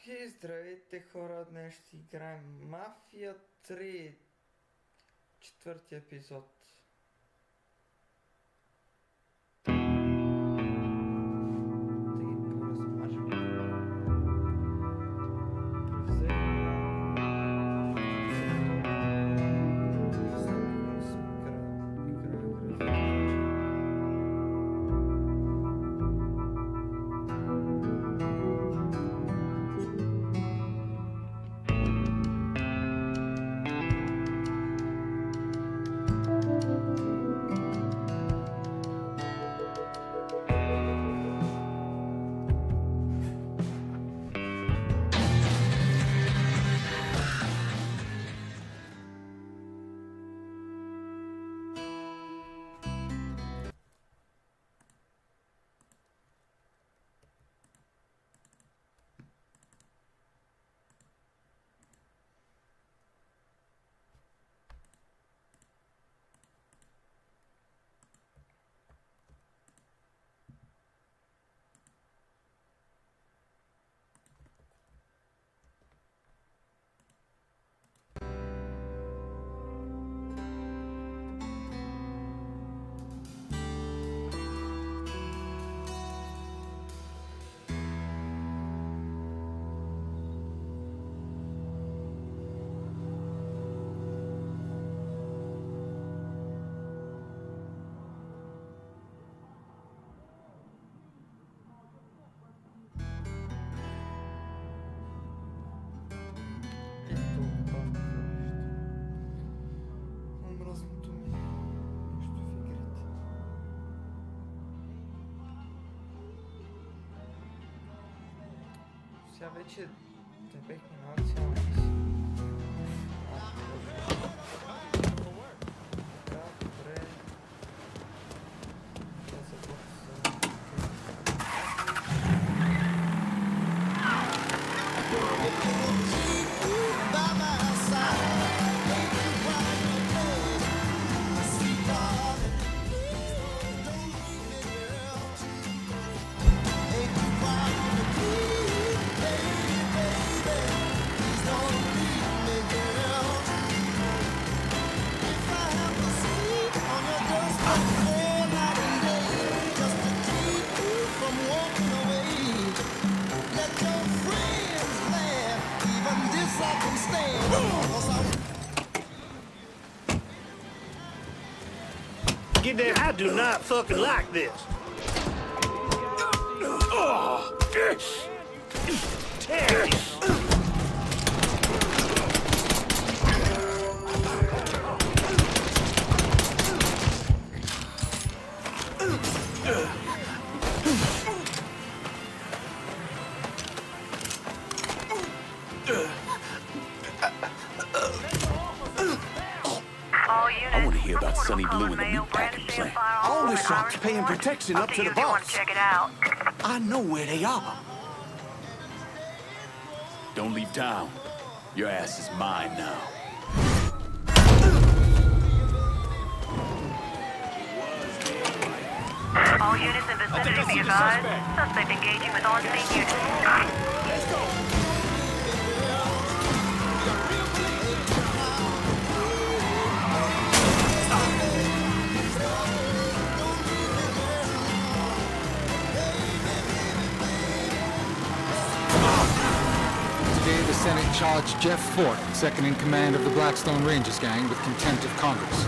Окей, здравейте хора, днес ще играем Мафия 3, четвърти епизод. Да ги поразмажем. Сега вече те бех минал цяла мисия. Така, добре. Да започва Get there. I do not fucking like this. Oh, Terry. I want to hear about Sonny Blue and the meatpacking plant. All the shops paying protection up to the boss. Check it out. I know where they are. Don't leave town. Your ass is mine now. All units in vicinity be advised. Suspect engaging with on-scene units. Let's go. Today, the Senate charged Jeff Fort, second in command of the Blackstone Rangers gang, with contempt of Congress.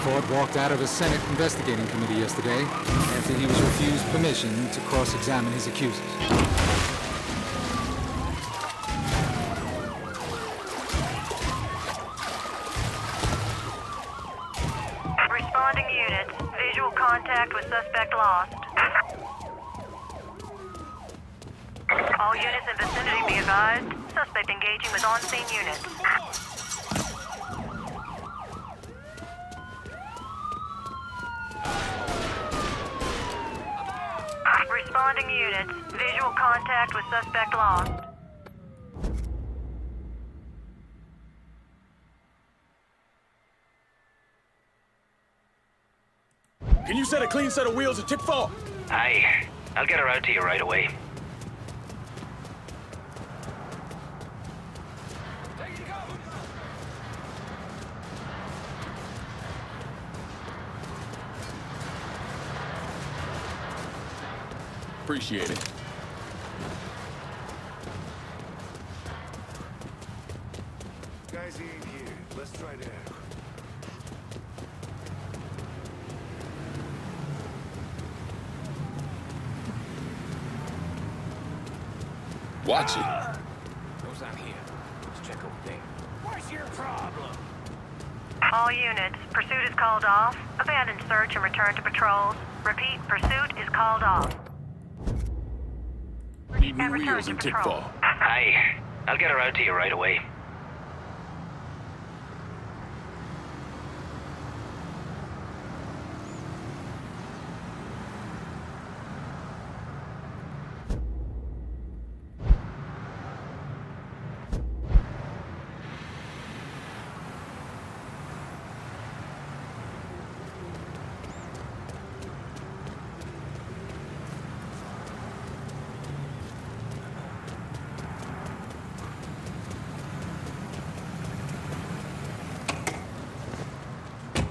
Fort walked out of a Senate investigating committee yesterday after he was refused permission to cross-examine his accusers. Responding units. Visual contact with suspect lost. All units in vicinity be advised. Suspect engaging with on-scene units. Responding units. Visual contact with suspect lost. Can you set a clean set of wheels at Tip 4? Aye. I'll get her out to you right away. Appreciate it. Guys ain't here. Let's try that. Watch it. Goes out here. Let's check over there. What's your problem? All units, pursuit is called off. Abandon search and return to patrols. Repeat, pursuit is called off. Need new And return wheels to and patrol. tickfall. Aye. I'll get her out to you right away.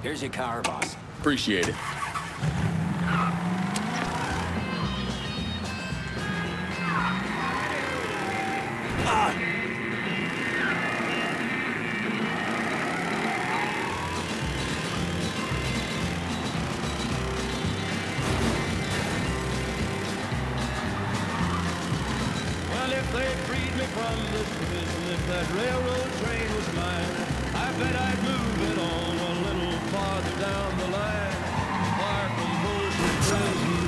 Here's your car, boss. Appreciate it. Well, if they freed me from this prison, if that railroad train was mine, I bet I'd move it on a little farther down the line. Far from Bullshit Prison,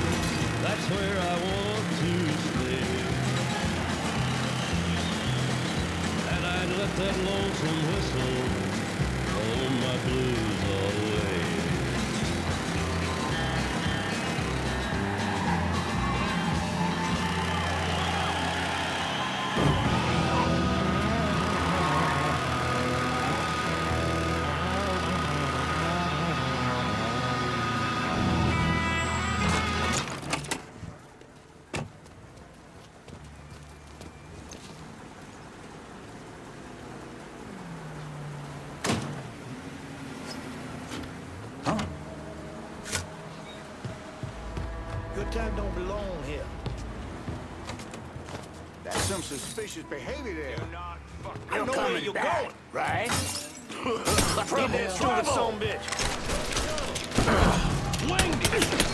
that's where I want to stay. And I'd let that lonesome whistle roll my blues away. Good time don't belong here. That's some suspicious behavior there. I know where you're going, right? Trouble, stupid son bitch. Winged it.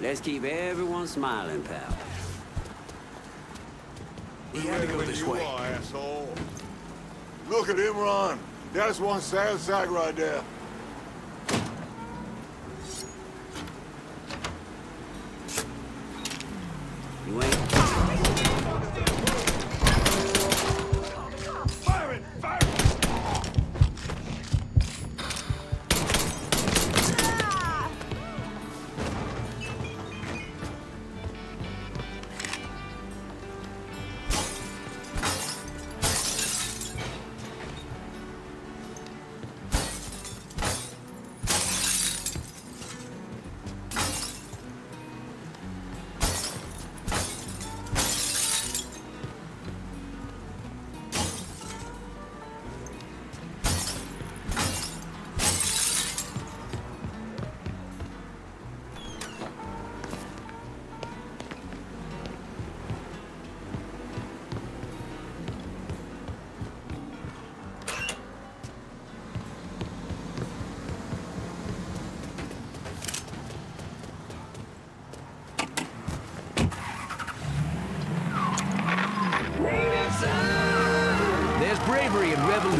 Let's keep everyone smiling, pal. We had to go this way. Asshole. Look at him run. That's one sad sack right there. You ain't... Fire it! Fire it!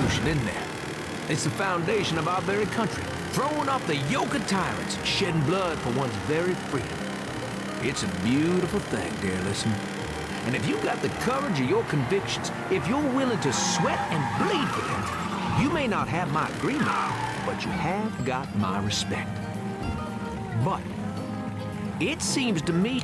Constitution, isn't there? It's the foundation of our very country, throwing off the yoke of tyrants and shedding blood for one's very freedom. It's a beautiful thing, dear listener. And if you've got the courage of your convictions, if you're willing to sweat and bleed for them, you may not have my agreement, but you have got my respect. But it seems to me...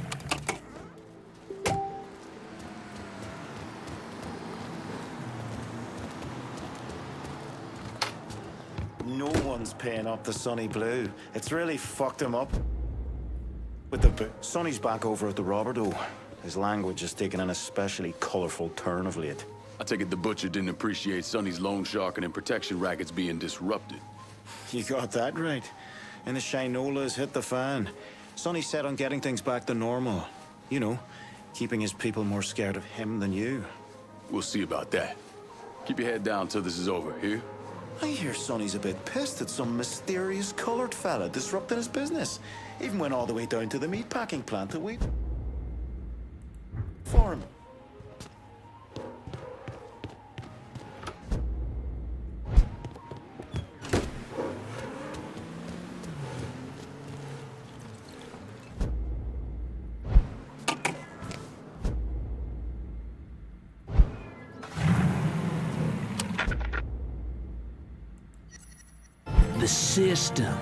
No one's paying up the Sonny Blue. It's really fucked him up. With the... Sonny's back over at the Roberto. His language has taken an especially colorful turn of late. I take it the Butcher didn't appreciate Sonny's loan sharking and protection rackets being disrupted. You got that right. And the Shinola hit the fan. Sonny's set on getting things back to normal. You know, keeping his people more scared of him than you. We'll see about that. Keep your head down till this is over, here? I hear Sonny's a bit pissed at some mysterious colored fella disrupting his business. Even went all the way down to the meatpacking plant to wait for him. The system.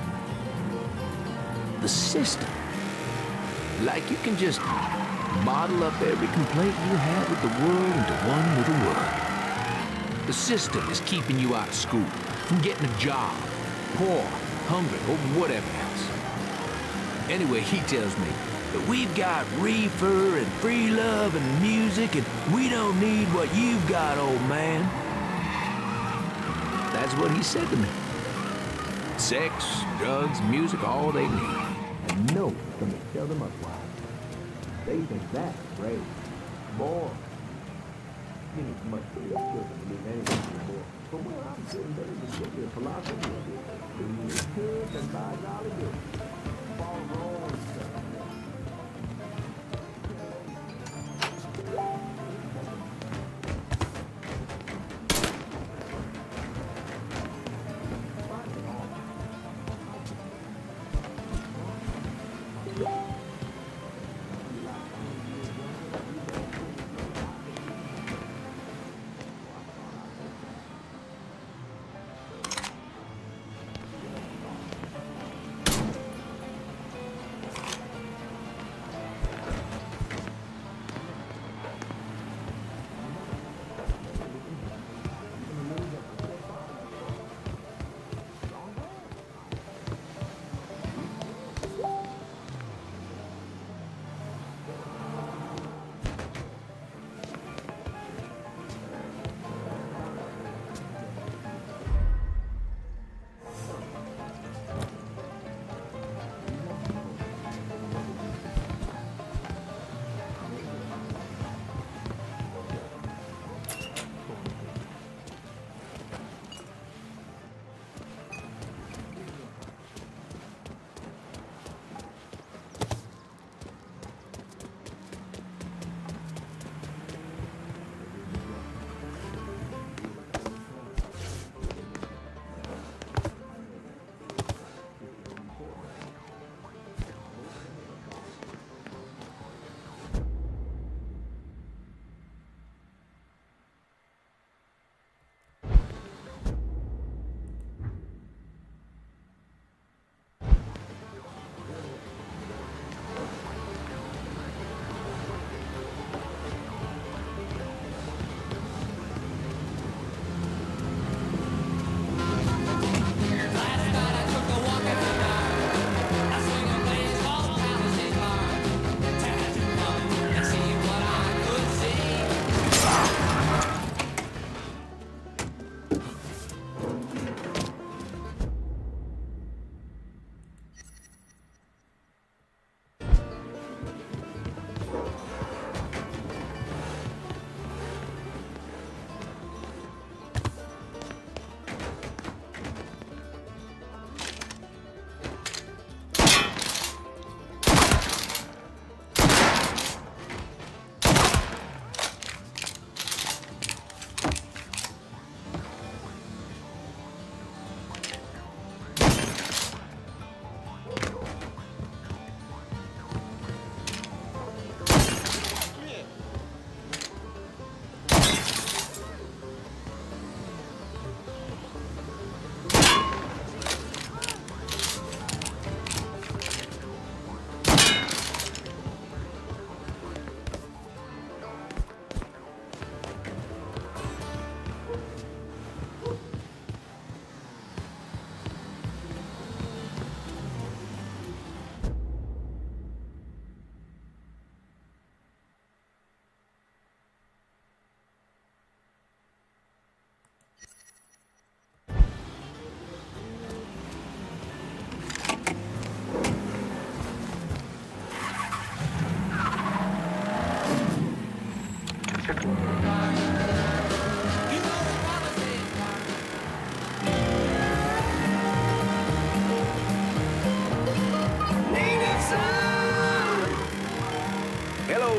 The system. Like you can just bottle up every complaint you have with the world into one little word. The system is keeping you out of school, from getting a job, poor, hungry, or whatever else. Anyway, he tells me that we've got reefer and free love and music, and we don't need what you've got, old man. That's what he said to me. Sex, drugs, music, all they need. And no one's gonna tell them otherwise. They think that's great. Boy, you need much for your children to believe anything anymore. But where I'm sitting, there is a city of philosophy of it. It's good and by golly good. Fall wrong stuff.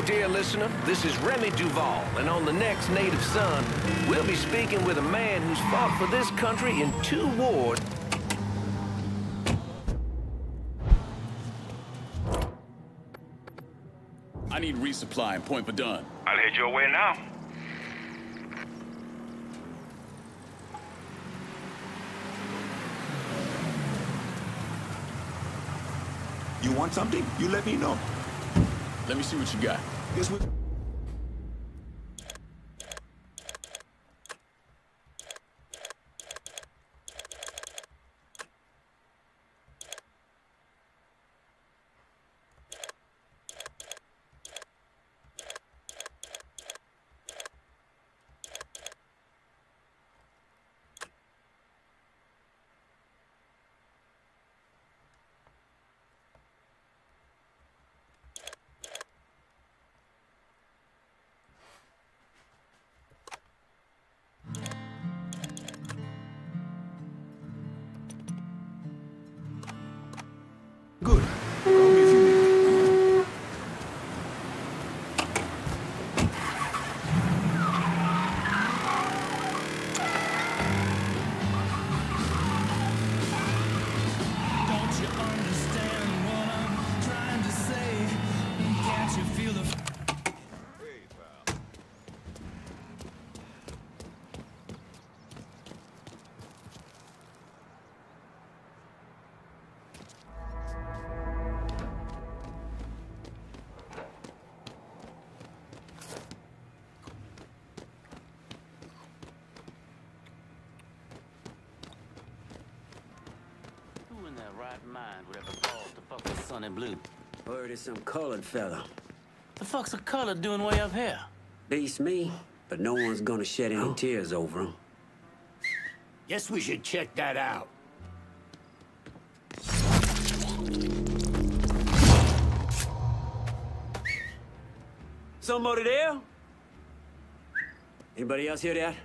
Hello, dear listener. This is Remy Duval, and on the next Native Son, we'll be speaking with a man who's fought for this country in 2 wars. I need resupply and Point Verdun. I'll head your way now. You want something? You let me know. Let me see what you got. Guess what? Good. Call me if you need me. Don't you understand what I'm trying to say? Can't you feel the... Who in their right mind would ever call the fuck with Sonny Blue? Word is some colored fella. The fuck's a colored doing way up here? Beats me, but no one's gonna shed any tears over him. Guess we should check that out. Somebody there? Anybody else hear that?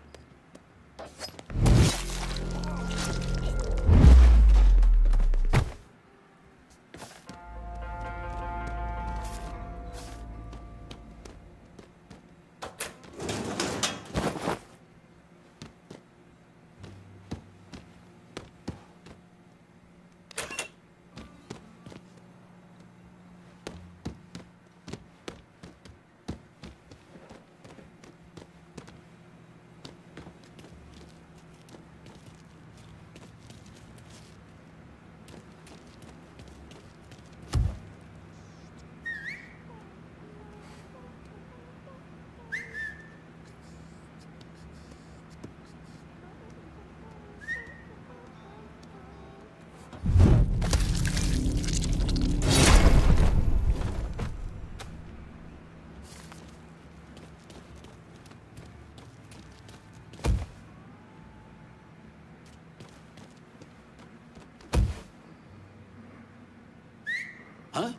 Huh?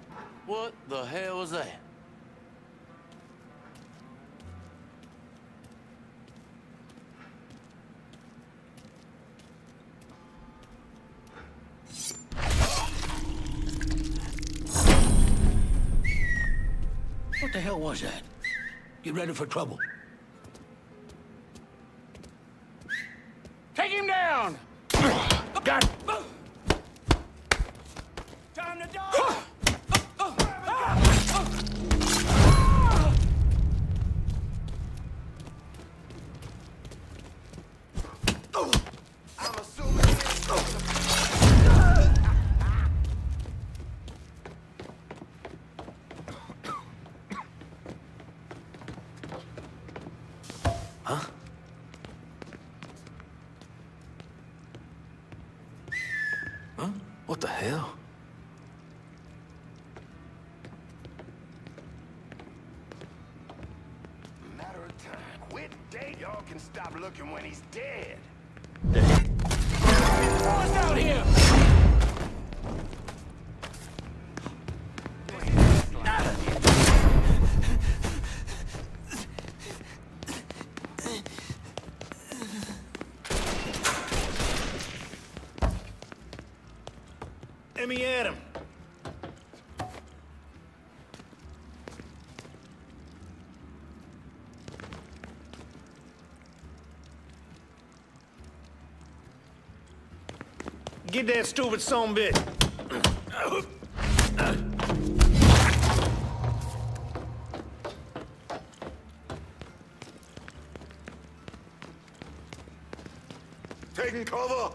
What the hell was that? What the hell was that? Get ready for trouble. Take him down! Got it. Time to die! I'm assuming Huh? Huh? What the hell? Matter of time. Quit dead. Y'all can stop looking when he's dead. What's out here? Let me at him. Get that stupid son of a bitch. Taking cover!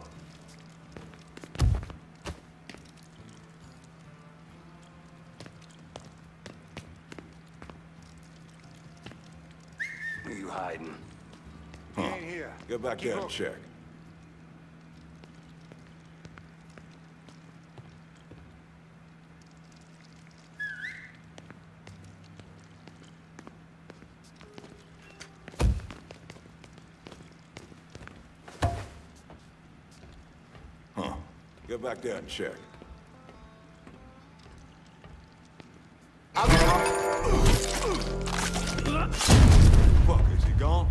Where you hiding? Huh. Ain't here. Get back there and check. Huh. Get back there and check. Fuck, is he gone?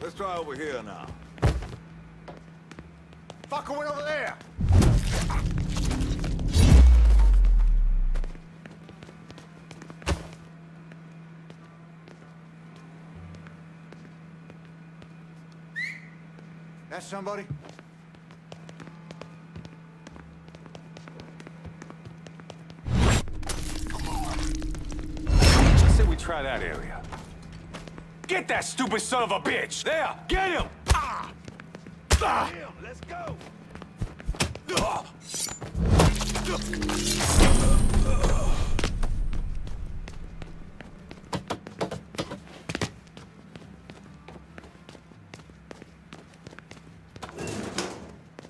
Let's try over here now. Fuck, went over there! That's somebody? I said we try that area. Get that stupid son of a bitch! There! Get him! Damn, let's go!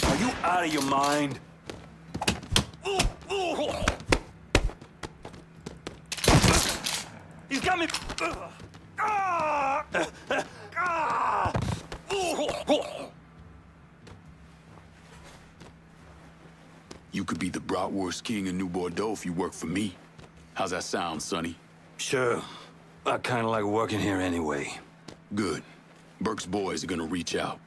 Are you out of your mind? He's got me! You could be the bratwurst king in New Bordeaux if you work for me. How's that sound, Sonny? Sure. I kinda like working here anyway. Good. Burke's boys are gonna reach out.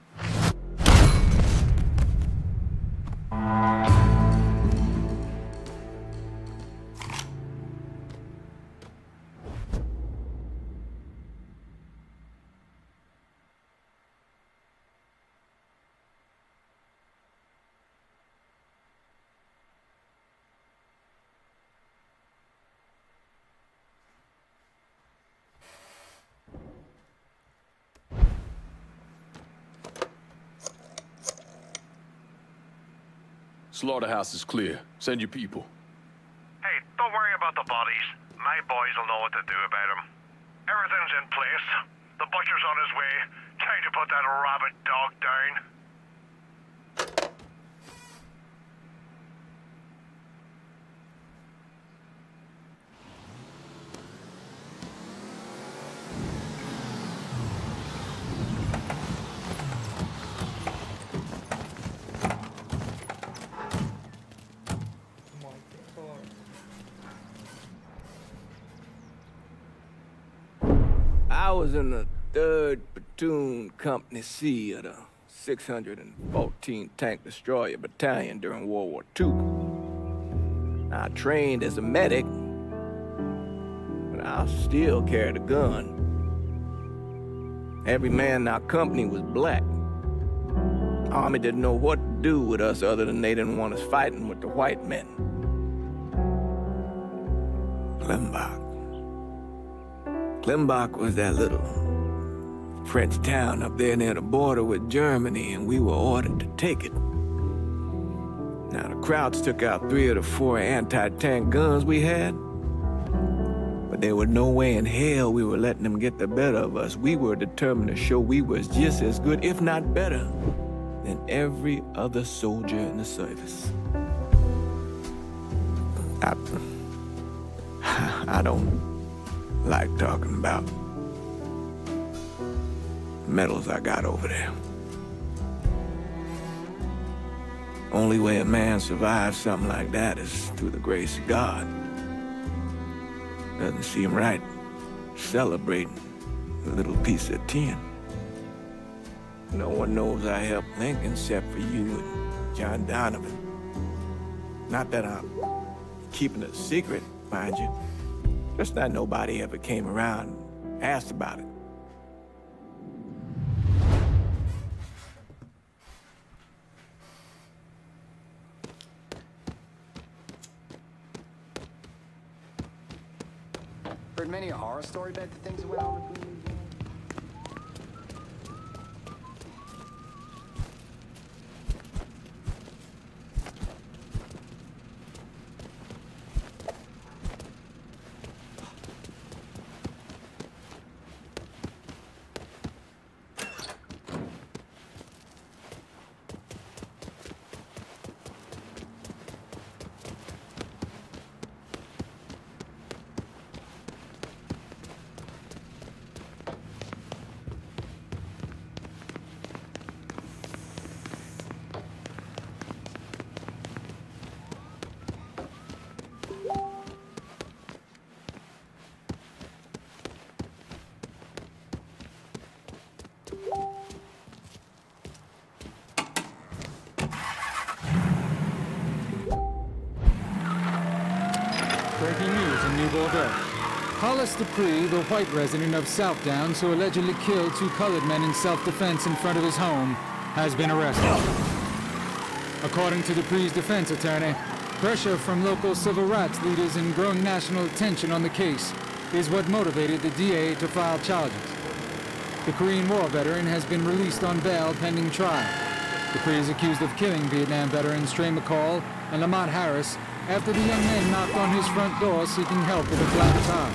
Slaughterhouse is clear. Send your people. Hey, don't worry about the bodies. My boys will know what to do about them. Everything's in place. The butcher's on his way. Time to put that rabid dog down. I was in the 3rd Platoon Company C of the 614 Tank Destroyer Battalion during World War II. I trained as a medic, but I still carried a gun. Every man in our company was black. Army didn't know what to do with us other than they didn't want us fighting with the white men. Klimbach was that little French town up there near the border with Germany, and we were ordered to take it. Now, the Krauts took out 3 of the 4 anti-tank guns we had, but there was no way in hell we were letting them get the better of us. We were determined to show we was just as good, if not better, than every other soldier in the service. I don't like talking about medals I got over there. Only way a man survives something like that is through the grace of God. Doesn't seem right celebrating a little piece of tin. No one knows I helped Lincoln except for you and John Donovan. Not that I'm keeping it a secret, mind you. Just that nobody ever came around and asked about it. Heard many a horror story about the things that went on in the Queen. Breaking news in New Bordeaux. Hollis Dupree, the white resident of Southdowns who allegedly killed two colored men in self-defense in front of his home, has been arrested. According to Dupree's defense attorney, pressure from local civil rights leaders and growing national attention on the case is what motivated the DA to file charges. The Korean War veteran has been released on bail pending trial. Dupree is accused of killing Vietnam veterans Trey McCall and Lamont Harris after the young men knocked on his front door seeking help with a flat tire.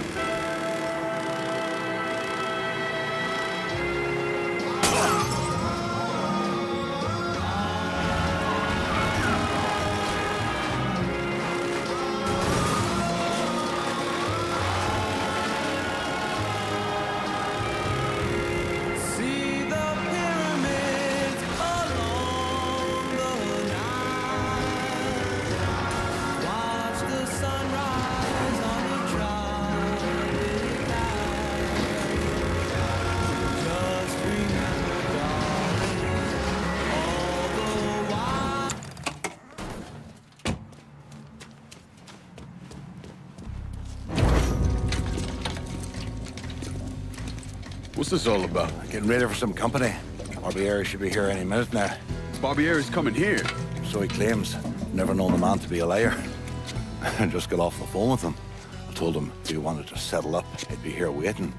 What's this all about? Getting ready for some company. Barbieri should be here any minute now. Barbieri's coming here? So he claims. Never known the man to be a liar. I just got off the phone with him. I told him if he wanted to settle up, he'd be here waiting.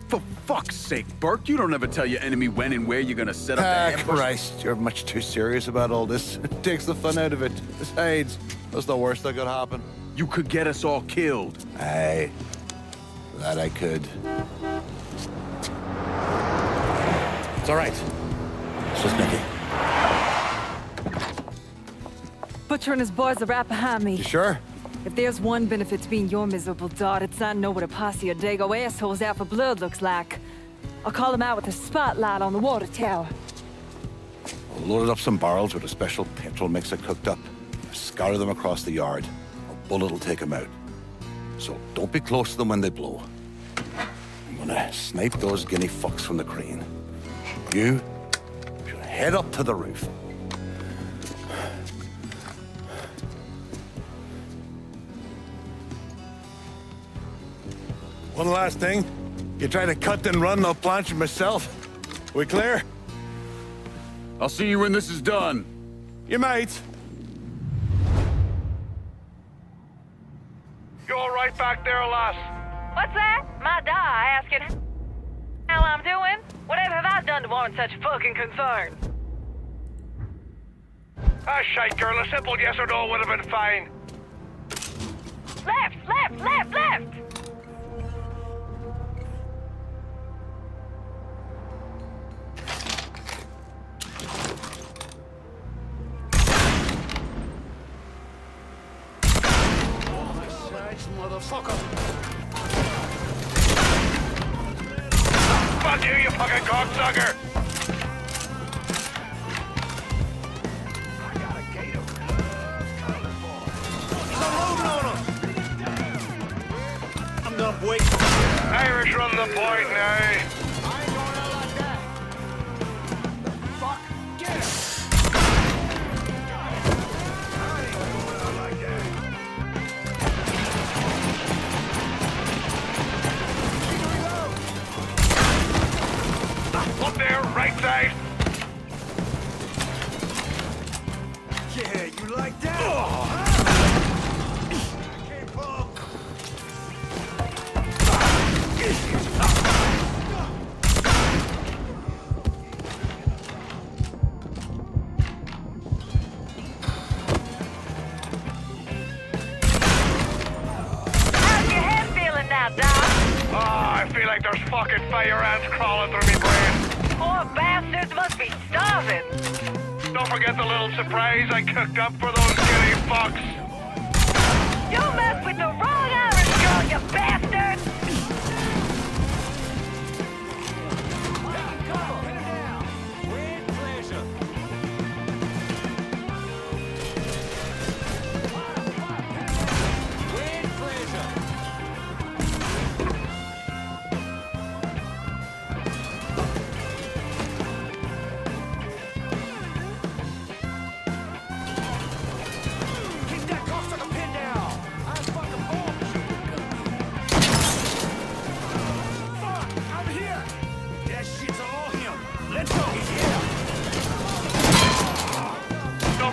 For fuck's sake, Burke, you don't ever tell your enemy when and where you're gonna set up the ambush. Christ, you're much too serious about all this. It takes the fun out of it. Besides, that's the worst that could happen. You could get us all killed. Aye, that I could. It's all right. It's just Nicky. Butcher and his boys are right behind me. You sure? If there's one benefit to being your miserable dot, it's I know what a posse of Dago assholes out for blood looks like. I'll call them out with a spotlight on the water tower. I loaded up some barrels with a special petrol mixer cooked up. Scatter them across the yard. A bullet will take them out. So don't be close to them when they blow. I'm gonna snipe those guinea fucks from the crane. You should head up to the roof. One last thing. You try to cut and run, I'll planch you myself. We clear? I'll see you when this is done. You might. You all right back there, lass? What's that? My die asking how I'm doing? Whatever have I done to warrant such fucking concern? Ah, shite, girl. A simple yes or no would have been fine. Left, left, left, left! Motherfucker! Fuck you, you fucking cocksucker! I got a gator. He's unloading on him! I'm done waiting. Irish run the point now. I ain't going out like that. Fuck, get him! I ain't going out like that. Up there, right side. Yeah, you like that? I can't pull. there's fucking fire ants crawling through me brain. Poor bastards must be starving. Don't forget the little surprise I cooked up for those guinea fucks. You messed with the wrong Irish girl, you bastard!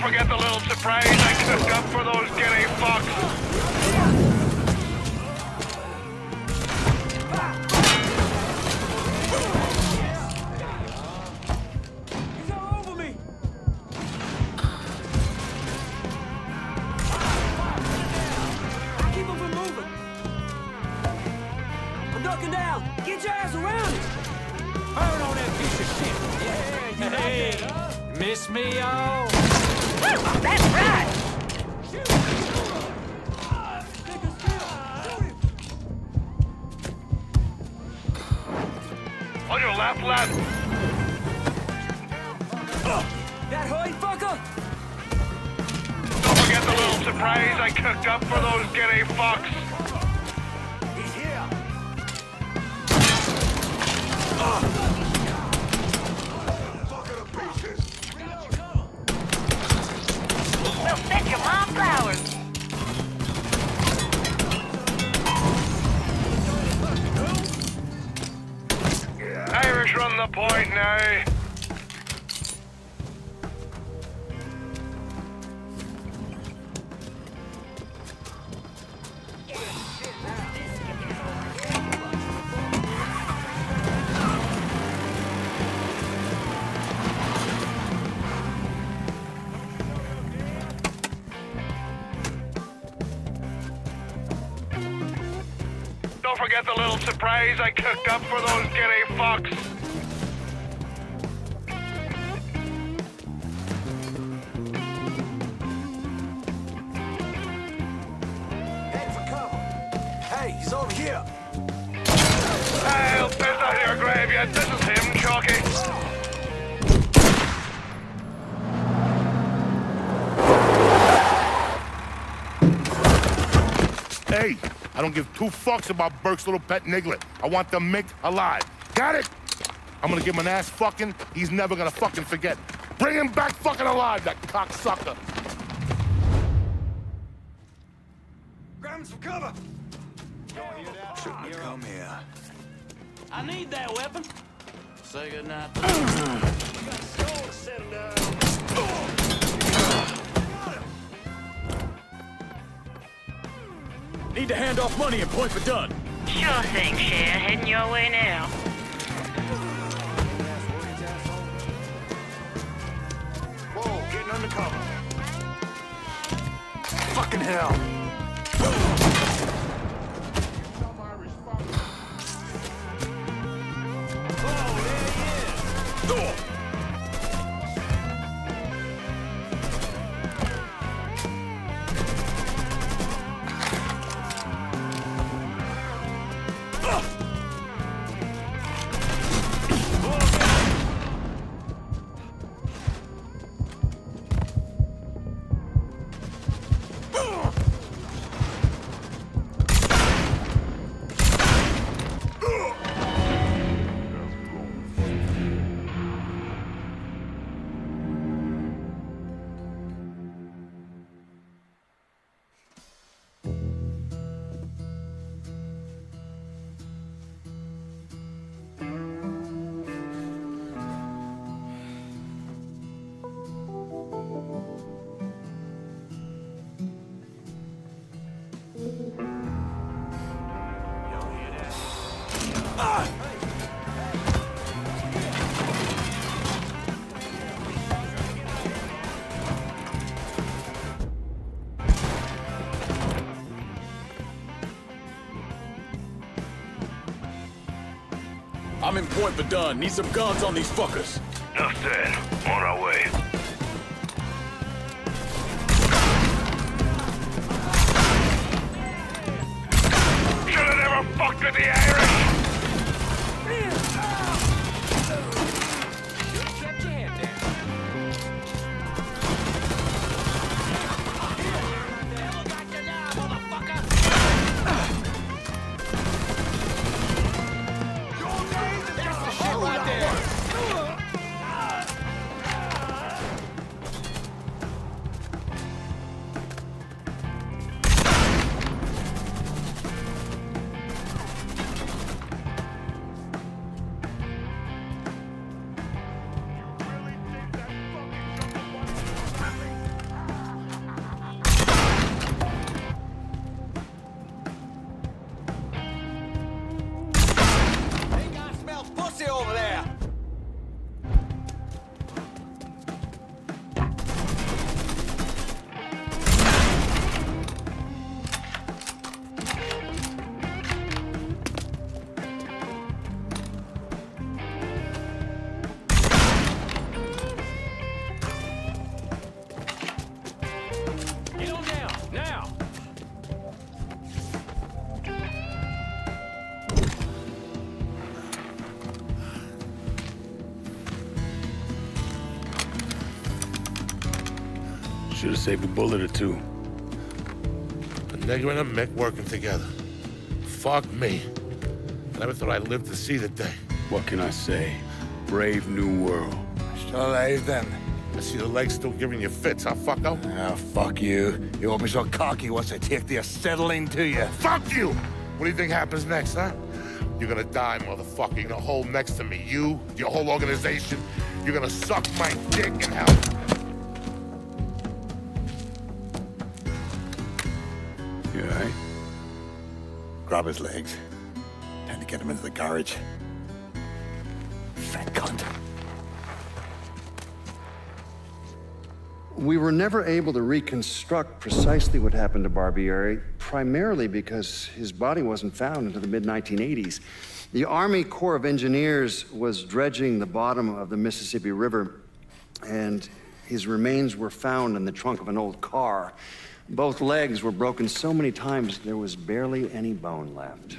Forget the little surprise I cooked up for those guinea fucks. He's all over me. Keep him from moving. I'm ducking down. Get your ass around it. Burn on that piece of shit. Yeah, you like that, huh? Miss me, y'all? That's right! On your left, lad. That hoy fucker? Don't forget the little surprise I cooked up for those guinea fucks. He's here. We'll set your mom flowers. Irish run the point now. Don't forget the little surprise I cooked up for those guinea fucks. Head for cover. Hey, he's over here. Hey, I'll piss out of your grave yet. This is him, Chalky. Hey, I don't give two fucks about Burke's little pet Niglet. I want the Mick alive. Got it? I'm gonna give him an ass fucking he's never gonna fucking forget. Bring him back fucking alive, that cocksucker. Grab him some cover. Shouldn't come here. I need that weapon. Say goodnight. Need to hand off money and point for done. Sure thing, Cher. Heading your way now. Whoa, getting undercover. Fucking hell. I'm in point for done. Need some guns on these fuckers. Enough said. On our way. Should've never fucked with the Irish! Over there! Get on down, now! Should've saved a bullet or two. A nigger and a Mick working together. Fuck me. I never thought I'd live to see the day. What can I say? Brave new world. Still alive then? I see the legs still giving you fits, huh, fucko? Ah, fuck you. You won't be so cocky once I take the acetylene to you. Fuck you! What do you think happens next, huh? You're gonna die, motherfucker. You're gonna hold next to me. You, your whole organization, you're gonna suck my dick in hell. You all right? Grab his legs. Time to get him into the garage. Fat cunt. We were never able to reconstruct precisely what happened to Barbieri, primarily because his body wasn't found until the mid-1980s. The Army Corps of Engineers was dredging the bottom of the Mississippi River, and his remains were found in the trunk of an old car. Both legs were broken so many times, there was barely any bone left.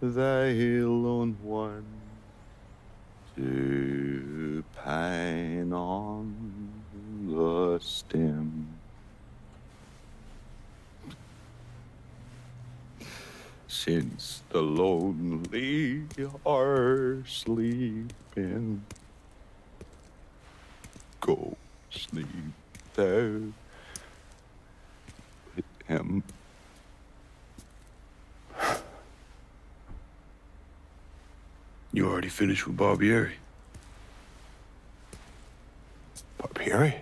Thy lone one to pine on the stem. Since the lonely are sleeping, go sleep thou with him. You already finished with Barbieri? Barbieri?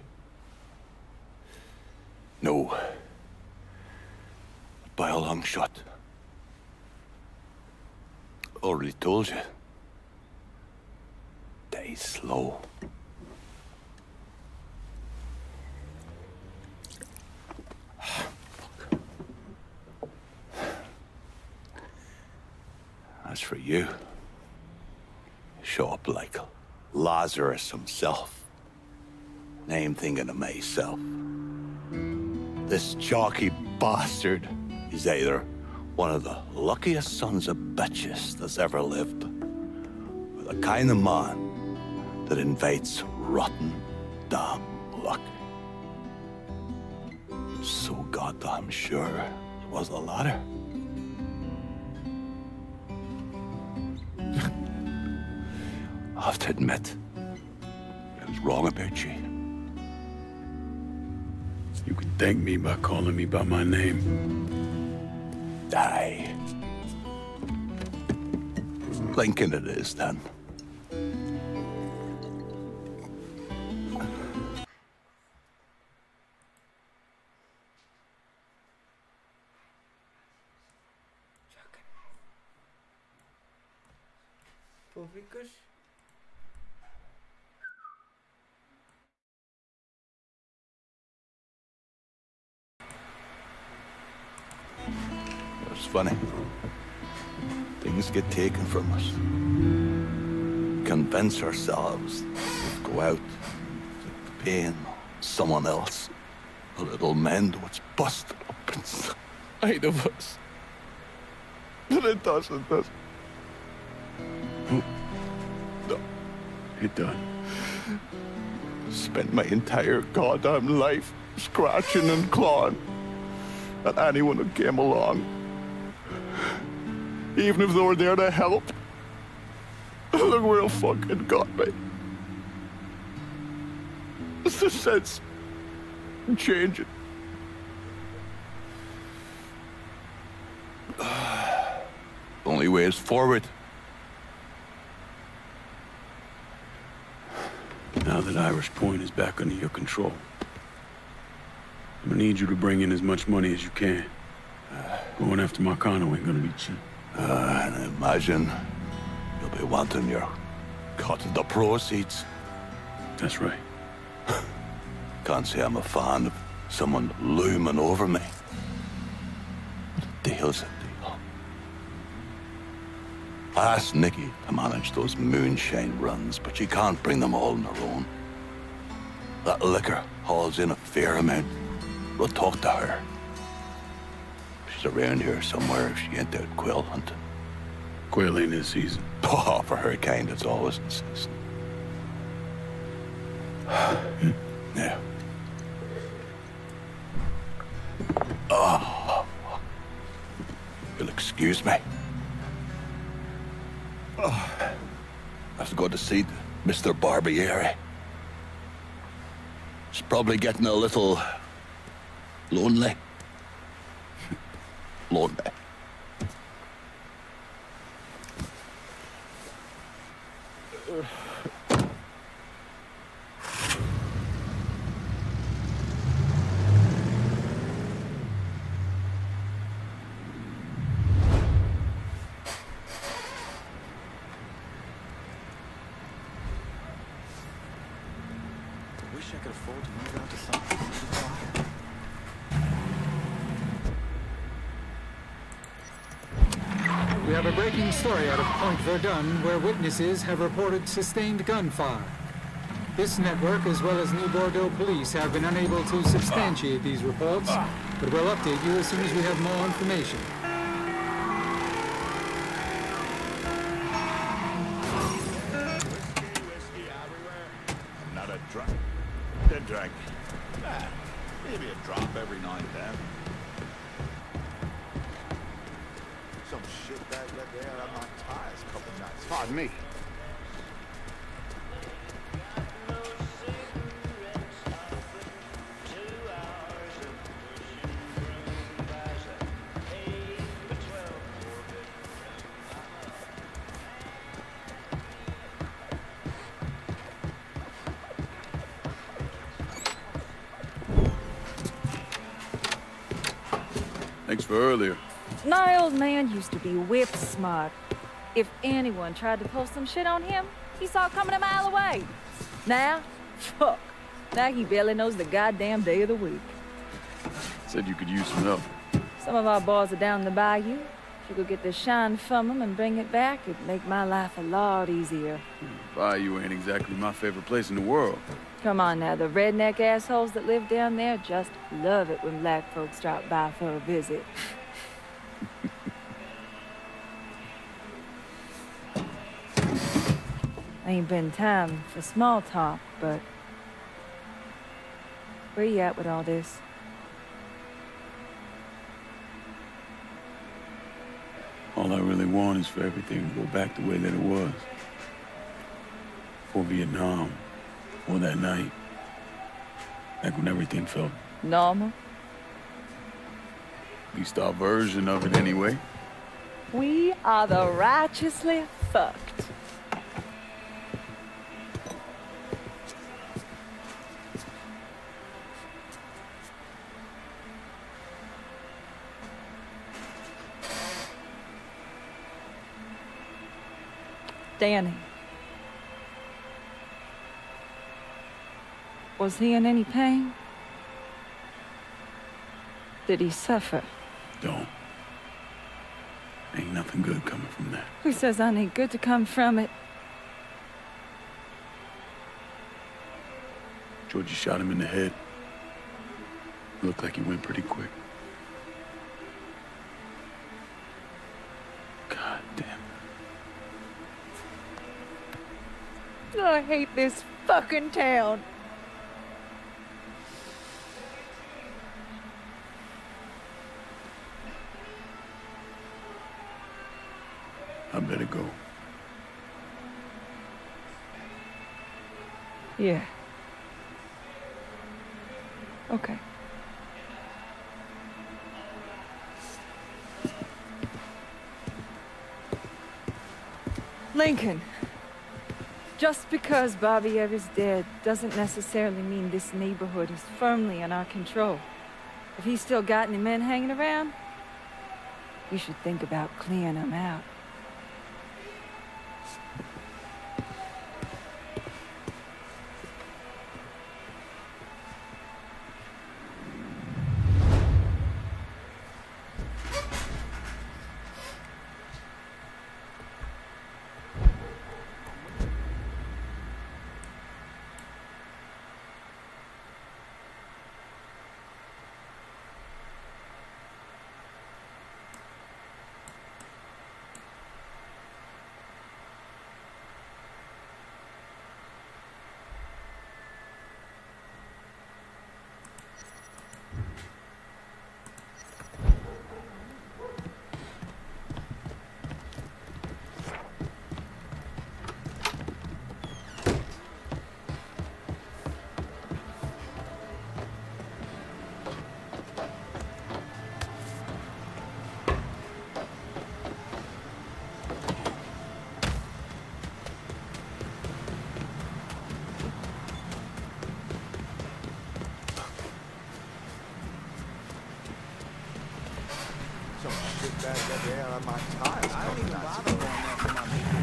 No. By a long shot. Already told you. Very slow. As for you, show up like Lazarus himself. And I'm thinking to myself, this chalky bastard is either one of the luckiest sons of bitches that's ever lived, or the kind of man that invites rotten damn luck. So goddamn sure it was the latter. I have to admit, I was wrong about you. You can thank me by calling me by my name. Aye. Lincoln it is, then. Públicos. It's funny. Things get taken from us. Convince ourselves to go out, pain someone else. A little mend what's busted up inside of us. But it doesn't, does it? No. It done. Spent my entire goddamn life scratching and clawing at anyone who came along. Even if they were there to help. Look where it fucking got me. It's the sense of changing. Only way is forward. Now that Irish Point is back under your control, I'm gonna need you to bring in as much money as you can. Going after Marcano ain't gonna be cheap. And I imagine you'll be wanting your cut of the proceeds. That's right. Can't say I'm a fan of someone looming over me. Deal's a deal. I asked Nikki to manage those moonshine runs, but she can't bring them all on her own. That liquor hauls in a fair amount. We'll talk to her. She's around here somewhere if she ain't out quail hunting. Quail ain't this season. Oh, for her kind, it's always in season. Now. Oh. You'll excuse me. Oh. I have to go to see Mr. Barbieri. He's probably getting a little lonely. Lonely. Wish I could afford to move out to something a little quieter. We have a breaking story out of Point Verdun where witnesses have reported sustained gunfire. This network, as well as New Bordeaux police, have been unable to substantiate these reports, but we'll update you as soon as we have more information. I'm not a drunk. Dead drink. Maybe a drop every now and then. Some shit bag left there on my tires a couple nights. Pardon me. Thanks for earlier. My old man used to be whip smart. If anyone tried to pull some shit on him, He saw it coming a mile away. Now, fuck. Now he barely knows the goddamn day of the week. Said you could use some help. Some of our boys are down the bayou. If you could get the shine from them and bring it back, it'd make my life a lot easier. Bayou ain't exactly my favorite place in the world. Come on now, the redneck assholes that live down there just love it when black folks drop by for a visit. Ain't been time for small talk, but where you at with all this? All I really want is for everything to go back the way that it was. Before Vietnam, or that night. Back when everything felt normal. At least our version of it anyway. We are the righteously fucked. Danny. Was he in any pain? Did he suffer? Don't. Ain't nothing good coming from that. Who says I need good to come from it? Georgie shot him in the head. Looked like he went pretty quick. God damn it. I hate this fucking town. I better go. Yeah. Okay. Lincoln. Just because Barbier's dead doesn't necessarily mean this neighborhood is firmly in our control. If he's still got any men hanging around, you should think about clearing them out. Get the hell out of my tires. I don't even bother going there for my meeting.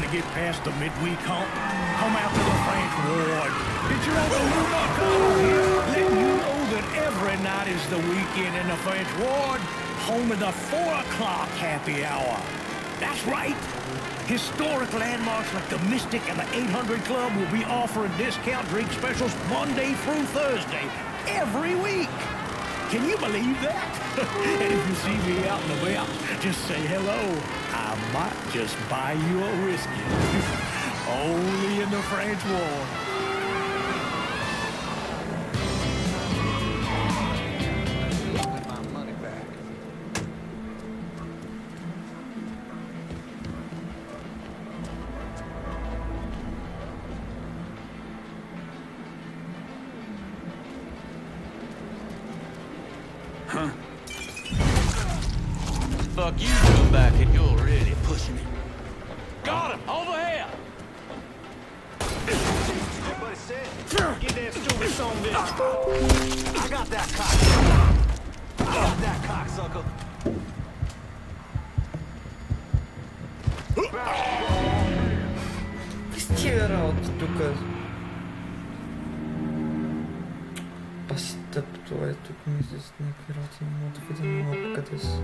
to get past the midweek hump, come out to the French Ward. It's your Uncle Lou McConnell here, letting you know that every night is the weekend in the French Ward, home of the 4 o'clock happy hour. That's right. Historic landmarks like the Mystic and the 800 Club will be offering discount drink specials Monday through Thursday, every week. Can you believe that? And if you see me out and about, just say hello. I might just buy you a whiskey. Only in the French Ward. Huh? Fuck you doing back here? You're really pushing it. Got him! Over here! Everybody sit. Get that stupid son of a bitch. I got that cock. I got that cocksucker. Стира от тук. Пастъп, това е тук ми с някакви роти. Мога да видим малко къде са.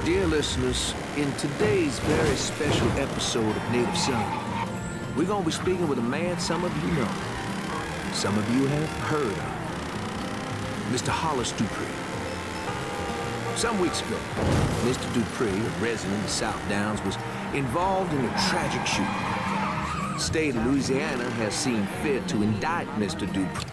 Dear listeners, in today's very special episode of Native Son, we're going to be speaking with a man some of you know, some of you have heard of, Mr. Hollis Dupree. Some weeks ago, Mr. Dupree, a resident of the South Downs, was involved in a tragic shooting. The state of Louisiana has seen fit to indict Mr. Dupree.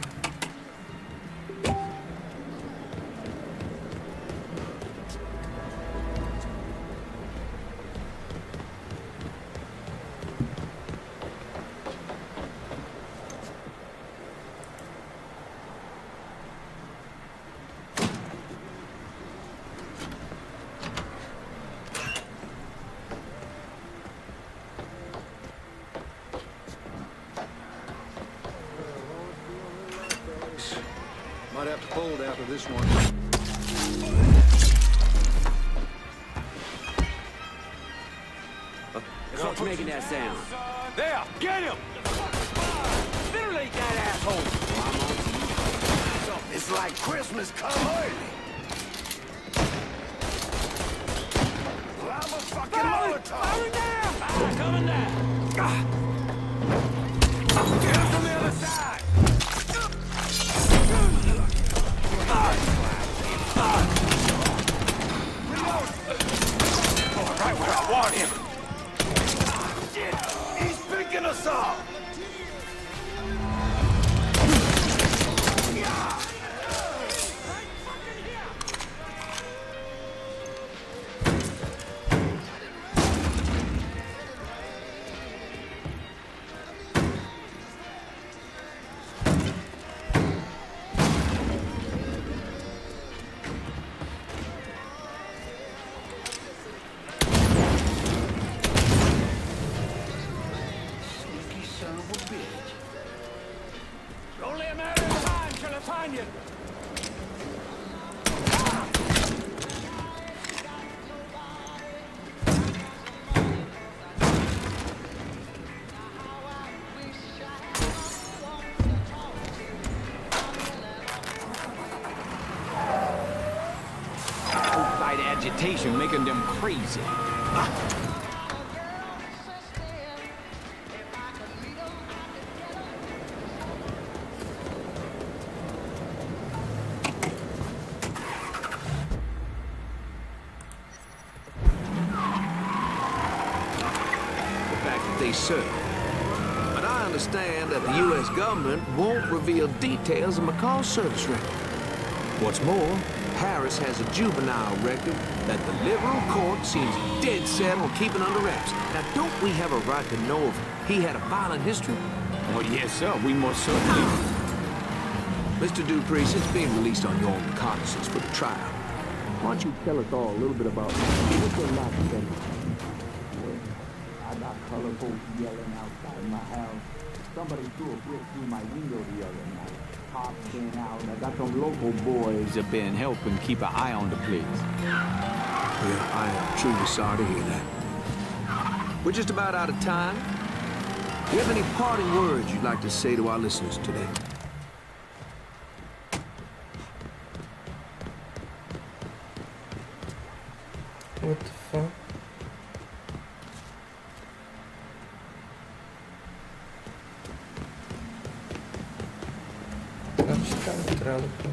Might have to fold after this one. What's making that sound? There, get him! Literally that asshole! It's like Christmas come early. I'm a fucking Molotov! Hurry down! Coming down! Get him from the other side! Right where I want him. Shit, he's picking us off. Only a matter of time till I find you. Outside agitation making them crazy. they serve. But I understand that the U.S. government won't reveal details of McCall's service record. What's more, Harris has a juvenile record that the liberal court seems dead set on keeping under wraps. Now, don't we have a right to know if he had a violent history? Well, yes, sir. We most certainly. Mr. Dupree, since being released on your own recognizance for the trial, why don't you tell us all a little bit about what's your life today? Well, I got color folks yelling outside my house. Somebody threw a brick through my window the other night. Cops came out, and I got some local boys up there helping keep an eye on the place. Yeah, I am truly sorry to hear that. We're just about out of time. Do you have any parting words you'd like to say to our listeners today? What the fuck? Vamos ficar no trailer, pô.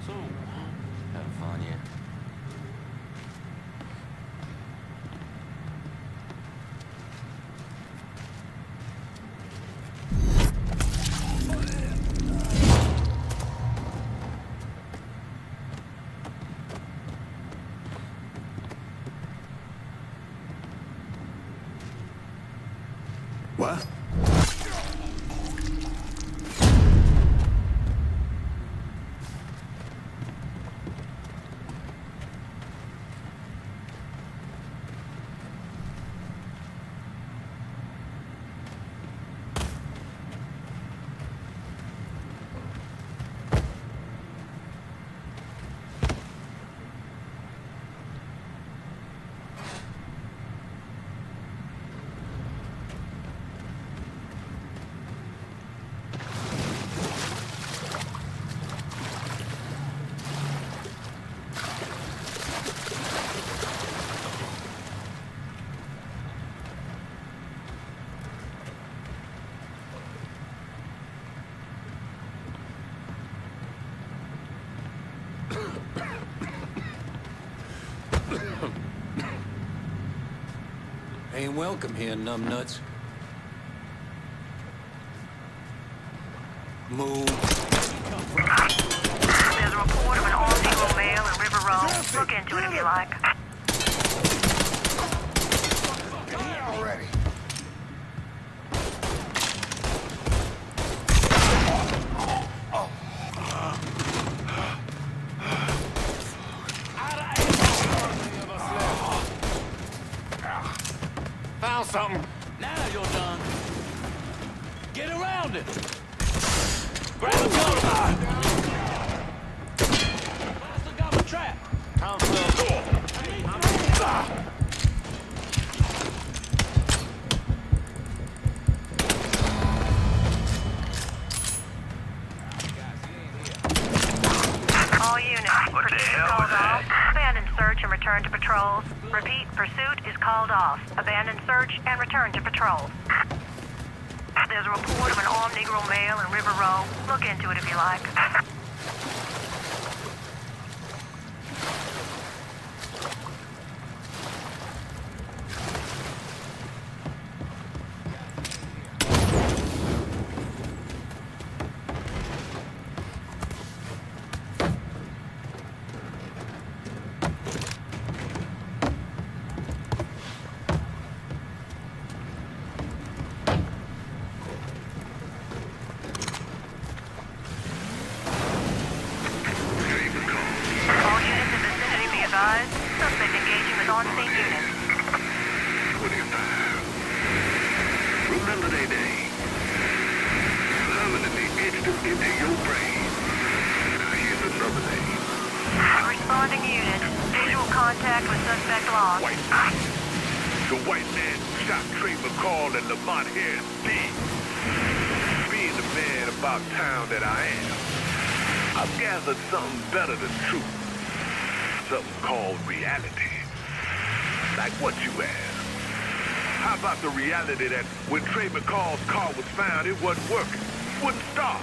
So, having fun yet? What? Ain't welcome here, numbnuts. Move. There's a report of an all-female male in River Road. Look into it if you like. Already. Found something. Now you're done. Get around it. Grab a coat. Bastard got my trap. All units, pursuit is called off. Abandon search and return to patrols. Repeat, pursuit is called off. Abandon search and return to patrols. There's a report of an armed Negro male in River Row. Look into it if you like. Suspect engaging with on-scene units. 25. Remember that day. Permanently etched into your brain. Now here's another day. Responding unit. Suspect lost. The white man shot Trey McCall and Lamont here dead. Being the man about town that I am, I've gathered something better than truth. Something called reality. Like what you asked. How about the reality that when Trey McCall's car was found, it wasn't working, wouldn't start?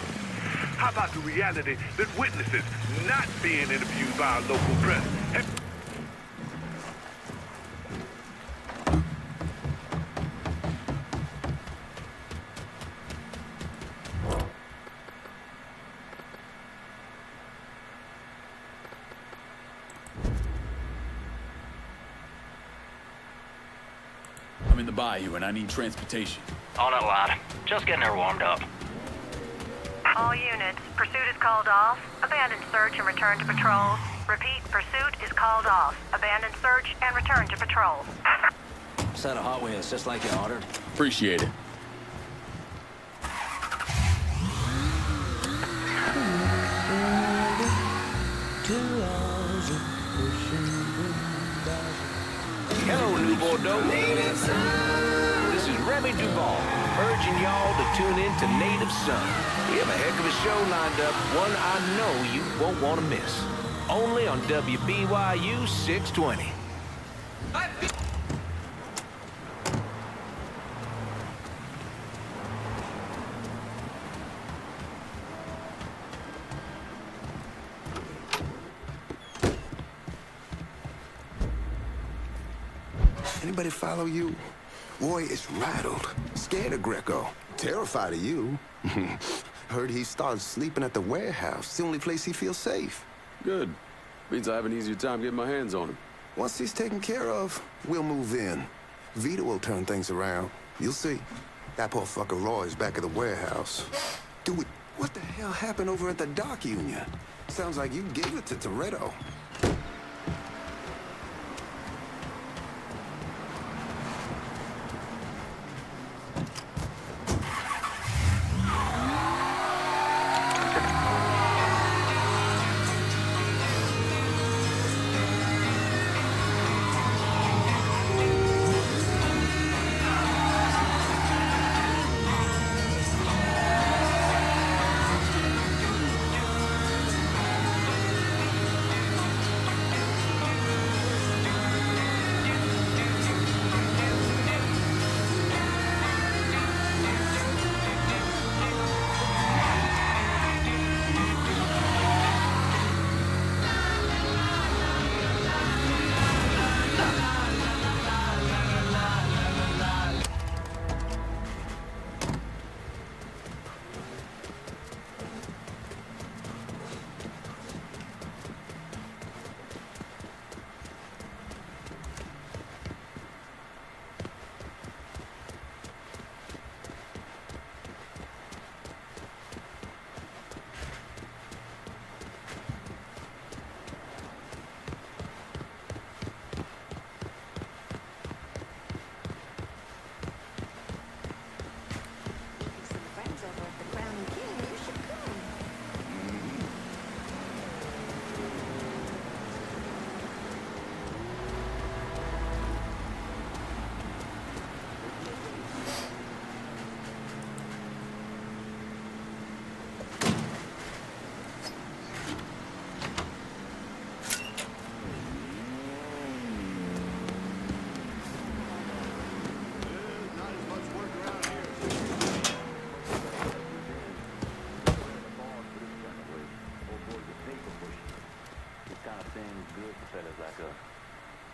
How about the reality that witnesses not being interviewed by our local press? I'm in the bayou and I need transportation. On it, lad. Just getting her warmed up. All units, pursuit is called off. Abandon search and return to patrol. Repeat, pursuit is called off. Abandon search and return to patrol. Set of Hot Wheels, just like you ordered. Appreciate it. Hello, New Bordeaux. This is Remy Duval, urging y'all to tune in to Native Son. We have a heck of a show lined up, one I know you won't want to miss. Only on WBYU 620. Anybody follow you? Roy is rattled, scared of Greco, terrified of you. Heard he started sleeping at the warehouse. It's the only place he feels safe. Good. Means I have an easier time getting my hands on him. Once he's taken care of, we'll move in. Vito will turn things around. You'll see. That poor fucker Roy is back at the warehouse. Dude, what the hell happened over at the dock union? Sounds like you gave it to Toretto.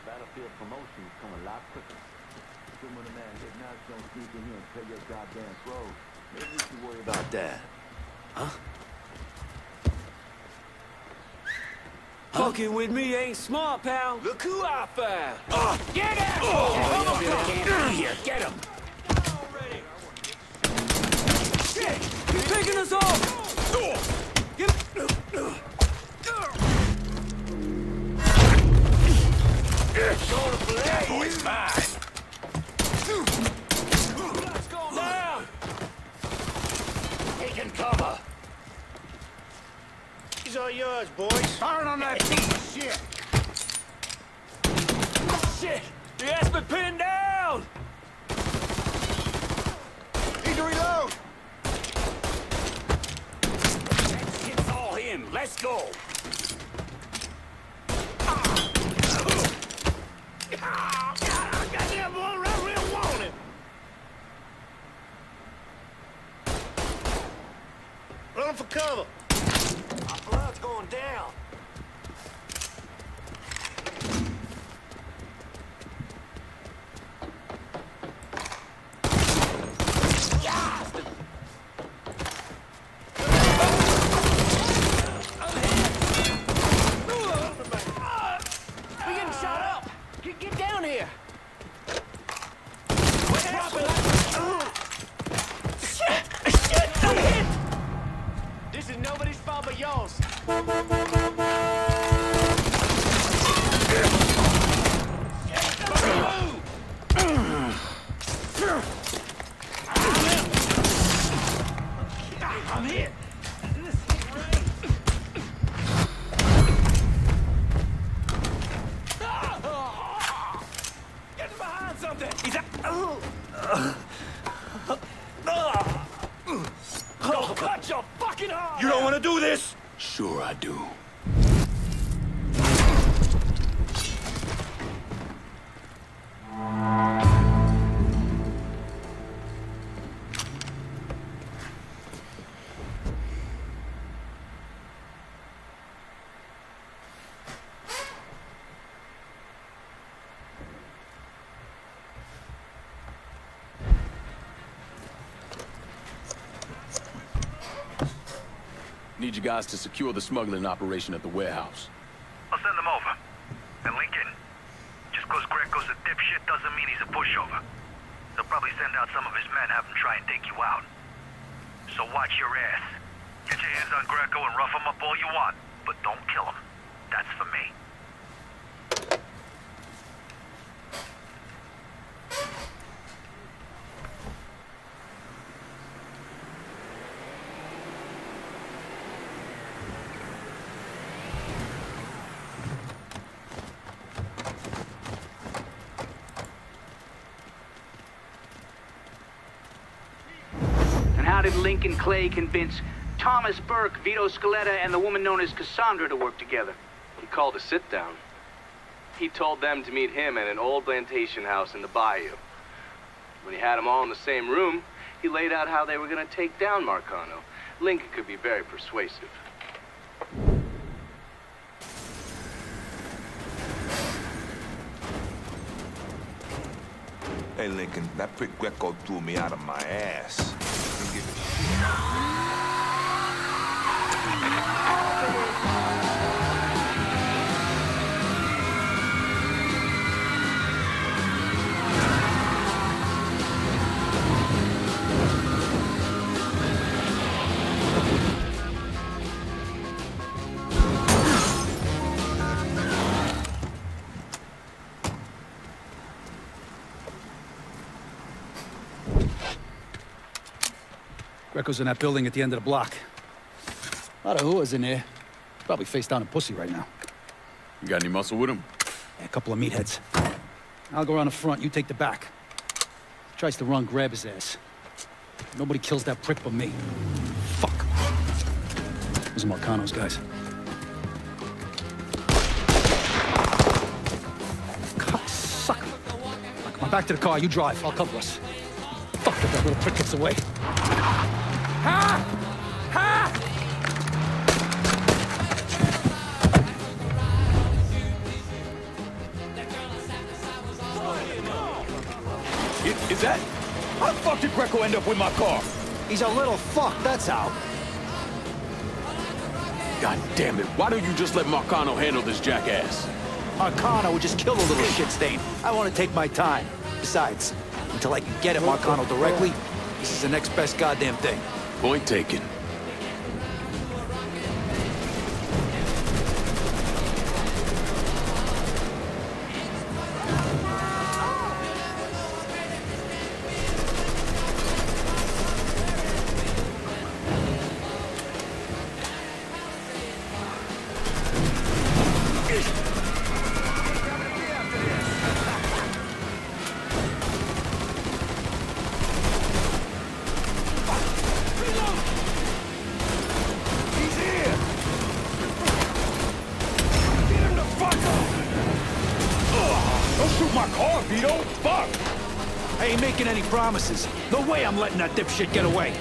Battlefield promotions come a lot quicker. Soon when a man hit nuts, don't sneak in here and play your goddamn throws. Maybe we should worry about that. Huh? Fucking with me ain't smart, pal. Look who I found. Get him! Get him! Shit! He's taking us off! Get him! That boy's mine. Let's go down. Taking cover. These are yours, boys. Fire on that piece of shit. Shit! He has me pinned down! Need to reload! It's all him. Let's go! Goddamn boy, I really want him! Run for cover! Our blood's going down! We're getting shot up! Get down here! Shit! I'm hit! This is nobody's fault but yours. I'm hit! Get behind something! He's I'll cut your fucking heart! You don't want to do this? Sure I do. Need you guys to secure the smuggling operation at the warehouse. I'll send them over. And Lincoln, just cause Greco's a dipshit doesn't mean he's a pushover. They'll probably send out some of his men, have them try and take you out. So watch your ass. Get your hands on Greco and rough him up all you want, but don't kill him. That's for me. How did Lincoln Clay convince Thomas Burke, Vito Scaletta, and the woman known as Cassandra to work together? He called a sit-down. He told them to meet him at an old plantation house in the bayou. When he had them all in the same room, he laid out how they were going to take down Marcano. Lincoln could be very persuasive. Hey, Lincoln, that prick Greco threw me out of my ass. Don't give a shit. Greco's in that building at the end of the block. A lot of whores in there. Probably face down in pussy right now. You got any muscle with him? Yeah, a couple of meatheads. I'll go around the front, you take the back. Tries to run, grab his ass. Nobody kills that prick but me. Fuck. Those are Marcano's guys. Cocksucker. Come on, back to the car, you drive. I'll cover us. Fuck if that little prick gets away. Ha! Ha! Is that? How the fuck did Greco end up with my car? He's a little fuck, that's how. God damn it, why don't you just let Marcano handle this jackass? Marcano would just kill the little shit stain. I want to take my time. Besides, until I can get at Marcano directly, this is the next best goddamn thing. Point taken. fuck? I ain't making any promises. No way I'm letting that dipshit get away.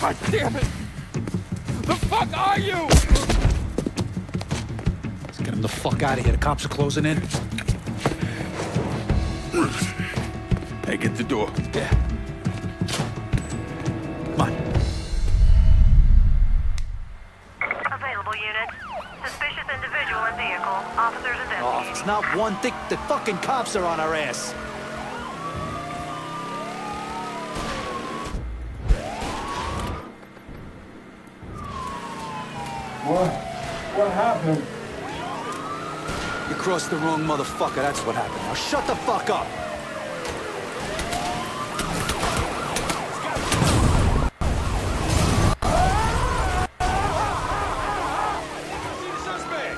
God damn it! The fuck are you? Let's get him the fuck out of here. The cops are closing in. Hey, get the door. Yeah. Come on. Available units. Suspicious individual and vehicle. Officers investigating. Oh, it's not one thing. The fucking cops are on our ass. What happened? You crossed the wrong motherfucker, that's what happened. Now shut the fuck up!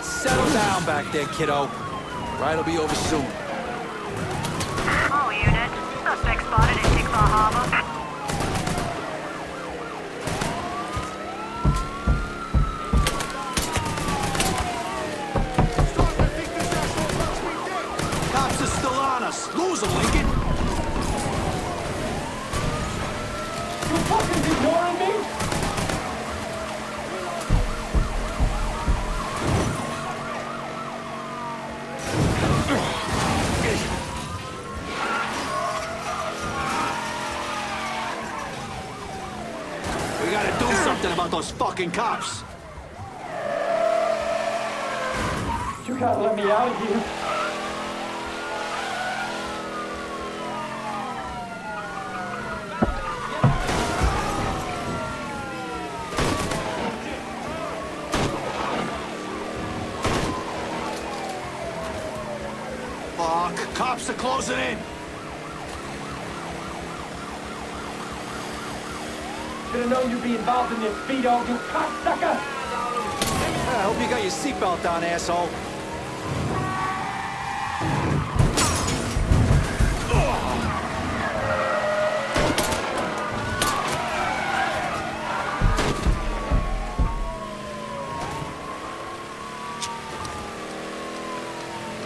Settle down back there, kiddo. Ride'll be over soon. All units. Suspect spotted in Tickfaw Harbor. Lose him, Lincoln! You fucking ignoring me? We gotta do something about those fucking cops! You gotta let me out of here. Cops are closing in! Should've known you'd be involved in this, Speedo, you cocksucker! I hope you got your seatbelt on, asshole.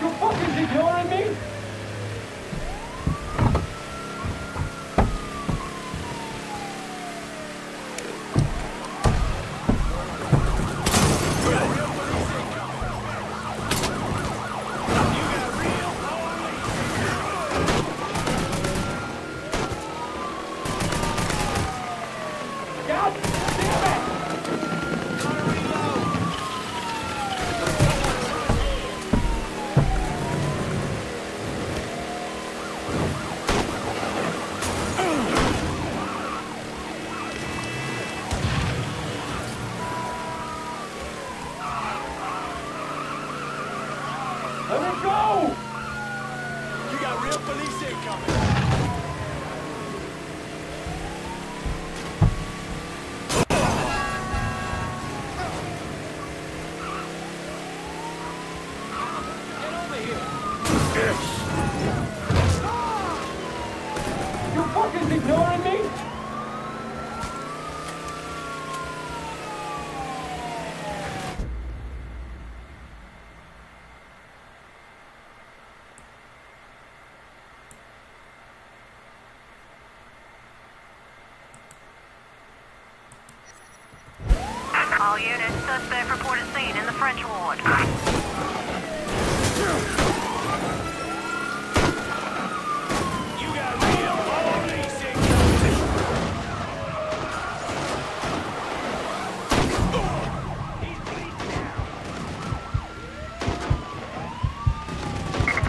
You fucking ignoring me? Let it go! You got real police incoming. All units, suspect reported seen in the French ward.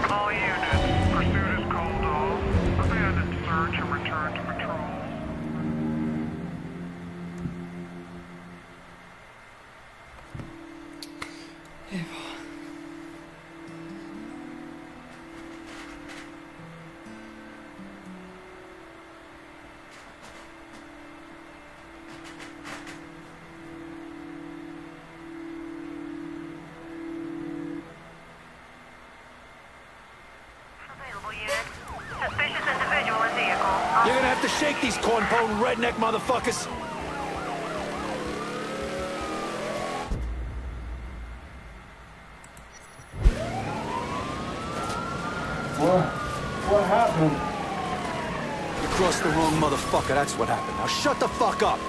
All units, pursuit is called off. Abandon search and return to patrol. Suspicious individual in vehicle. You're gonna have to shake these corn-pone redneck motherfuckers. What happened? You crossed the wrong motherfucker, that's what happened. Now shut the fuck up.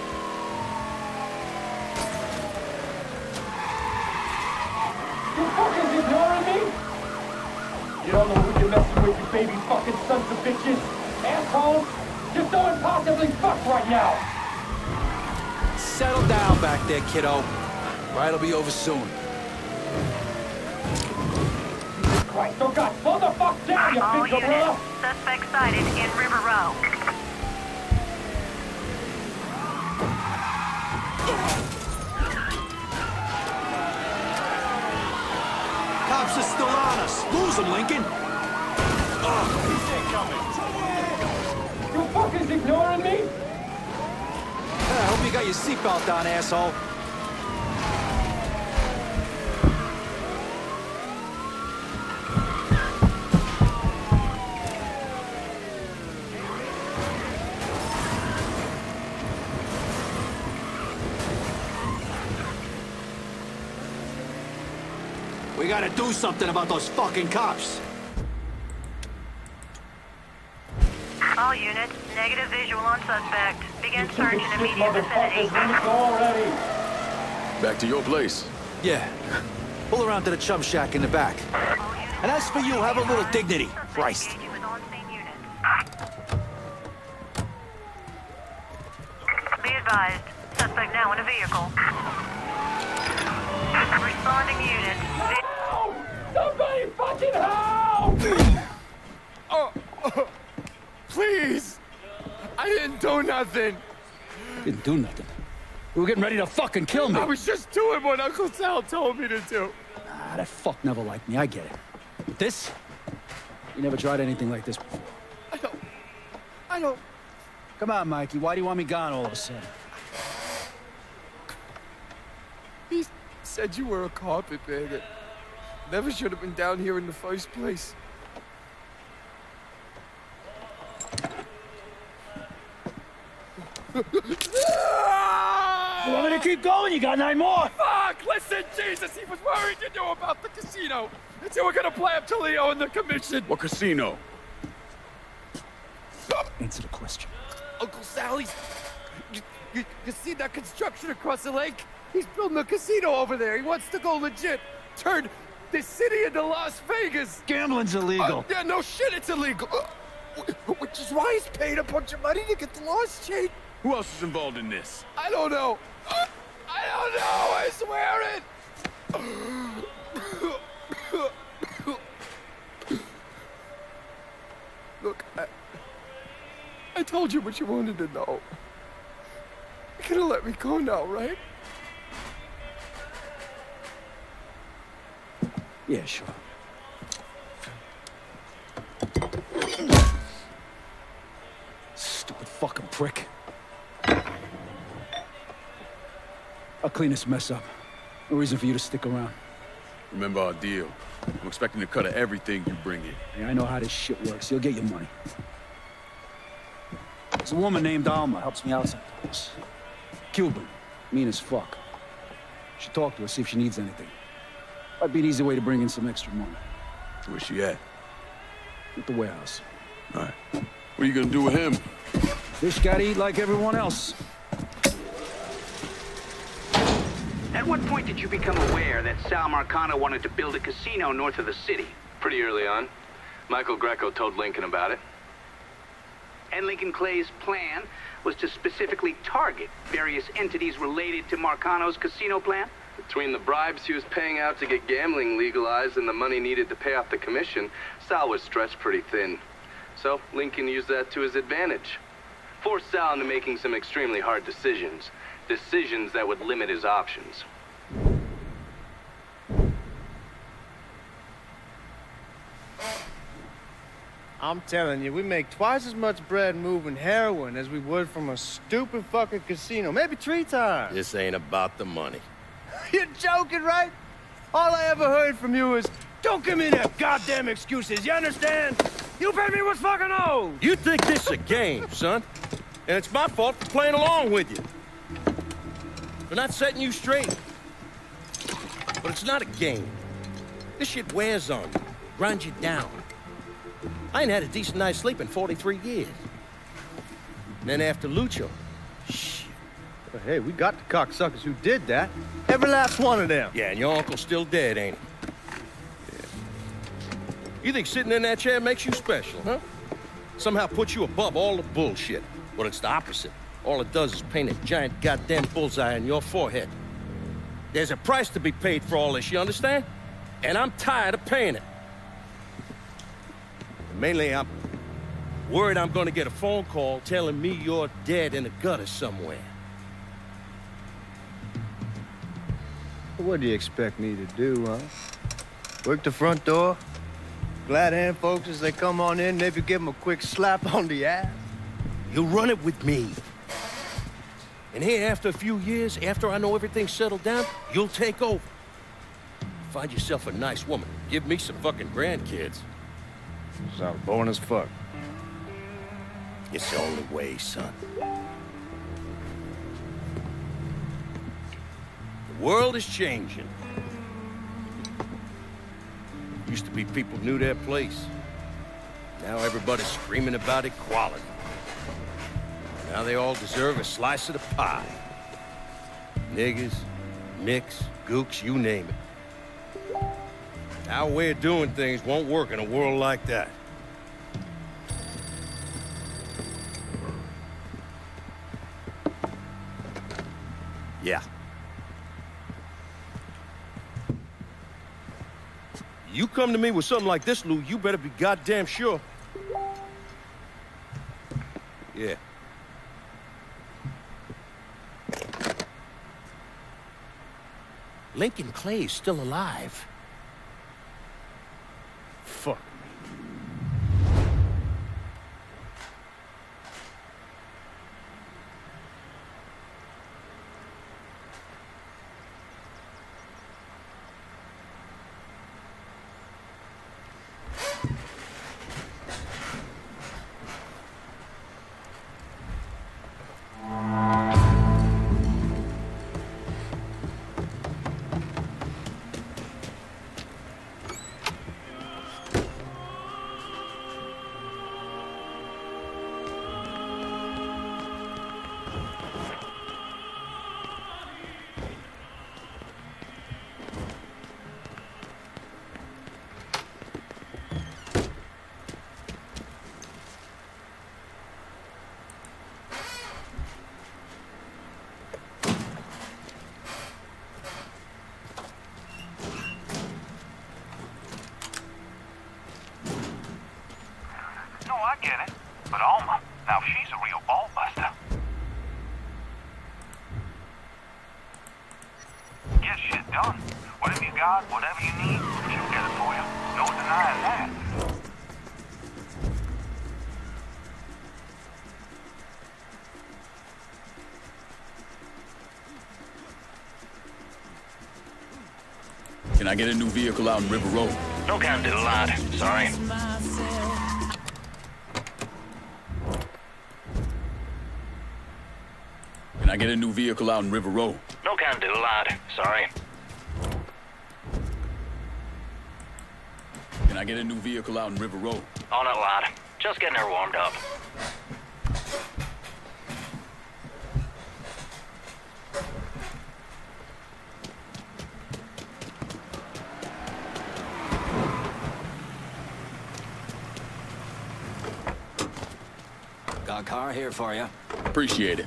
You fucking ignoring me? You don't know who you're messing with, you baby fucking sons of bitches. Assholes! You're so impossibly fucked right now! Settle down back there, kiddo. Right'll be over soon. Christ, oh God, slow the fuck down, you All big units, gorilla! suspect sighted in River Row. Cops are still on us. Lose them, Lincoln. You fuckers ignoring me? I hope you got your seatbelt on, asshole. We gotta do something about those fucking cops. All units, negative visual on suspect. Begin search in immediate vicinity. Back to your place. Yeah. Pull around to the chum shack in the back. And as for you, have a little dignity. Christ. Be advised, suspect now in a vehicle. Responding unit. Somebody fucking help! Please! I didn't do nothing! Didn't do nothing. You were getting ready to fucking kill me. I was just doing what Uncle Sal told me to do. Ah, that fuck never liked me, I get it. But this? You never tried anything like this before. I don't... Come on, Mikey, why do you want me gone all of a sudden? He said you were a carpetbagger. Never should have been down here in the first place. You want me to keep going? You got 9 more! Fuck! Listen, Jesus, he was worried you knew about the casino. And so we're gonna play up to Leo and the commission. What casino? Answer the question. Uncle Sally's... You see that construction across the lake? He's building a casino over there. He wants to go legit. Turn this city into Las Vegas. Gambling's illegal. Yeah, no shit, it's illegal. Which is why he's paid a bunch of money to get the laws changed. Who else is involved in this? I don't know. I don't know, I swear it. Look, I told you what you wanted to know. You could have let me go now, right? Yeah, sure. Stupid fucking prick. I'll clean this mess up. No reason for you to stick around. Remember our deal. I'm expecting a cut of everything you bring in. Yeah, I know how this shit works. You'll get your money. There's a woman named Alma helps me out sometimes. Cuban. Mean as fuck. Should talk to her, see if she needs anything. Might be an easy way to bring in some extra money. Where's she at? At the warehouse. All right. What are you gonna do with him? Fish gotta eat like everyone else. At what point did you become aware that Sal Marcano wanted to build a casino north of the city? Pretty early on. Michael Greco told Lincoln about it. And Lincoln Clay's plan was to specifically target various entities related to Marcano's casino plan? Between the bribes he was paying out to get gambling legalized and the money needed to pay off the commission, Sal was stretched pretty thin. So Lincoln used that to his advantage. Forced Sal into making some extremely hard decisions. Decisions that would limit his options. I'm telling you, we make twice as much bread moving heroin as we would from a stupid fucking casino. Maybe 3 times. This ain't about the money. You're joking, right? All I ever heard from you is, don't give me that goddamn excuses, you understand? You pay me what's fucking owed! You think this is a game, son? And it's my fault for playing along with you. For not setting you straight. But it's not a game. This shit wears on you, grinds you down. I ain't had a decent night's sleep in 43 years. And then after Lucho, shit. But hey, we got the cocksuckers who did that. Every last one of them. Yeah, and your uncle's still dead, ain't he? Yeah. You think sitting in that chair makes you special, huh? Somehow puts you above all the bullshit. Well, it's the opposite. All it does is paint a giant goddamn bullseye on your forehead. There's a price to be paid for all this, you understand? And I'm tired of paying it. Mainly, I'm worried I'm gonna get a phone call telling me you're dead in the gutter somewhere. What do you expect me to do, huh? Work the front door? Glad hand folks as they come on in, maybe give them a quick slap on the ass? You'll run it with me. And here, after a few years, after I know everything's settled down, you'll take over. Find yourself a nice woman. Give me some fucking grandkids. Sounds boring as fuck. It's the only way, son. The world is changing. Used to be people knew their place. Now everybody's screaming about equality. Now they all deserve a slice of the pie. Niggas, nicks, gooks, you name it. Our way of doing things won't work in a world like that. Yeah. You come to me with something like this, Lou, you better be goddamn sure. Yeah. Lincoln Clay's still alive. Fuck. I get it. But Alma, now she's a real ball buster. Get shit done. Whatever you got, whatever you need, she'll get it for you. No denying that. Can I get a new vehicle out in River Road? No can do, lad. Sorry. Can I get a new vehicle out in River Road? No can do, lad. Sorry. Can I get a new vehicle out in River Road? On it, lad. Just getting her warmed up. Doc Har here for you. Appreciate it.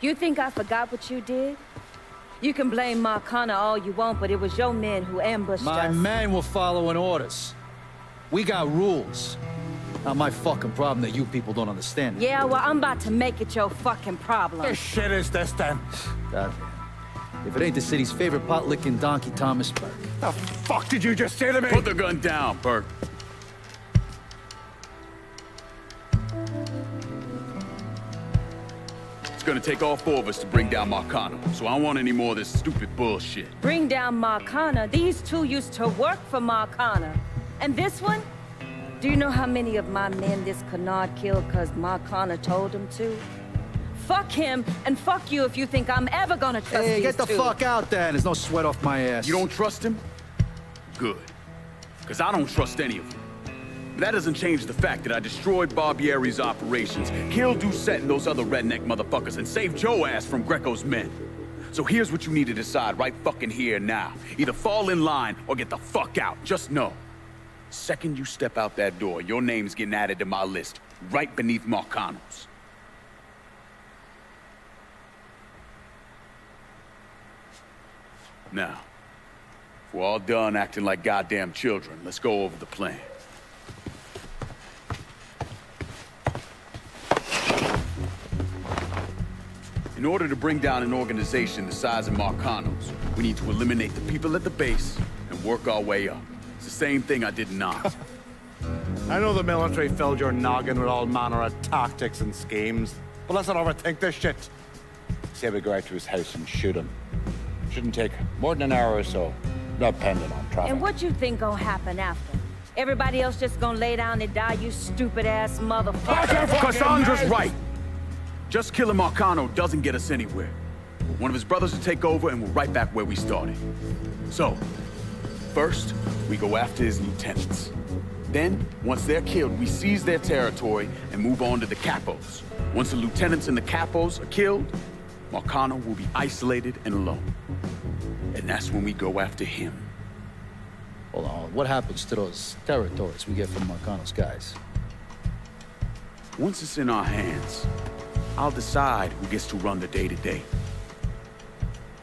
You think I forgot what you did? You can blame Marcana all you want, but it was your men who ambushed us. My men were following orders. We got rules. Not my fucking problem that you people don't understand it. Yeah, well, I'm about to make it your fucking problem. What shit is this, then? God, if it ain't the city's favorite pot-licking donkey, Thomas Burke. The fuck did you just say to me? Put the gun down, Burke. It's gonna take all four of us to bring down Marcano, so I don't want any more of this stupid bullshit. Bring down Marcana? These two used to work for Marcana. And this one? Do you know how many of my men this canard killed because Marcana told him to? Fuck him, and fuck you if you think I'm ever gonna trust these two. Hey, get the fuck out then. There's no sweat off my ass. You don't trust him? Good. Because I don't trust any of them. But that doesn't change the fact that I destroyed Barbieri's operations, killed Doucette and those other redneck motherfuckers, and saved Joe ass from Greco's men. So here's what you need to decide right fucking here now. Either fall in line or get the fuck out. Just know. Second you step out that door, your name's getting added to my list, right beneath Marcano's. Now, if we're all done acting like goddamn children, let's go over the plan. In order to bring down an organization the size of Marcano's, we need to eliminate the people at the base and work our way up. It's the same thing I did in Oz. I know the military filled your noggin with all manner of tactics and schemes, but let's not overthink this shit. Say we go out to his house and shoot him. Shouldn't take more than an hour or so, depending on traffic. And what you think gonna happen after? Everybody else just gonna lay down and die, you stupid-ass motherfucker? Cassandra's right! Just killing Marcano doesn't get us anywhere. One of his brothers will take over and we're right back where we started. So, first, we go after his lieutenants. Then, once they're killed, we seize their territory and move on to the capos. Once the lieutenants and the capos are killed, Marcano will be isolated and alone. And that's when we go after him. Hold on, what happens to those territories we get from Marcano's guys? Once it's in our hands, I'll decide who gets to run the day-to-day.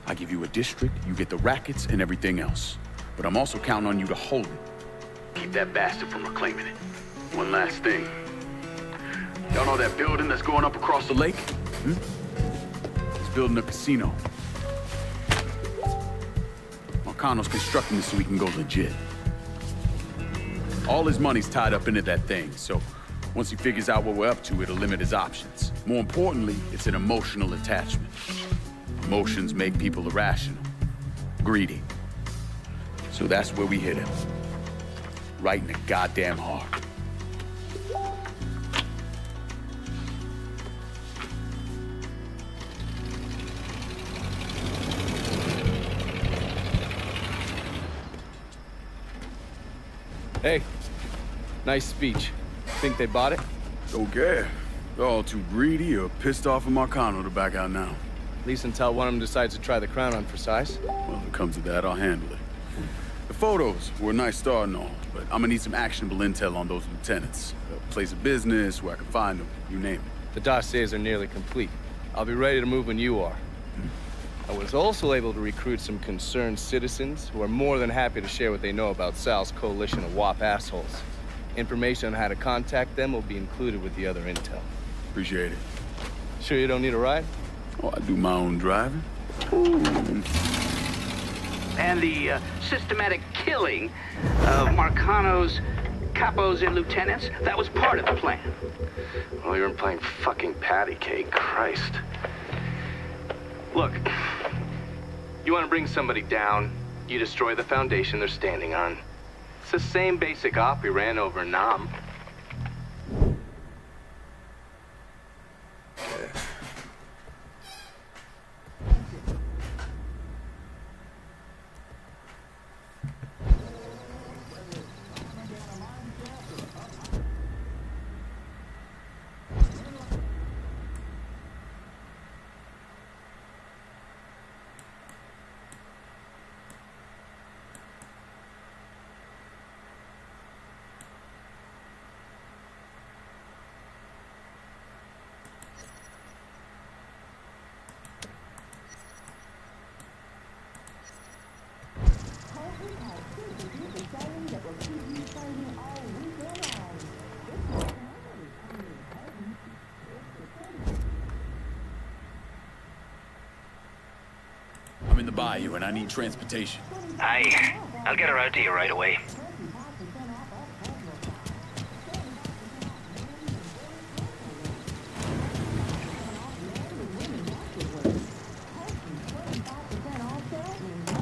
I give you a district, you get the rackets and everything else. But I'm also counting on you to hold it. keep that bastard from reclaiming it. One last thing. Y'all know that building that's going up across the lake? It's building a casino. Marcano's constructing this so we can go legit. All his money's tied up into that thing, so once he figures out what we're up to, it'll limit his options. More importantly, it's an emotional attachment. Emotions make people irrational, greedy. So that's where we hit him. Right in the goddamn heart. Hey, nice speech. Think they bought it? Okay. They're all too greedy or pissed off at Marcano to back out now. At least until one of them decides to try the crown on for size. Well, if it comes to that, I'll handle it. The photos were a nice start and all, but I'm gonna need some actionable intel on those lieutenants. A place of business, where I can find them, you name it. The dossiers are nearly complete. I'll be ready to move when you are. I was also able to recruit some concerned citizens who are more than happy to share what they know about Sal's coalition of WAP assholes. Information on how to contact them will be included with the other intel. Appreciate it. Sure you don't need a ride? Oh, I do my own driving. And the systematic killing of Marcano's capos and lieutenants, that was part of the plan. Well, you're playing fucking patty cake, Christ. Look, you want to bring somebody down, you destroy the foundation they're standing on. It's the same basic op we ran over in Nam. I'm in the bayou and I need transportation. Aye, I'll get her out to you right away.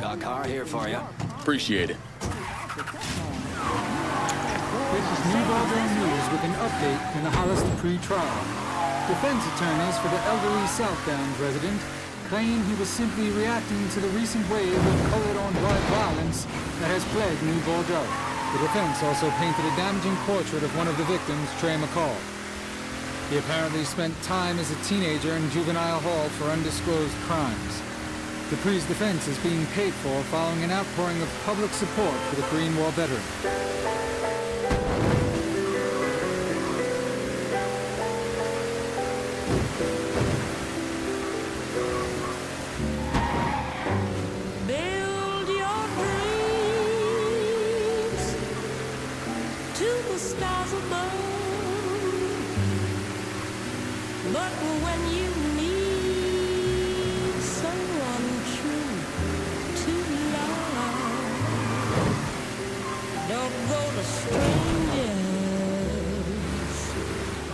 Got a car here for you. Appreciate it. This is New Bordeaux News with an update in the Hollister pre-trial. Defense attorneys for the elderly South Downs resident claim he was simply reacting to the recent wave of colored-on-blood violence that has plagued New Bordeaux. The defense also painted a damaging portrait of one of the victims, Trey McCall. He apparently spent time as a teenager in juvenile hall for undisclosed crimes. The Pre's defense is being paid for following an outpouring of public support for the Korean War veteran. Build your dreams to the stars above. But when you need someone true to love, don't go to strangers,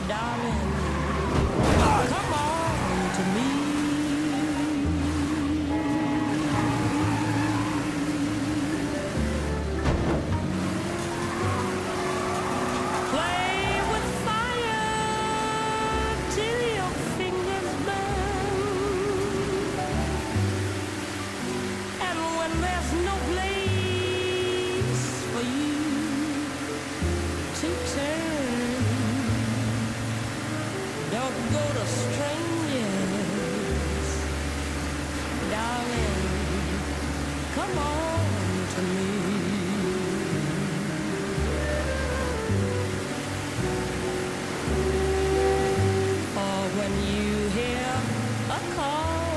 darling. Come on to me. Play with fire till your fingers burn. And when there's no place for you to turn, don't go to strangers, darling. Come on to me. Or when you hear a call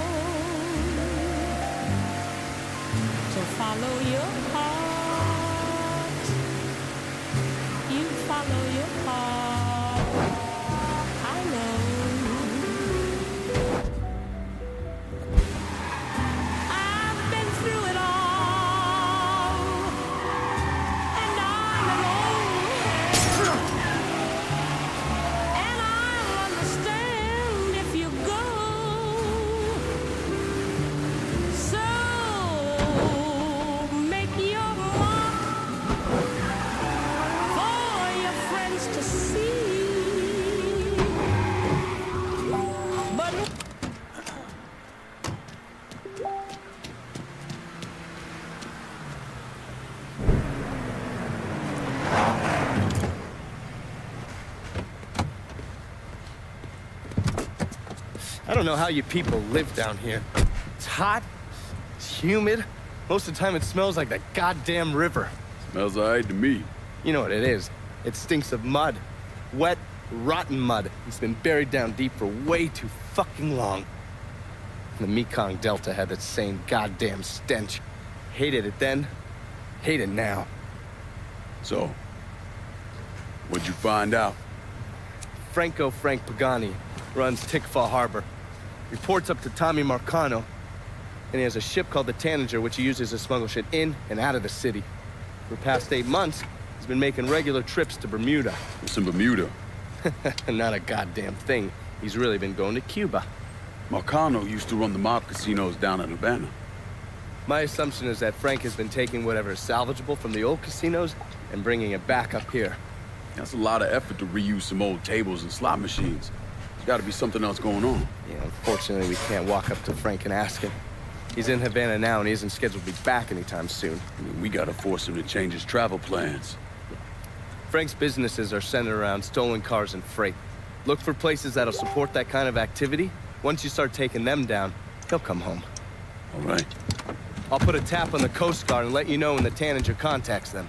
to follow your heart, follow your heart. I know. I've been through it all, and I'm alone. And I'll understand if you go. So make your mark for your friends to see. But I don't know how you people live down here. It's hot, it's humid. Most of the time it smells like the goddamn river. Smells all right to me. You know what it is. It stinks of mud. Wet, rotten mud. It's been buried down deep for way too fucking long. The Mekong Delta had that same goddamn stench. Hated it then, hate it now. So, what'd you find out? Frank Pagani runs Tikfa Harbor. Reports up to Tommy Marcano, and he has a ship called the Tanager, which he uses to smuggle shit in and out of the city. For the past 8 months, he's been making regular trips to Bermuda. What's in Bermuda? Not a goddamn thing. He's really been going to Cuba. Marcano used to run the mob casinos down in Havana. My assumption is that Frank has been taking whatever is salvageable from the old casinos and bringing it back up here. That's a lot of effort to reuse some old tables and slot machines. There's gotta be something else going on. Yeah, unfortunately, we can't walk up to Frank and ask him. He's in Havana now, and he isn't scheduled to be back anytime soon. I mean, we gotta force him to change his travel plans. Frank's businesses are centered around stolen cars and freight. Look for places that'll support that kind of activity. Once you start taking them down, he'll come home. All right. I'll put a tap on the Coast Guard and let you know when the Tanager contacts them.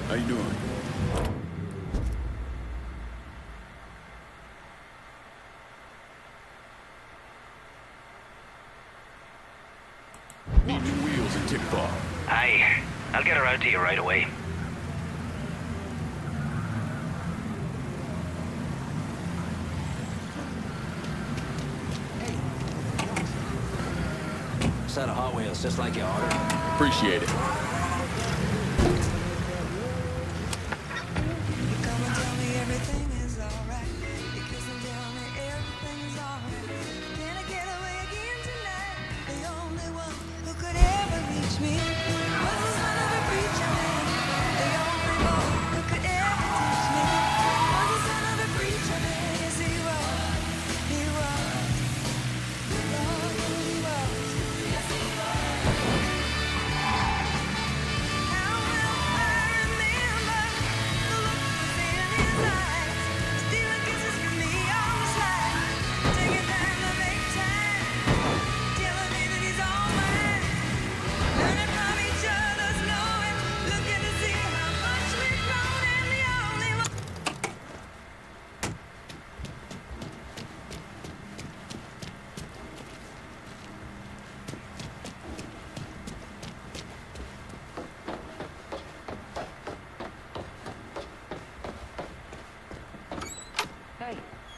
How you doing? Need new wheels and Tikva. Aye. I'll get her out to you right away. Set of Hot Wheels, just like you ordered. Appreciate it.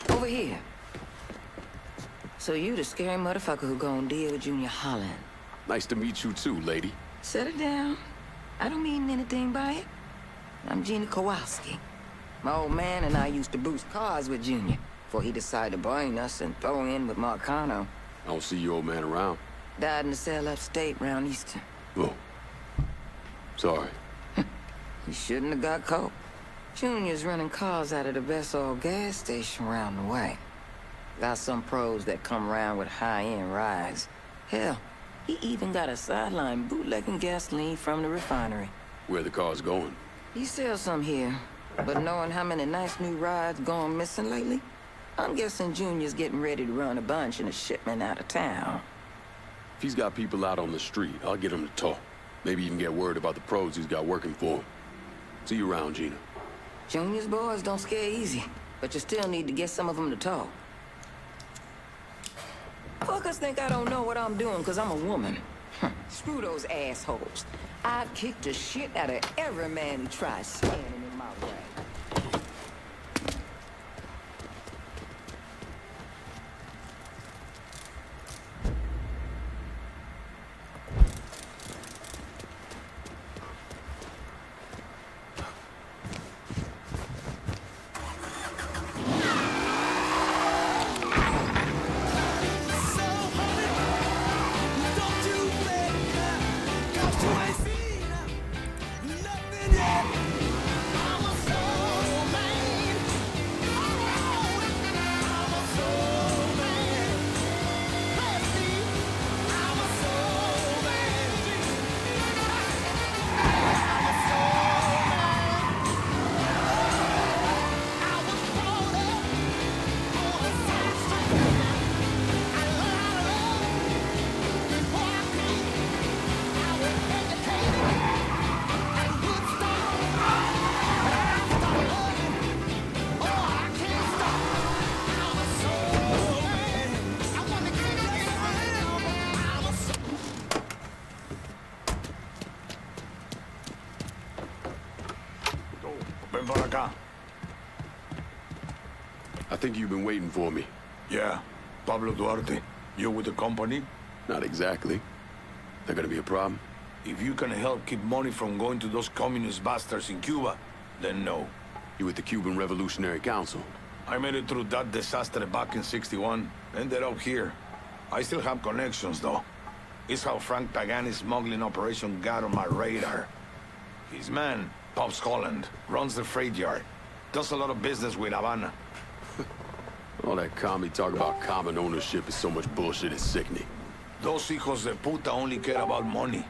Over here. So you the scary motherfucker who gonna deal with Junior Holland. Nice to meet you too, lady. Set it down. I don't mean anything by it. I'm Gina Kowalski. My old man and I used to boost cars with Junior before he decided to brain us and throw in with Marcano. I don't see your old man around. Died in the cell upstate around Easter. Oh. Sorry. He shouldn't have got caught. Junior's running cars out of the best old gas station around the way. Got some pros that come around with high-end rides. Hell, he even got a sideline bootlegging gasoline from the refinery. Where the car's going? He sells some here, But knowing how many nice new rides gone missing lately, I'm guessing Junior's getting ready to run a bunch in a shipment out of town. If he's got people out on the street, I'll get him to talk. Maybe even get word about the pros he's got working for him. See you around, Gina. Junior's boys don't scare easy, but you still need to get some of them to talk. Fuckers think I don't know what I'm doing because I'm a woman. Screw those assholes. I'd kick the shit out of every man who tries standing in my way. I think you've been waiting for me. Yeah. Pablo Duarte. You with the company? Not exactly. That gonna be a problem? If you can help keep money from going to those communist bastards in Cuba, then no. You with the Cuban Revolutionary Council? I made it through that disaster back in '61. Ended up here. I still have connections, though. It's how Frank Pagani's smuggling operation got on my radar. His man, Pops Holland, runs the freight yard. Does a lot of business with Havana. All that commie talk about common ownership is so much bullshit, it's sickening. Those hijos de puta only care about money.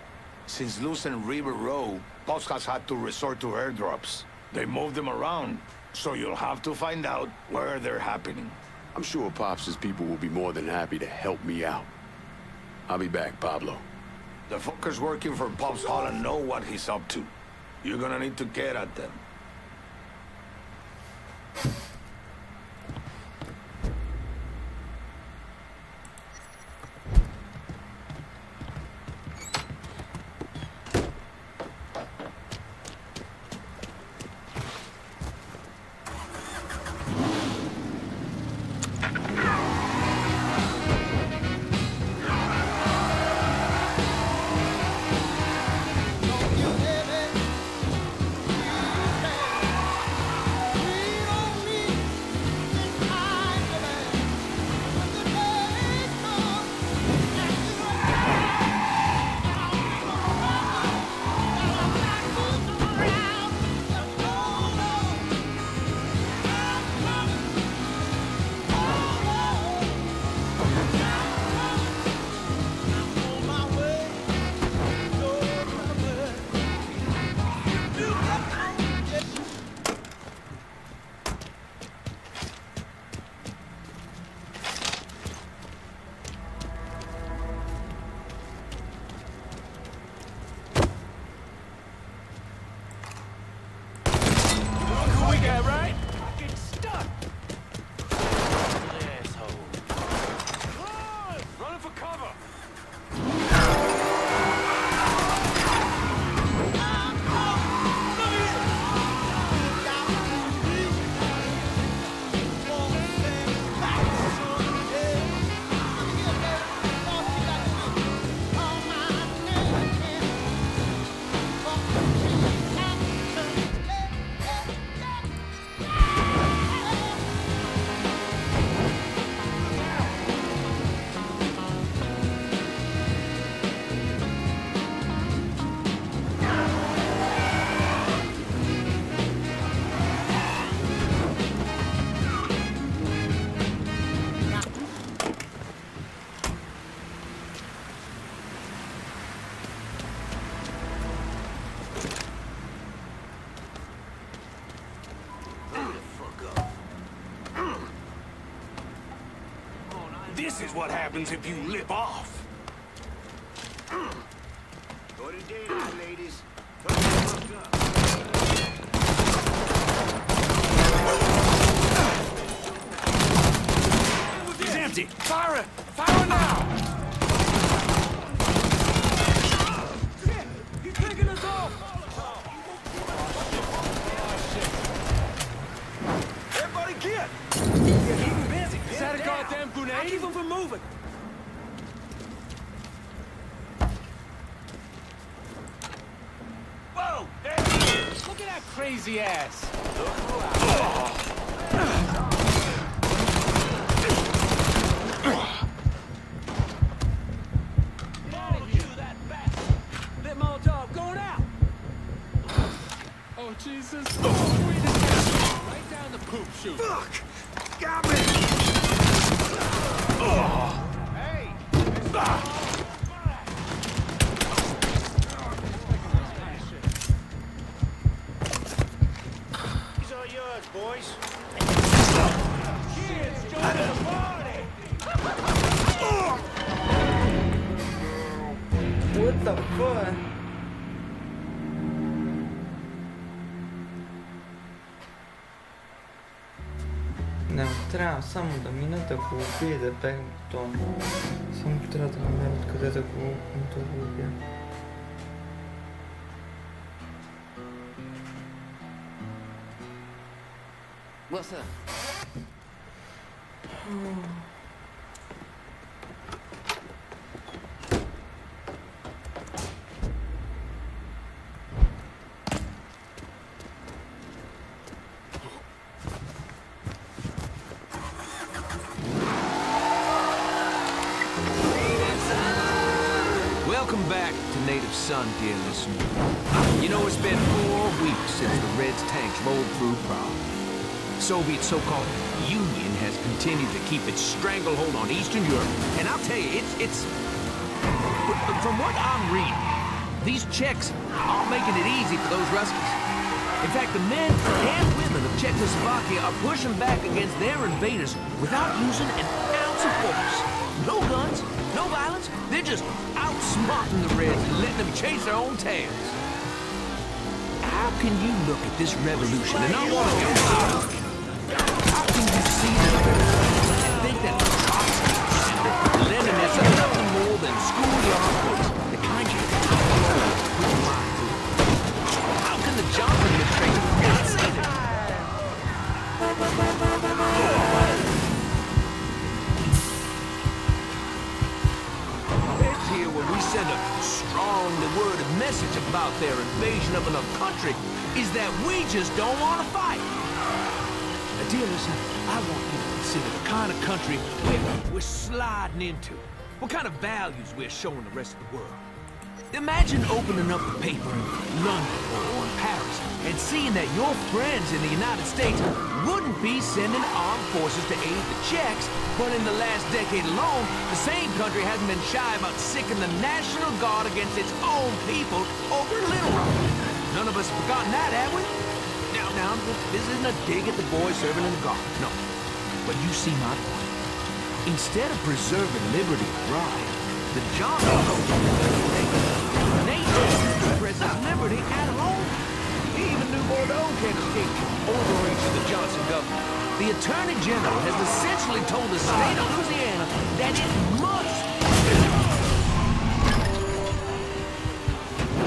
Since losing River Row, Pops has had to resort to airdrops. They move them around, so you'll have to find out where they're happening. I'm sure Pops' people will be more than happy to help me out. I'll be back, Pablo. The fuckers working for Pops Holland know what he's up to. You're gonna need to get at them. This is what happens if you lip off. Go to daylight, ladies. Put the fuck up. He's empty. Fire it! Fire now! Shit! He's taking us off! Everybody get! Keep him busy. Is that a goddamn grenade? Keep him from moving. Whoa! There he is! Look at that crazy ass! Lit Molotov going out. Oh, Jesus! Right down the poop chute! Fuck! Got me! Hey! These are yours, boys. Kids, join the party! What the fuck? Ne, trebam samo da minuta ko ubije da pegam to. Samo treba da minut kada da to ubije. What's up? Welcome back to Native Son, dear listener. You know, it's been 4 weeks since the Reds' tanks rolled through Prague. Soviet so-called Union has continued to keep its stranglehold on Eastern Europe, and I'll tell you, it's from what I'm reading, these Czechs aren't making it easy for those Ruskies. In fact, the men and women of Czechoslovakia are pushing back against their invaders without using an ounce of force. No guns, no violence, they're just outsmarting the Reds and letting them chase their own tails. How can you look at this revolution and not want to get involved? How can you see this and think that Trotsky and Leninists are nothing more than schoolyard books, the kind you can put your mind through? How can the Johnson administration really say that? It's here where we send a strongly worded message about their invasion of another country is that we just don't want to fight. Now, dear listener, I want you to consider the kind of country we're sliding into, what kind of values we're showing the rest of the world. Imagine opening up the paper in London or in Paris and seeing that your friends in the United States wouldn't be sending armed forces to aid the Czechs, but in the last decade alone, the same country hasn't been shy about sicking the National Guard against its own people over in Little Rock. None of us have forgotten that, have we? Now, this isn't a dig at the boys serving in the Guard, no. But you see my point. Instead of preserving liberty and right, the Johnsons President Liberty at home. Even New Bordeaux can't escape the overreach of the Johnson government. The Attorney General has essentially told the state of Louisiana that it must.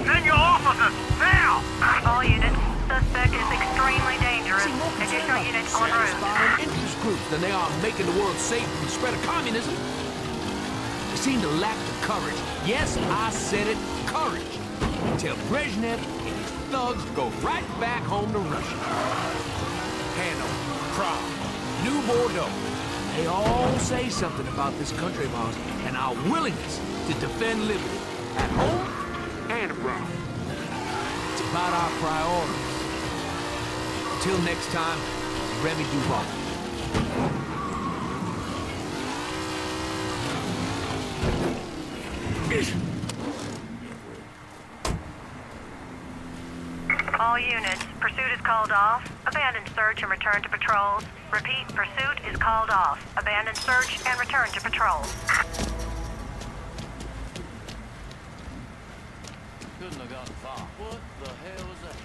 Send your officers, now! All units, suspect is extremely dangerous. Additional units en route. Satisfying interest groups than they are making the world safe from the spread of communism. They seem to lack the courage. Yes, I said it, courage. Tell Brezhnev and his thugs to go right back home to Russia. Hanover, Prague, New Bordeaux. They all say something about this country of ours and our willingness to defend liberty at home and abroad. It's about our priorities. Until next time, Remy Duval. All All units, pursuit is called off. Abandon search and return to patrols. Repeat, pursuit is called off. Abandon search and return to patrols. Couldn't have gone far. What the hell was that?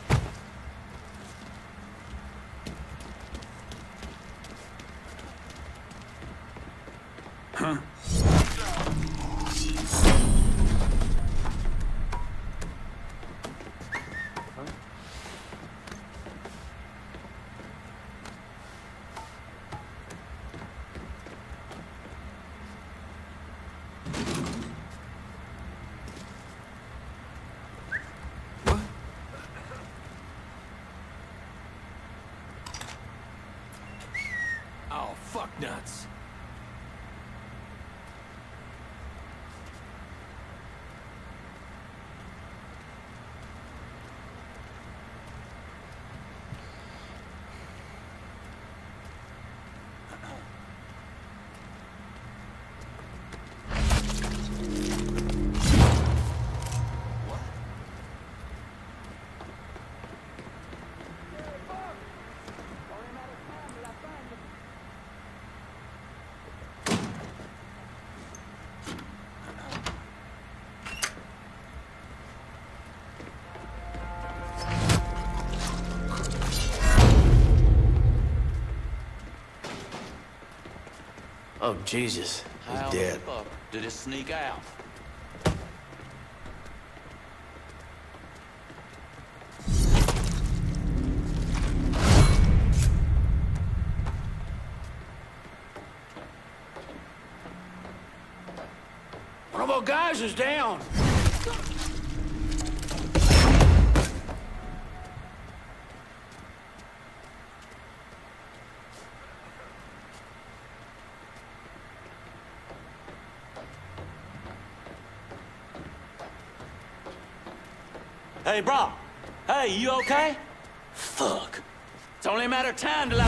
Huh? Oh, fuck nuts. Oh, Jesus. He's dead. How the fuck did it sneak out? One of our guys is down. Hey, bro. Hey, you okay? Fuck. It's only a matter of time till I...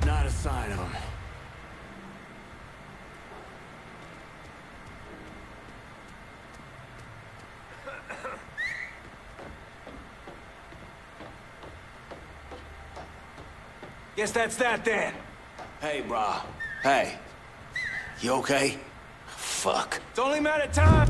Not a sign of him. Guess that's that then. Hey, brah. Hey. You okay? Fuck. It's only a matter of time.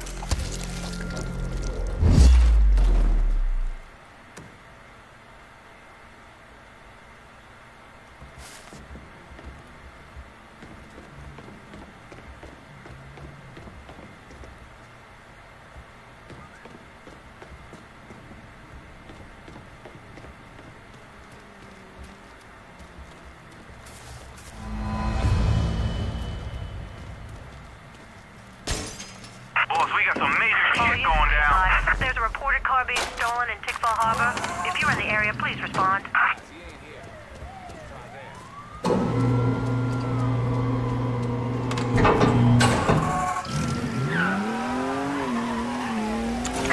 We got some major shit going down. There's a reported car being stolen in Tickfall Harbor. If you're in the area, please respond.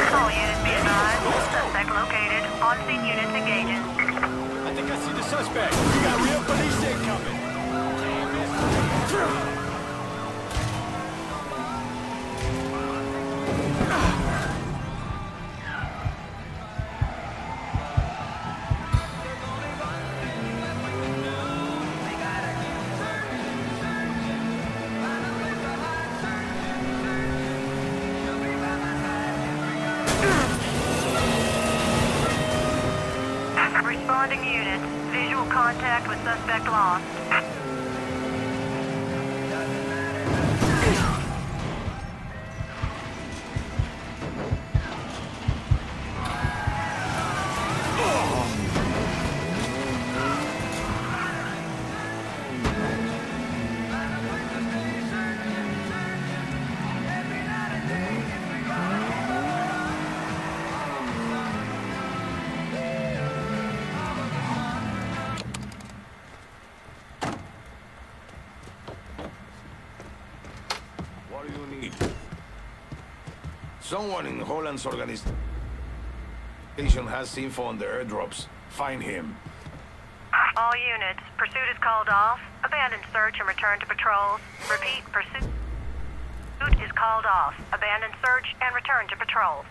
All units be advised. Suspect located. On-scene units engaging. I think I see the suspect. We got real police incoming. Responding units. Visual contact with suspect lost. Someone in Holland's organization has info on the airdrops. Find him. All units, pursuit is called off. Abandon search and return to patrols. Repeat, pursuit is called off. Abandon search and return to patrols.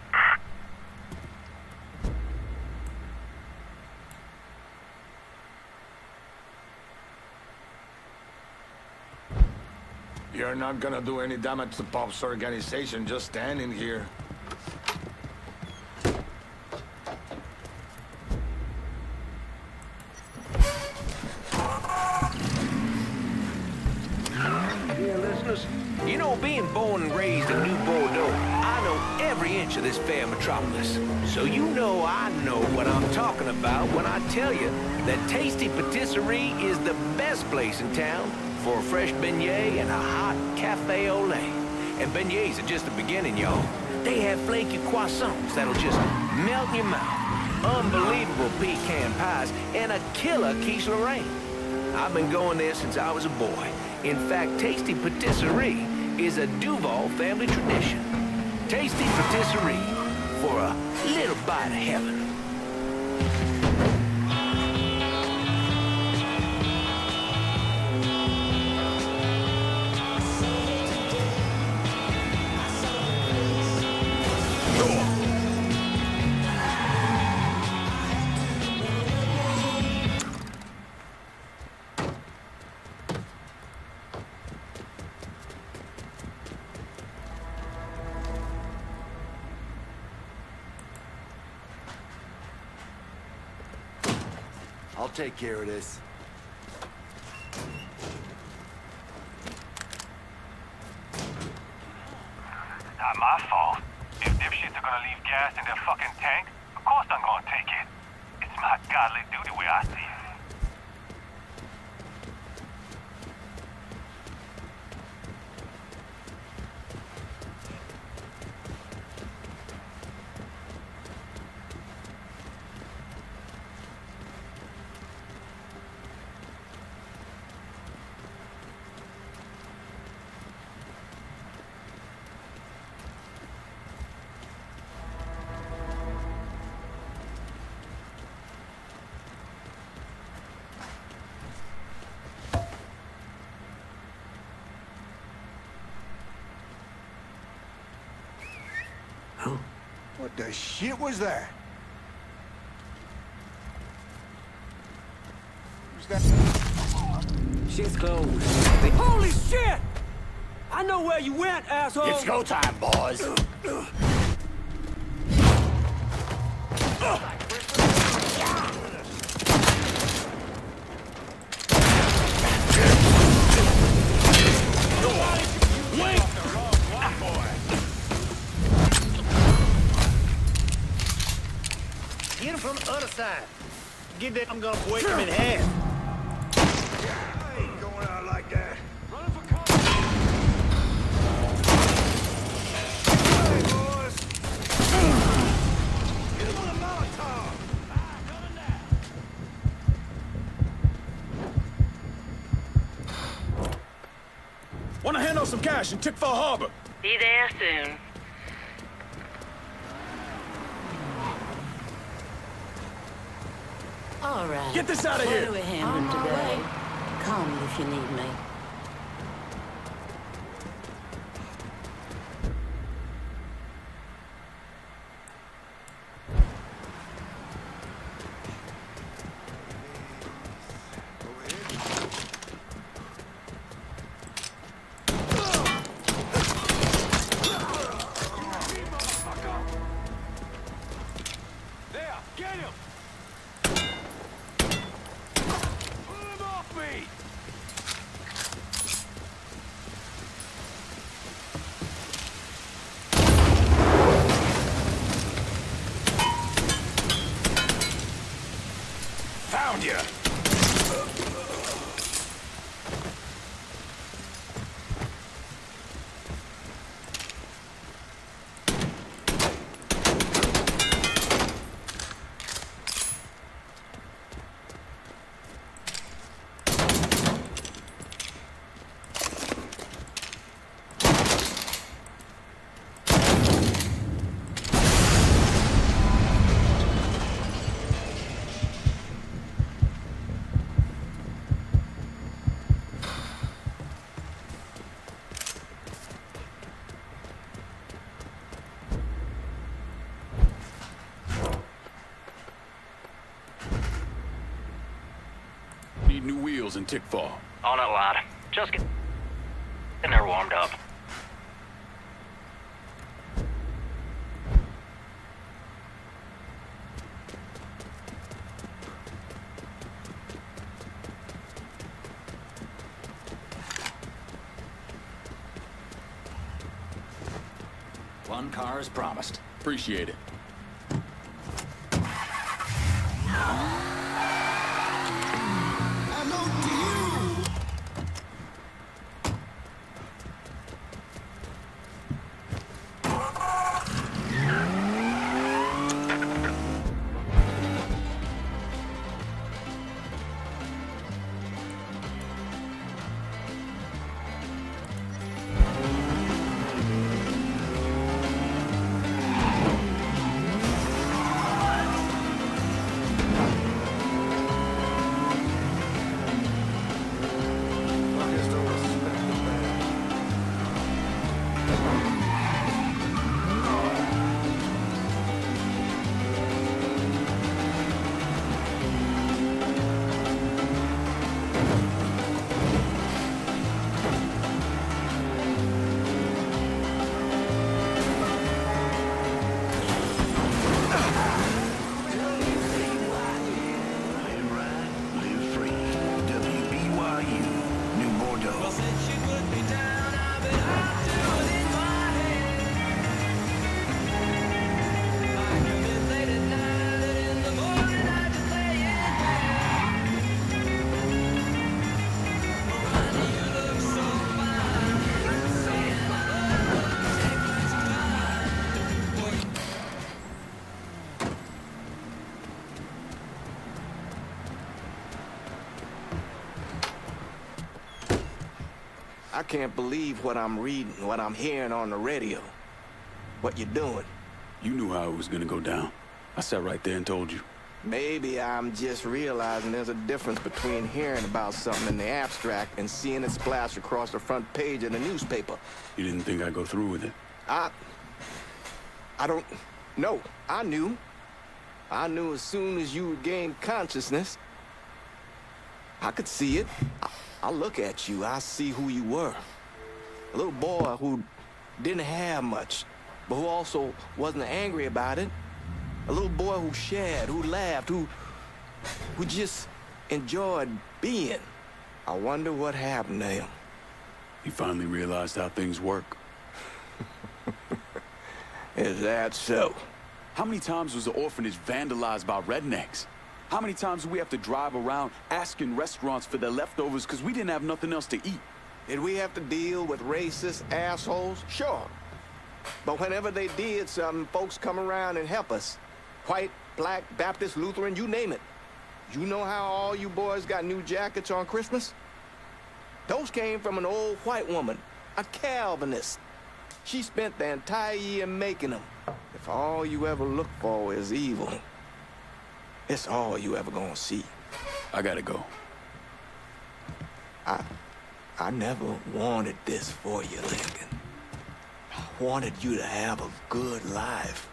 You're not gonna do any damage to Pop's organization just standing here. Yeah, listeners, you know, being born and raised in New Bordeaux, I know every inch of this fair metropolis. So you know I know what I'm talking about when I tell you that Tasty Patisserie is the best place in town for a fresh beignet and a hot cafe au lait. And beignets are just the beginning, y'all. They have flaky croissants that'll just melt in your mouth, unbelievable pecan pies, and a killer quiche Lorraine. I've been going there since I was a boy. In fact, Tasty Patisserie is a Duval family tradition. Tasty Patisserie for a little bite of heaven. I'll take care of this. Not my fault. If dipshits are gonna leave gas in their fucking tank, of course I'm gonna take it. It's my godly duty where I see it. What the shit was that? Who's that? Shit's closed. Holy shit! I know where you went, asshole! It's go time, boys. Get him from the other side. Get that, I'm gonna break him in half. I ain't going out like that. Run for cover. Hey, boys. Get him on a Molotov. Wanna hand out some cash in Tickfall Harbor? Be there soon. All right. Get this out of here. What are we handling today? Call me if you need me. There, get him! Pull him off me! Found you. Need new wheels in Tickfall. On it, lad. Just get in there we're warmed up. One car as promised. Appreciate it. I can't believe what I'm reading, what I'm hearing on the radio. What you doing? You knew how it was gonna go down. I sat right there and told you. Maybe I'm just realizing there's a difference between hearing about something in the abstract and seeing it splashed across the front page of the newspaper. You didn't think I'd go through with it? I don't know. I knew. I knew as soon as you regained consciousness. I could see it. I look at you, I see who you were. A little boy who didn't have much, but who also wasn't angry about it. A little boy who shared, who laughed, who just enjoyed being. I wonder what happened to him. He finally realized how things work. Is that so? How many times was the orphanage vandalized by rednecks? How many times do we have to drive around asking restaurants for their leftovers because we didn't have nothing else to eat? Did we have to deal with racist assholes? Sure. But whenever they did something, folks come around and help us. White, black, Baptist, Lutheran, you name it. You know how all you boys got new jackets on Christmas? Those came from an old white woman, a Calvinist. She spent the entire year making them. If all you ever look for is evil, it's all you ever gonna see. I gotta go. I never wanted this for you, Lincoln. I wanted you to have a good life.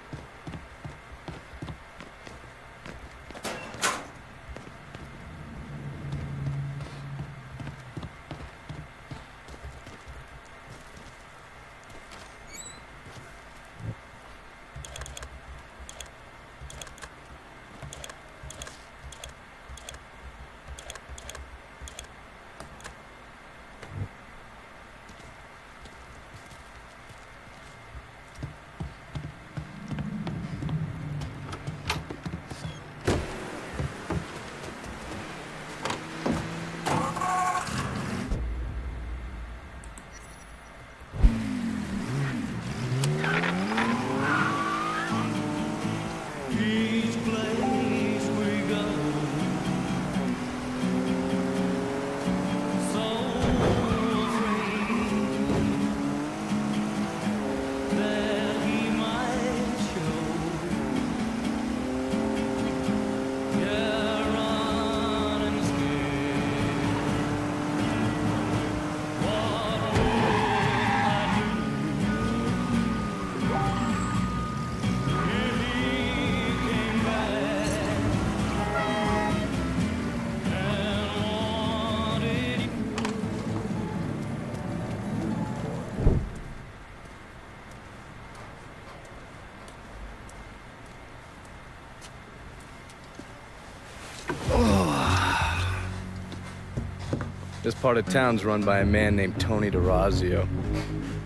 This part of town's run by a man named Tony DeRazio.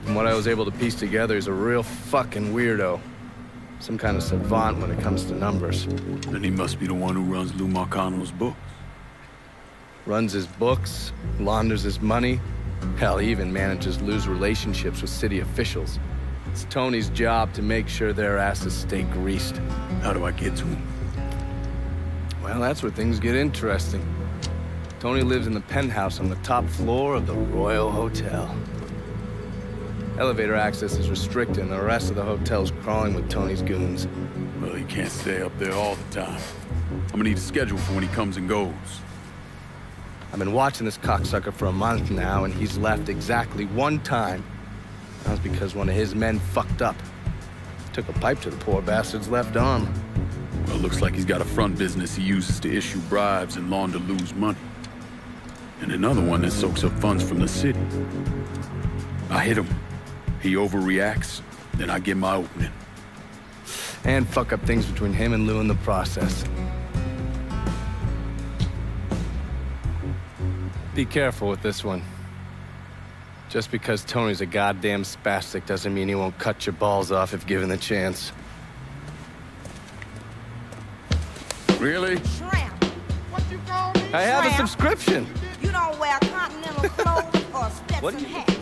From what I was able to piece together, he's a real fucking weirdo. Some kind of savant when it comes to numbers. Then he must be the one who runs Lou Marcano's books. Runs his books, launders his money. Hell, he even manages Lou's relationships with city officials. It's Tony's job to make sure their asses stay greased. How do I get to him? Well, that's where things get interesting. Tony lives in the penthouse on the top floor of the Royal Hotel. Elevator access is restricted, and the rest of the hotel's crawling with Tony's goons. Well, he can't stay up there all the time. I'm gonna need a schedule for when he comes and goes. I've been watching this cocksucker for a month now, and he's left exactly one time. That was because one of his men fucked up. Took a pipe to the poor bastard's left arm. Well, it looks like he's got a front business he uses to issue bribes and launder Lou's money. And another one that soaks up funds from the city. I hit him. He overreacts, then I get my opening. And fuck up things between him and Lou in the process. Be careful with this one. Just because Tony's a goddamn spastic doesn't mean he won't cut your balls off if given the chance. Really? Shrimp. What you call me? I have a subscription. You don't wear continental clothes or Stetson hats.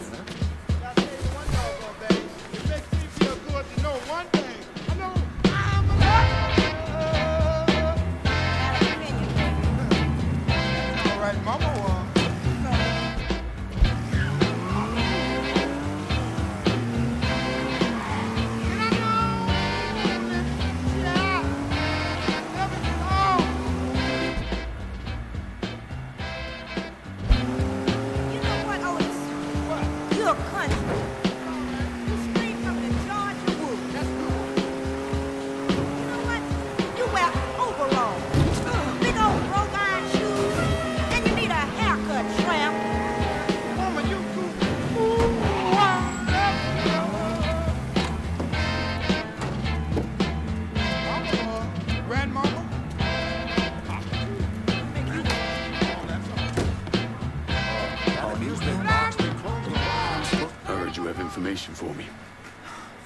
For me.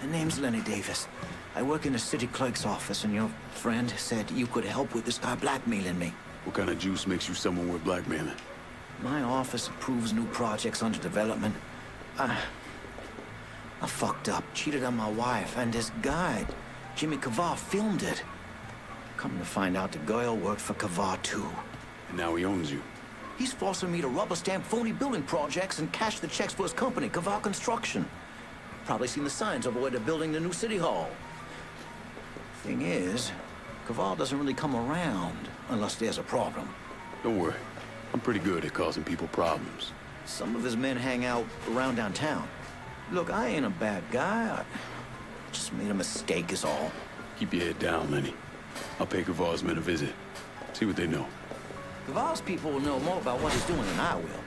The name's Lenny Davis. I work in the city clerk's office, and your friend said you could help with this guy blackmailing me. What kind of juice makes you someone worth blackmailing? My office approves new projects under development. I fucked up, cheated on my wife, and this guy, Jimmy Kavar, filmed it. Come to find out, the girl worked for Kavar, too. And now he owns you. He's forcing me to rubber stamp phony building projects and cash the checks for his company, Kavar Construction. Probably seen the signs over where they're building the new city hall. Thing is, Kavar doesn't really come around unless there's a problem. Don't worry. I'm pretty good at causing people problems. Some of his men hang out around downtown. Look, I ain't a bad guy. I just made a mistake is all. Keep your head down, Lenny. I'll pay Kavar's men a visit. See what they know. Kavar's people will know more about what he's doing than I will.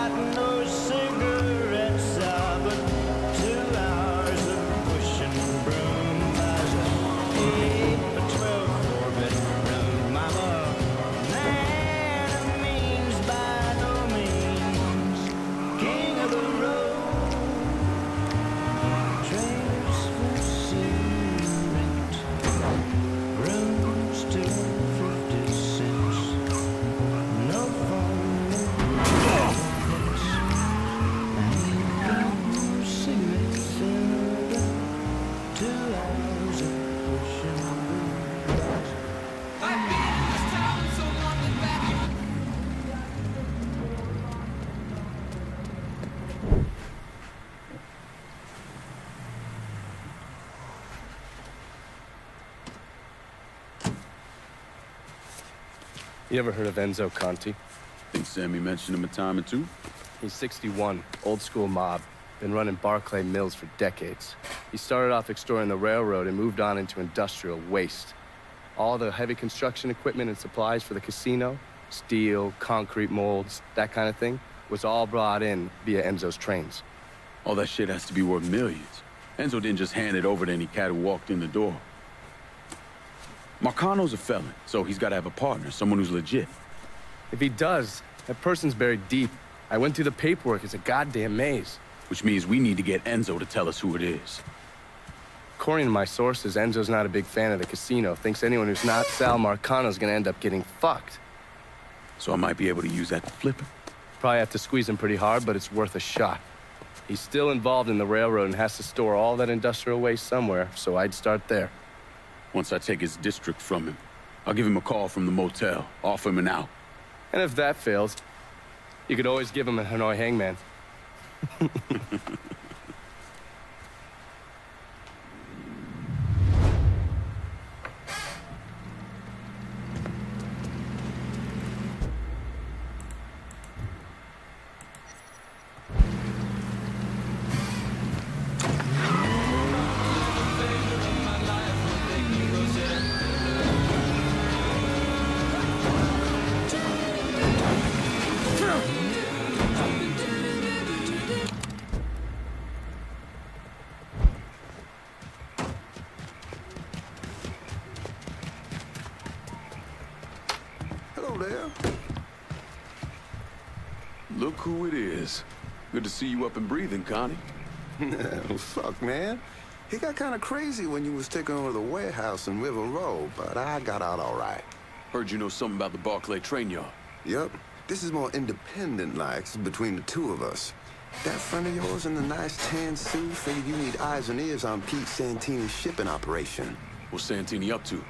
got no cigarettes, but 2 hours of pushing broom. Buys a 8 by 12 4-bedroom mama. Man of means by no means, king of the road. Trains for cigarette, rooms to 50 cents. No phone. You ever heard of Enzo Conti? Think Sammy mentioned him a time or two? He's 61, old school mob. Been running Barclay Mills for decades. He started off extorting the railroad and moved on into industrial waste. All the heavy construction equipment and supplies for the casino, steel, concrete molds, that kind of thing, was all brought in via Enzo's trains. All that shit has to be worth millions. Enzo didn't just hand it over to any cat who walked in the door. Marcano's a felon, so he's got to have a partner, someone who's legit. If he does, that person's buried deep. I went through the paperwork. It's a goddamn maze. Which means we need to get Enzo to tell us who it is. According to my sources, Enzo's not a big fan of the casino. Thinks anyone who's not Sal Marcano's gonna end up getting fucked. So I might be able to use that to flip him. Probably have to squeeze him pretty hard, but it's worth a shot. He's still involved in the railroad and has to store all that industrial waste somewhere, so I'd start there. Once I take his district from him, I'll give him a call from the motel, offer him an out. And if that fails, you could always give him a Hanoi hangman. Look who it is. Good to see you up and breathing, Connie. Fuck, man. He got kind of crazy when you was taking over the warehouse in River Road, but I got out all right. Heard you know something about the Barclay train yard. Yup. This is more independent-like between the two of us. That friend of yours in the nice tan suit figured you need eyes and ears on Pete Santini's shipping operation. What's Santini up to?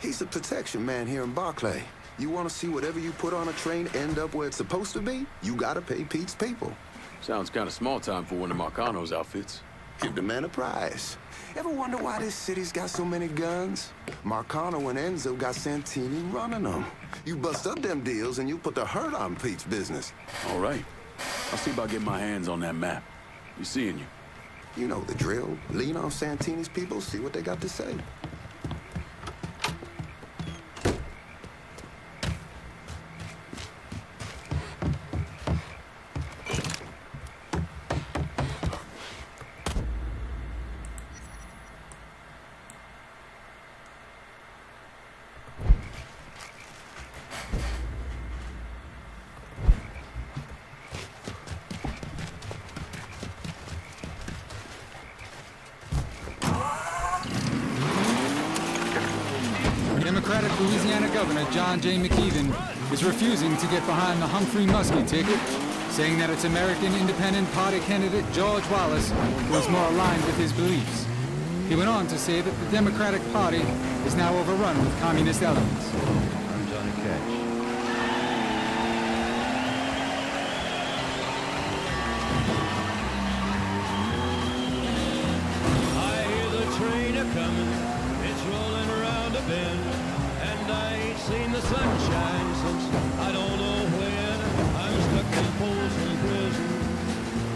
He's the protection man here in Barclay. You want to see whatever you put on a train end up where it's supposed to be? You gotta pay Pete's people. Sounds kind of small time for one of Marcano's outfits. Give the man a prize. Ever wonder why this city's got so many guns? Marcano and Enzo got Santini running them. You bust up them deals and you put the hurt on Pete's business. All right. I'll see about getting my hands on that map. Be seeing you. You know the drill. Lean on Santini's people, see what they got to say. Democratic Louisiana Governor John J. McKeeven is refusing to get behind the Humphrey Muskie ticket, saying that it's American Independent Party candidate George Wallace who is more aligned with his beliefs. He went on to say that the Democratic Party is now overrun with communist elements. I'm Johnny Cash. I hear the train a-coming, it's rolling around a bend, and I ain't seen the sunshine since I don't know when. I'm stuck in Folsom Prison,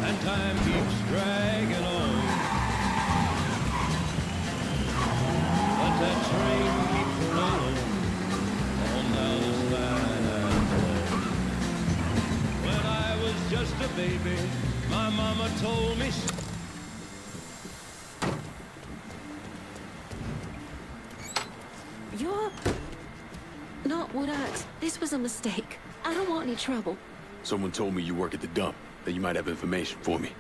and time keeps dragging on. But that train keeps rolling on down this line. When I was just a baby. My mama told me. You're not what this was a mistake. I don't want any trouble. Someone told me you work at the dump, that you might have information for me.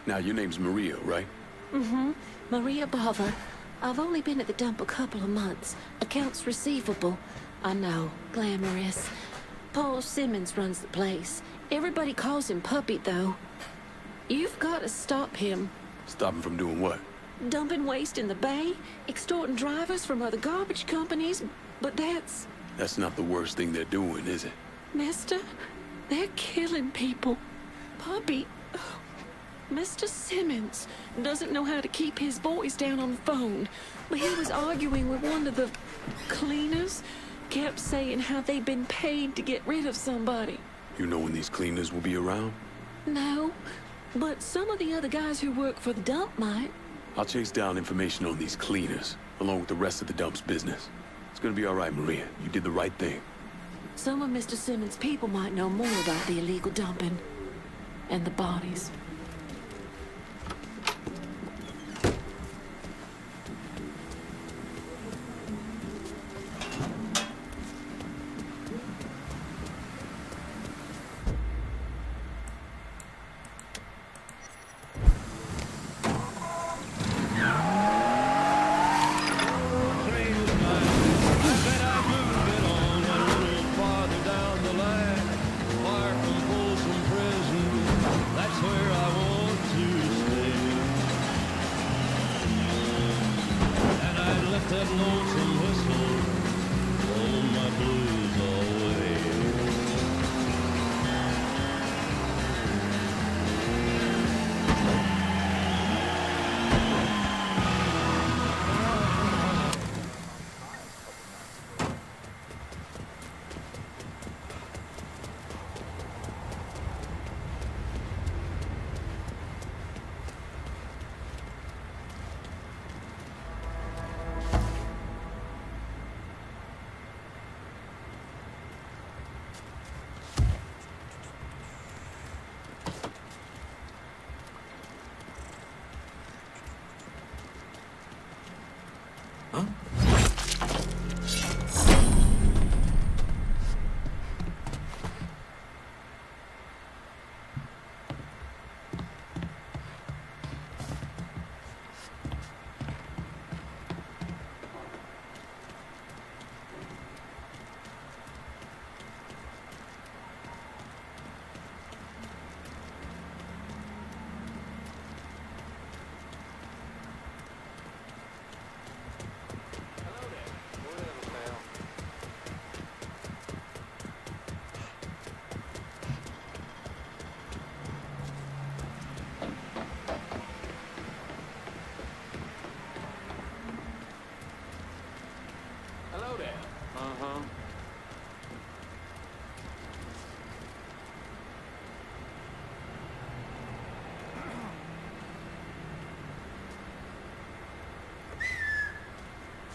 Now, your name's Maria, right? Mm-hmm. Maria Bava. I've only been at the dump a couple of months. Accounts receivable. I know. Glamorous. Paul Simmons runs the place. Everybody calls him Puppy, though. You've got to stop him. Stop him from doing what? Dumping waste in the bay, extorting drivers from other garbage companies, but that's... That's not the worst thing they're doing, is it? Mister, they're killing people. Puppy... Mr. Simmons doesn't know how to keep his voice down on the phone, but he was arguing with one of the cleaners, kept saying how they'd been paid to get rid of somebody. You know when these cleaners will be around? No, but some of the other guys who work for the dump might. I'll chase down information on these cleaners, along with the rest of the dump's business. It's gonna be all right, Maria. You did the right thing. Some of Mr. Simmons' people might know more about the illegal dumping and the bodies.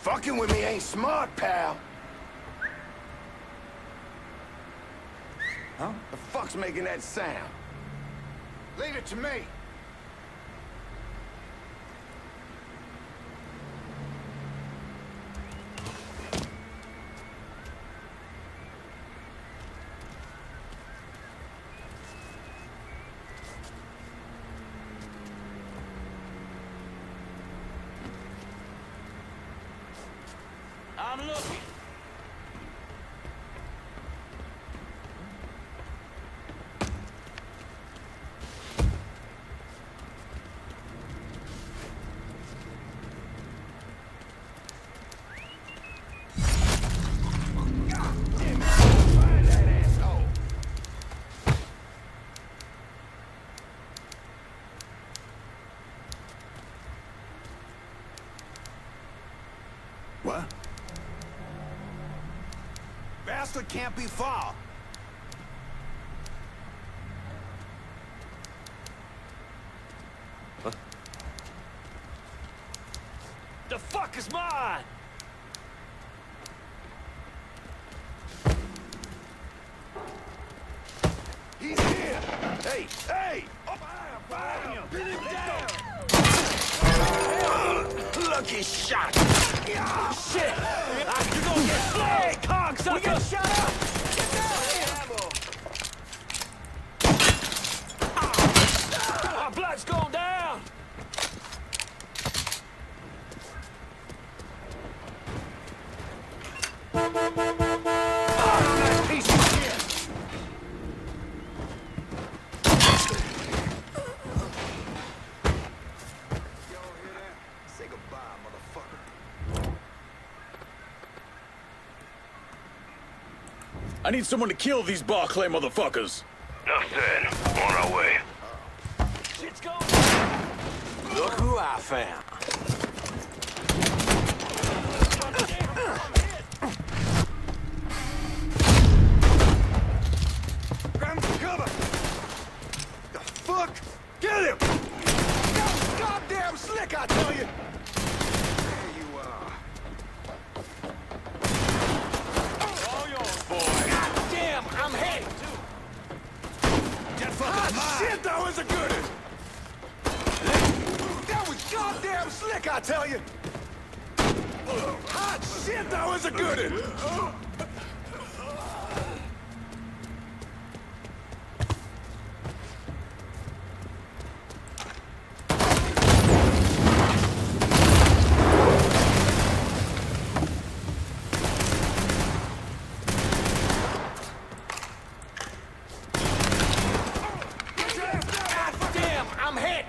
Fucking with me ain't smart, pal. Huh? The fuck's making that sound? Leave it to me. I'm looking. What? Bastard can't be far. Huh? The fuck is mine? He's here! Hey, hey! Bam! Pin him down! Lucky shot! Shit! You're gonna get flagged, cocksucker! We get shot up! Get down! Our blood's going down! That piece of shit! Say goodbye, motherfucker. I need someone to kill these Barclay motherfuckers. Enough said. On our way. Shit's going. Look who I found. Grab him some cover! The fuck? Get him! That was goddamn slick, I tell you! There you are. All yours, boy. God damn, I'm hit. Get fucking shit, that was a good one! That was goddamn slick, I tell you! Hot shit, that was a good one! God damn, I'm hit.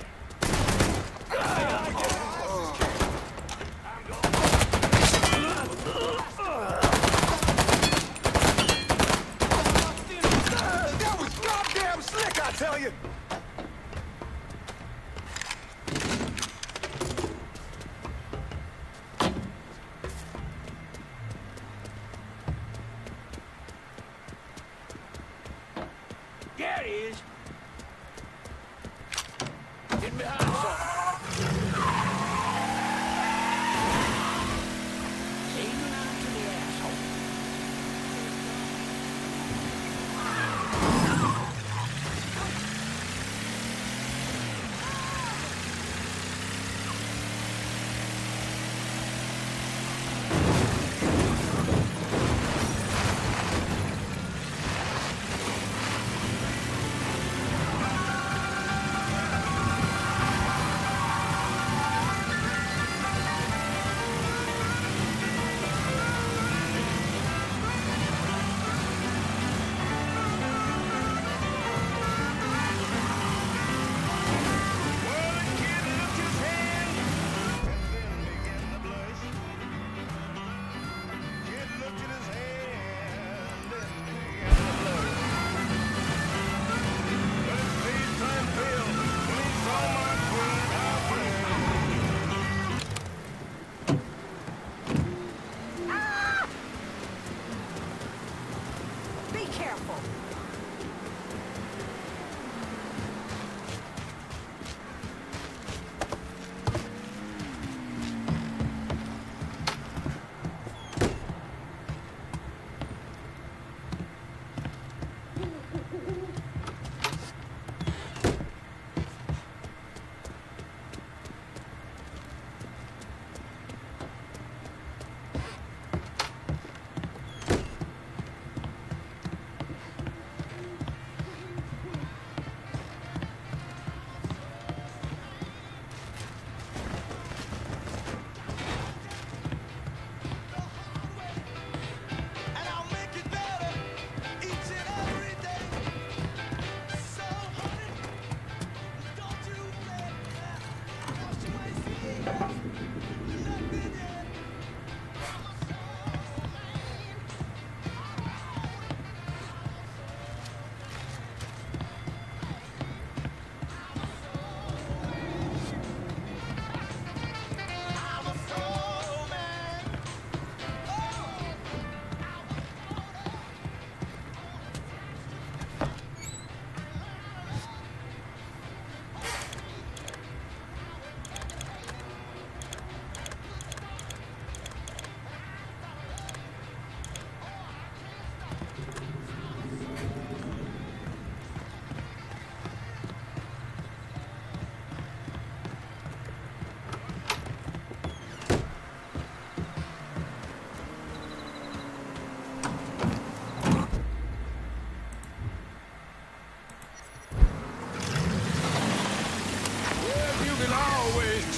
That was goddamn slick, I tell you! There he is. Get behind something. Aiming out to the asshole.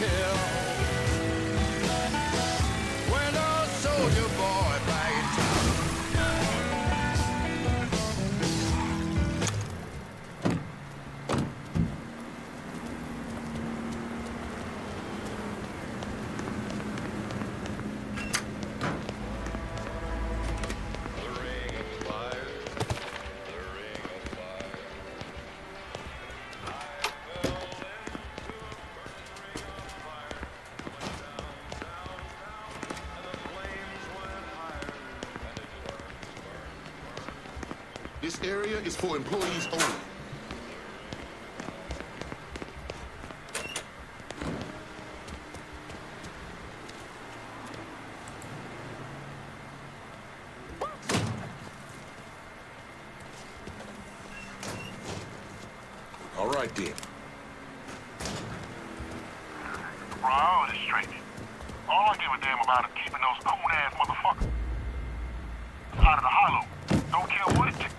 tell. When a soldier boy back in town. This area is for employees only. All right, then. Bro, I own this straight. All I give a damn about is keeping those coon-ass motherfuckers out of the hollow. Don't care what it takes.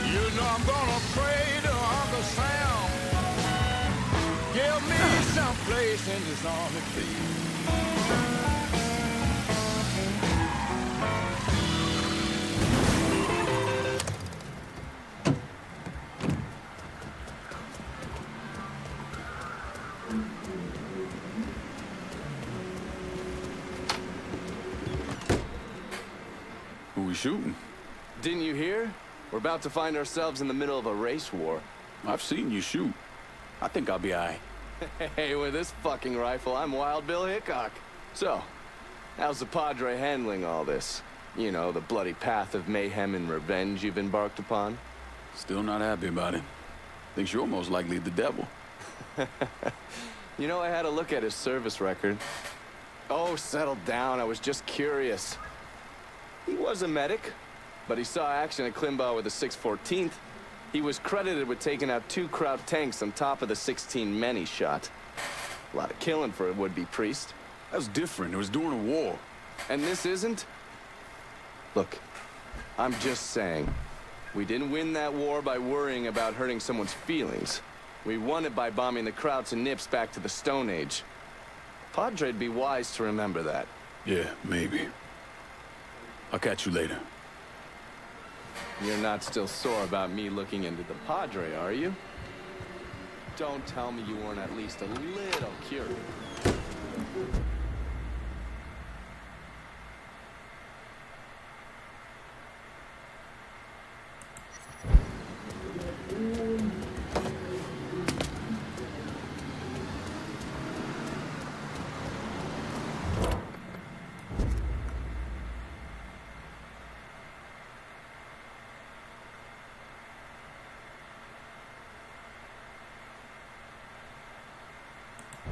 You know I'm gonna pray to Uncle Sam. Give me some place in this army, please. Who we shooting? Didn't you hear? We're about to find ourselves in the middle of a race war. I've seen you shoot. I think I'll be alright. Hey, with this fucking rifle, I'm Wild Bill Hickok. So, how's the Padre handling all this? You know, the bloody path of mayhem and revenge you've embarked upon? Still not happy about it. Thinks you're most likely the devil. You know, I had a look at his service record. Oh, settle down. I was just curious. He was a medic, but he saw action at Klimbaugh with the 614th. He was credited with taking out 2 Kraut tanks on top of the 16 men he shot. A lot of killing for a would-be priest. That was different. It was during a war. And this isn't? Look, I'm just saying, we didn't win that war by worrying about hurting someone's feelings. We won it by bombing the Krauts and Nips back to the Stone Age. Padre'd be wise to remember that. Yeah, maybe. I'll catch you later. You're not still sore about me looking into the Padre, are you? Don't tell me you weren't at least a little curious.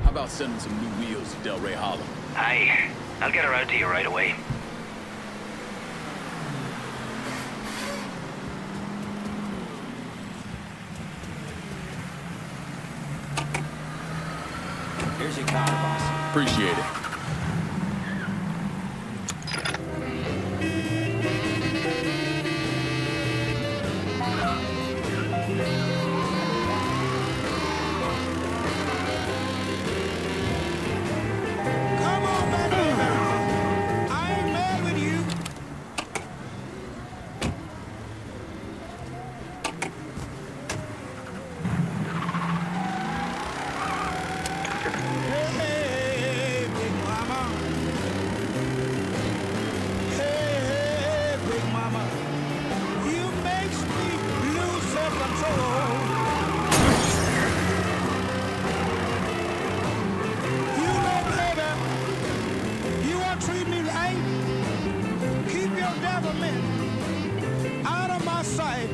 How about sending some new wheels to Del Rey Hollow? Aye. I'll get her out to you right away. Here's your car, boss. Appreciate it. Out of my sight.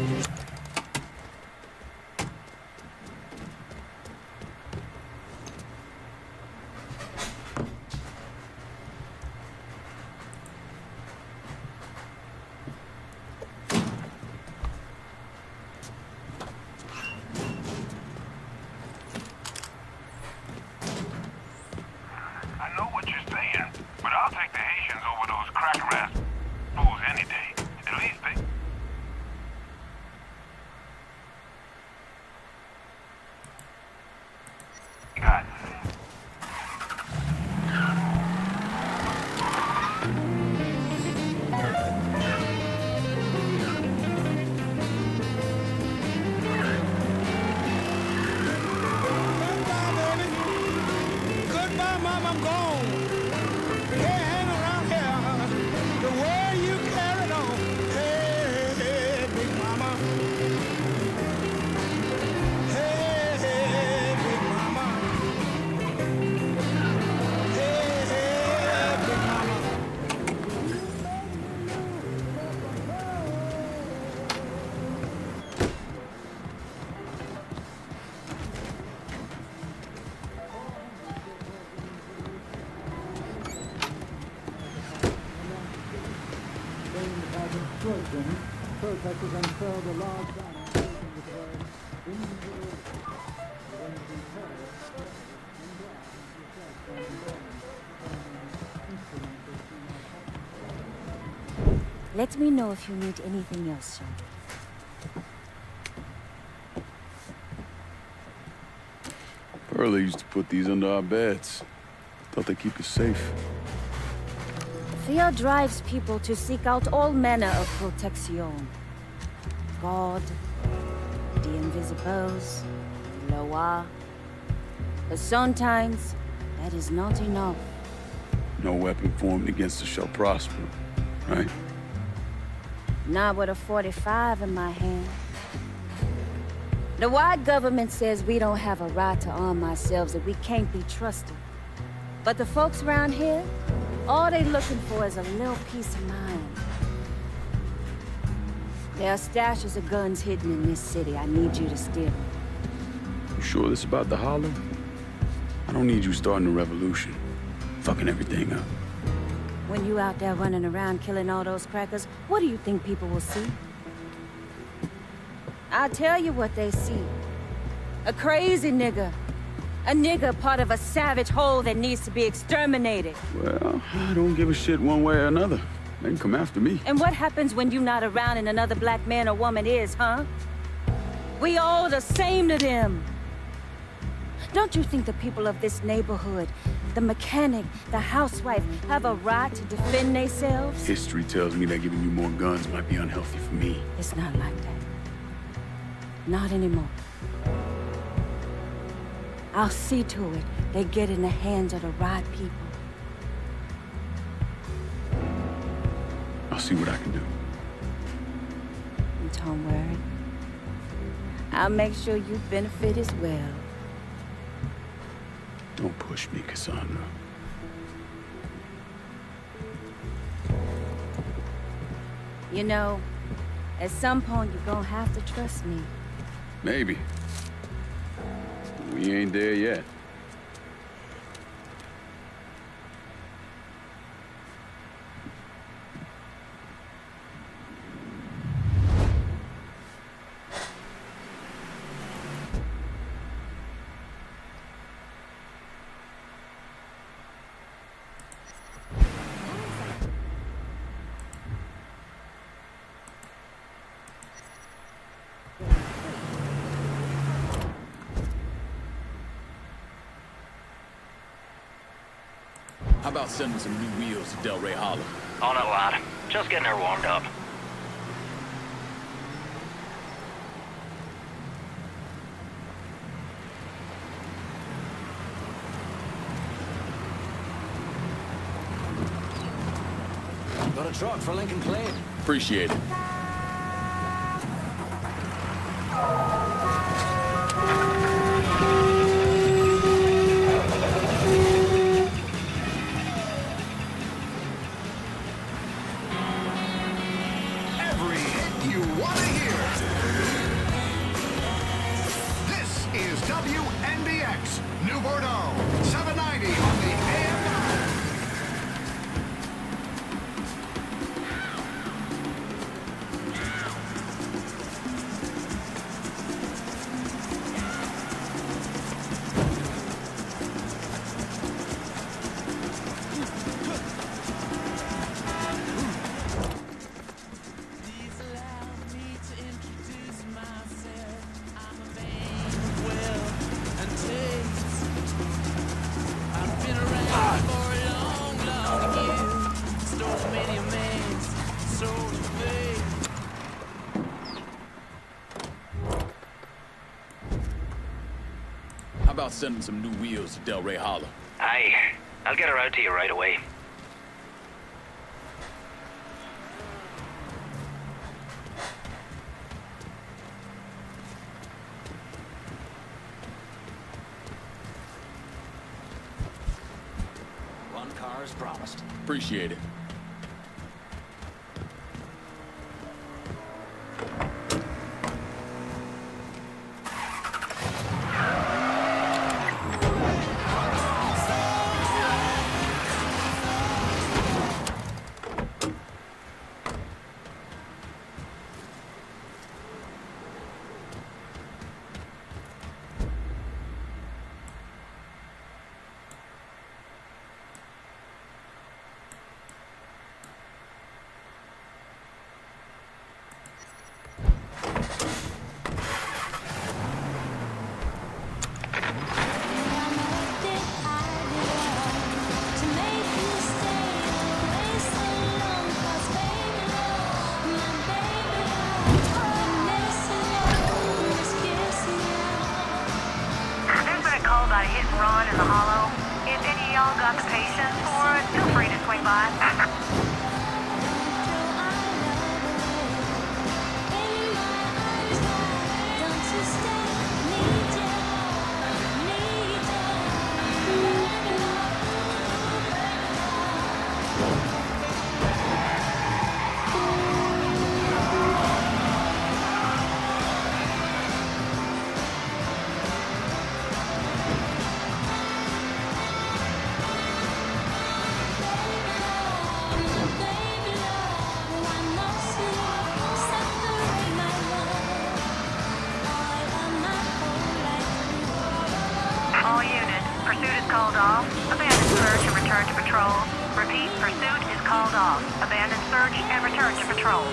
I know what you're saying, but I'll take the Haitians over those cracker-ass fools any day. explosion, protesters unfurled a large banner stating with the words, "Bring the order." The terror and glass into effect on the building, instrumental to Let me know if you need anything else, Sean. Pearlie used to put these under our beds. Thought they keep us safe. Fear drives people to seek out all manner of protection. God, the invisibles, Loa. But sometimes, that is not enough. No weapon formed against us shall prosper, right? Not with a 45 in my hand. The white government says we don't have a right to arm ourselves, that we can't be trusted. But the folks around here, all they looking for is a little peace of mind. There are stashes of guns hidden in this city. I need you to steal them. You sure this about the Hollow? I don't need you starting a revolution. Fucking everything up. When you out there running around killing all those crackers, what do you think people will see? I'll tell you what they see. A crazy nigga. A nigga part of a savage whole that needs to be exterminated. Well, I don't give a shit one way or another. They can come after me. And what happens when you're not around and another black man or woman is, huh? We all the same to them. Don't you think the people of this neighborhood, the mechanic, the housewife, have a right to defend themselves? History tells me that giving you more guns might be unhealthy for me. It's not like that. Not anymore. I'll see to it they get in the hands of the right people. I'll see what I can do. And don't worry. I'll make sure you benefit as well. Don't push me, Cassandra. You know, at some point you're gonna have to trust me. Maybe. We ain't there yet. How about sending some new wheels to Delray Hollow? On it, lad. Just getting her warmed up. Got a truck for Lincoln Clay. Appreciate it. New Bordeaux, 790 on the AM dial. How about sending some new wheels to Delray Hollow? Aye. I'll get her out to you right away. One car as promised. Appreciate it. resolved. Abandon search and return to patrol.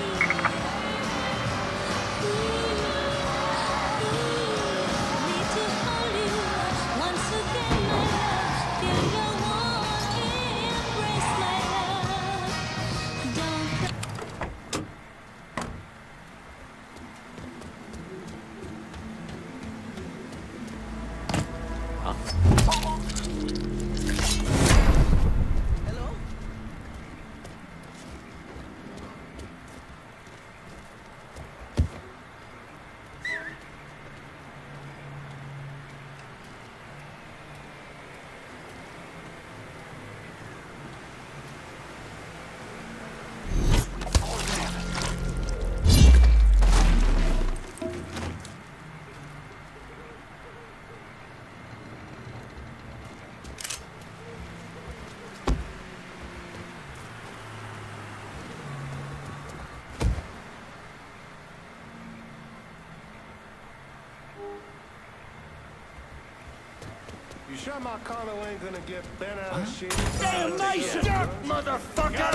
You sure Marcano ain't gonna get bent out of shit? Damn nice jerk, motherfucker!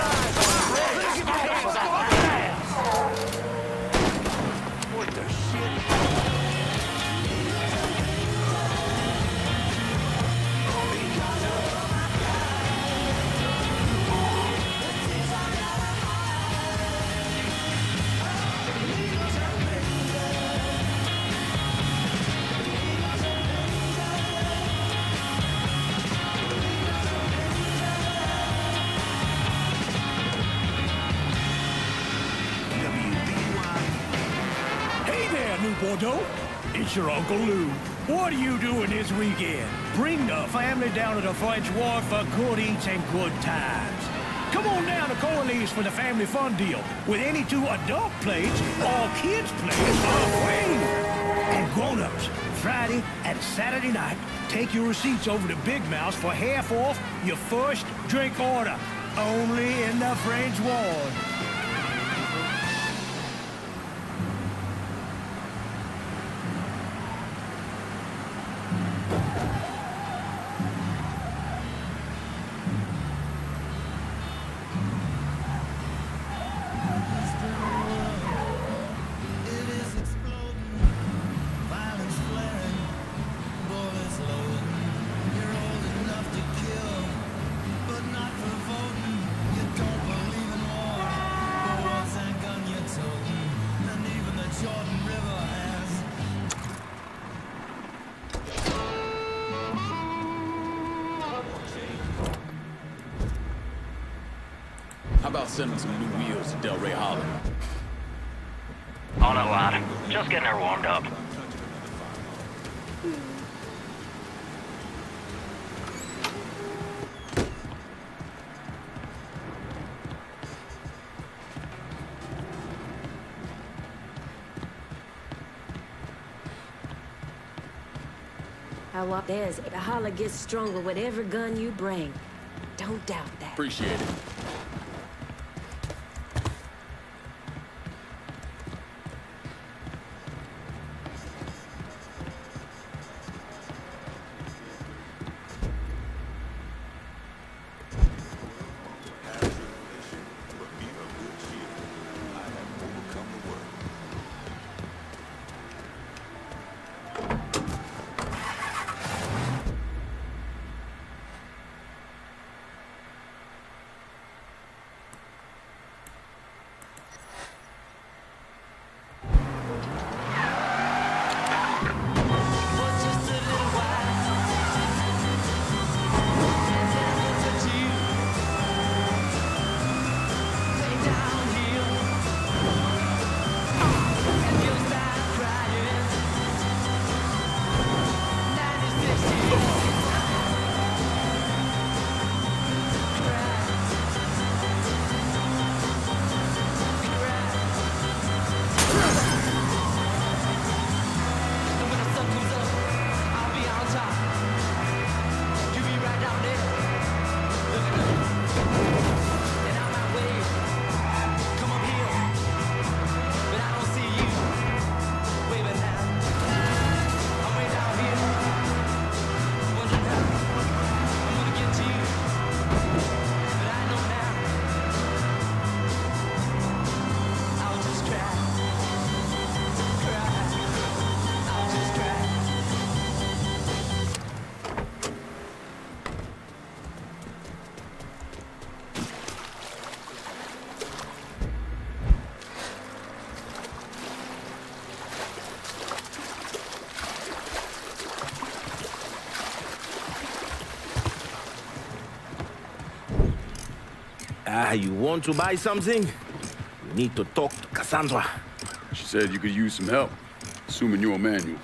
What the shit? Bordeaux? It's your Uncle Lou. What are you doing this weekend? Bring the family down to the French Ward for good eats and good times. Come on down to Corley's for the family fun deal, with any 2 adult plates or kids plates are free. And grown-ups, Friday and Saturday night, take your receipts over to Big Mouse for half off your first drink order. Only in the French Ward. How about sending some new wheels to Del Rey Hollow? On it, lad. Just getting her warmed up. How up there's the holler gets stronger with every gun you bring. Don't doubt that. Appreciate it. You want to buy something? You need to talk to Cassandra. She said you could use some help, assuming you're Manuel.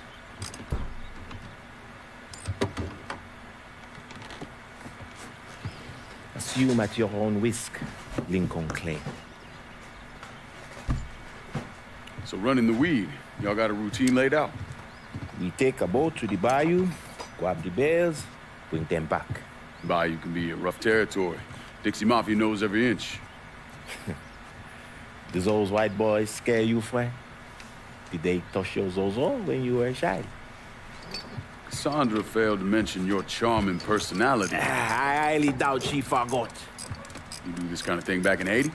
Assume at your own risk, Lincoln Clay. So running the weed, y'all got a routine laid out? We take a boat to the bayou, grab the bears, bring them back. Bayou can be a rough territory. Dixie Mafia knows every inch. Do those white boys scare you, Frank? Did they touch your zozo when you were a child? Cassandra failed to mention your charming personality. I highly doubt she forgot. You do this kind of thing back in Haiti?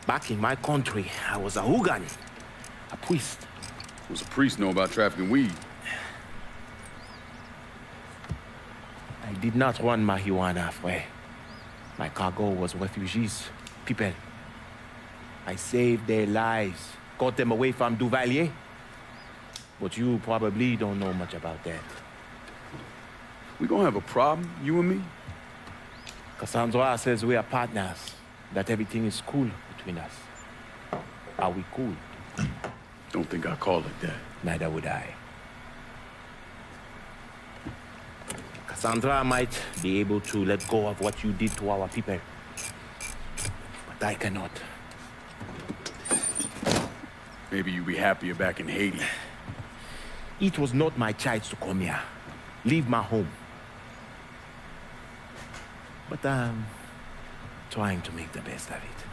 Back in my country, I was a hooligan, a priest. What's a priest know about trafficking weed? I did not run marijuana, Frank. My cargo was refugees, people. I saved their lives, got them away from Duvalier. But you probably don't know much about that. We gonna have a problem, you and me? Cassandra says we are partners, that everything is cool between us. Are we cool? Don't think I call it that. Neither would I. Cassandra might be able to let go of what you did to our people. But I cannot. Maybe you'd be happier back in Haiti. It was not my choice to come here. Leave my home. But I'm trying to make the best of it.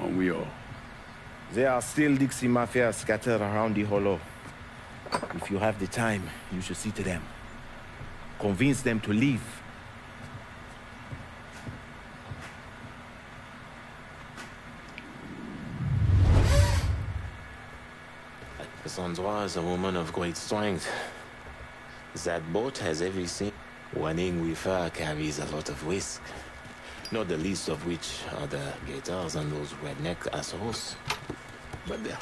Aren't we all? There are still Dixie Mafia scattered around the hollow. If you have the time, you should see to them. Convince them to leave. Cassandra is a woman of great strength. That boat has everything. Running with her carries a lot of risk. Not the least of which are the gators and those redneck assholes. But there.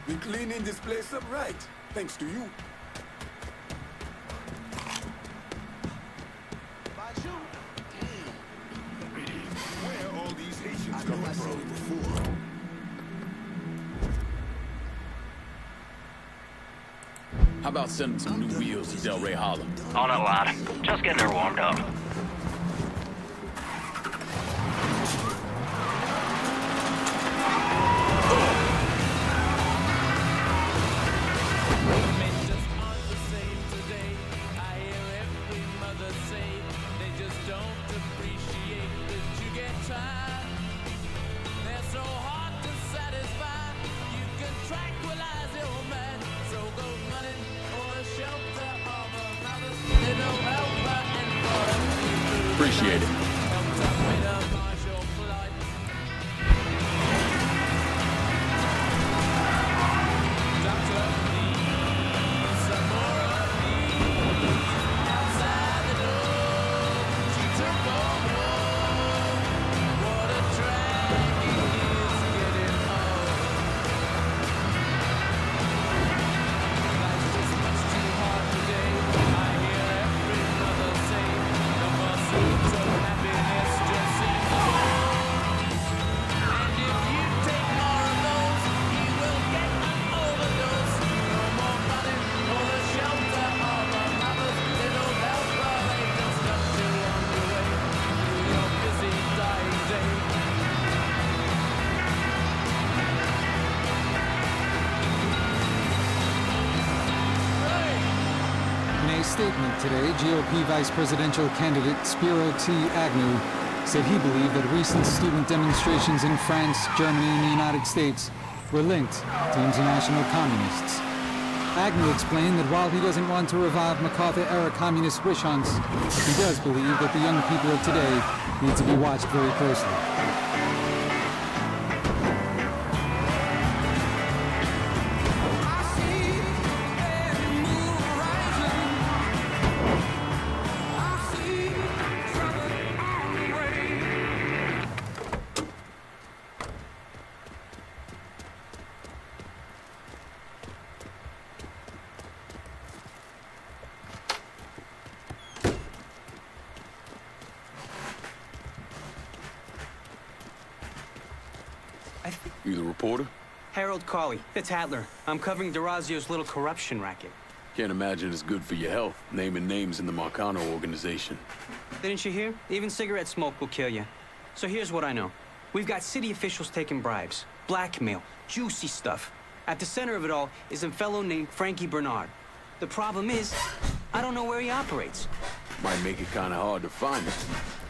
We're cleaning this place up right, thanks to you. Where are all these Haitians coming from? How about sending some new wheels to Delray Hollow? On it, lad. Just getting her warmed up. Appreciate it. Statement today, GOP Vice Presidential candidate Spiro T. Agnew said he believed that recent student demonstrations in France, Germany, and the United States were linked to international communists. Agnew explained that while he doesn't want to revive MacArthur-era communist wish hunts, he does believe that the young people of today need to be watched very closely. You the reporter? Harold Cawley, the Tattler. I'm covering Durazio's little corruption racket. Can't imagine it's good for your health, naming names in the Marcano organization. Didn't you hear? Even cigarette smoke will kill you. So here's what I know. We've got city officials taking bribes, blackmail, juicy stuff. At the center of it all is a fellow named Frankie Bernard. The problem is, I don't know where he operates. Might make it kind of hard to find him.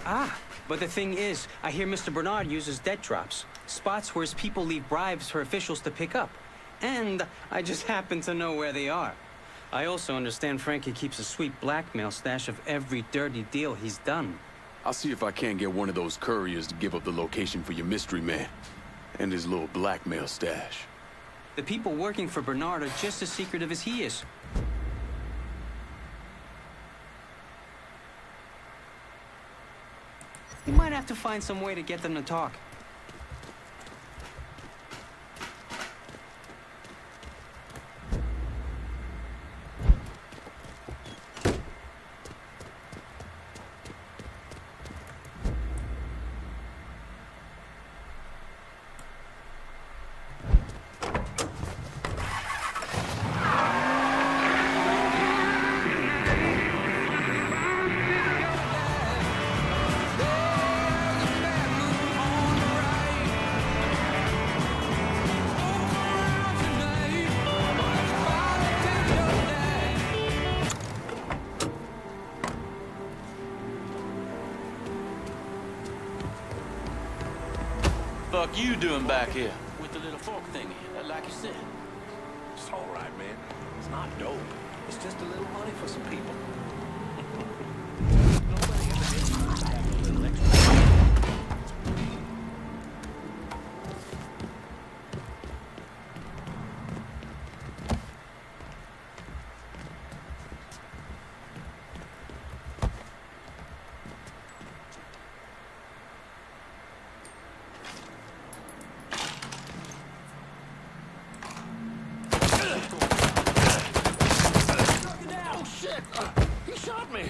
Ah, but the thing is, I hear Mr. Bernard uses debt drops, spots where his people leave bribes for officials to pick up. And I just happen to know where they are. I also understand Frankie keeps a sweet blackmail stash of every dirty deal he's done. I'll see if I can't get one of those couriers to give up the location for your mystery man and his little blackmail stash. The people working for Bernard are just as secretive as he is. You might have to find some way to get them to talk. Fuck you doing back here? With the little fork thingy, like you said. It's all right, man. It's not dope. It's just a little money for some people. Nobody ever did have a little extra. He shot me!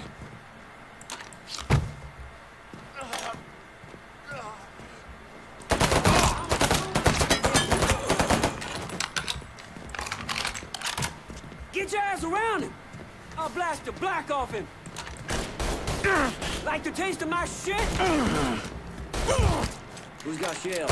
Get your ass around him! I'll blast the black off him! Like the taste of my shit? Who's got shell?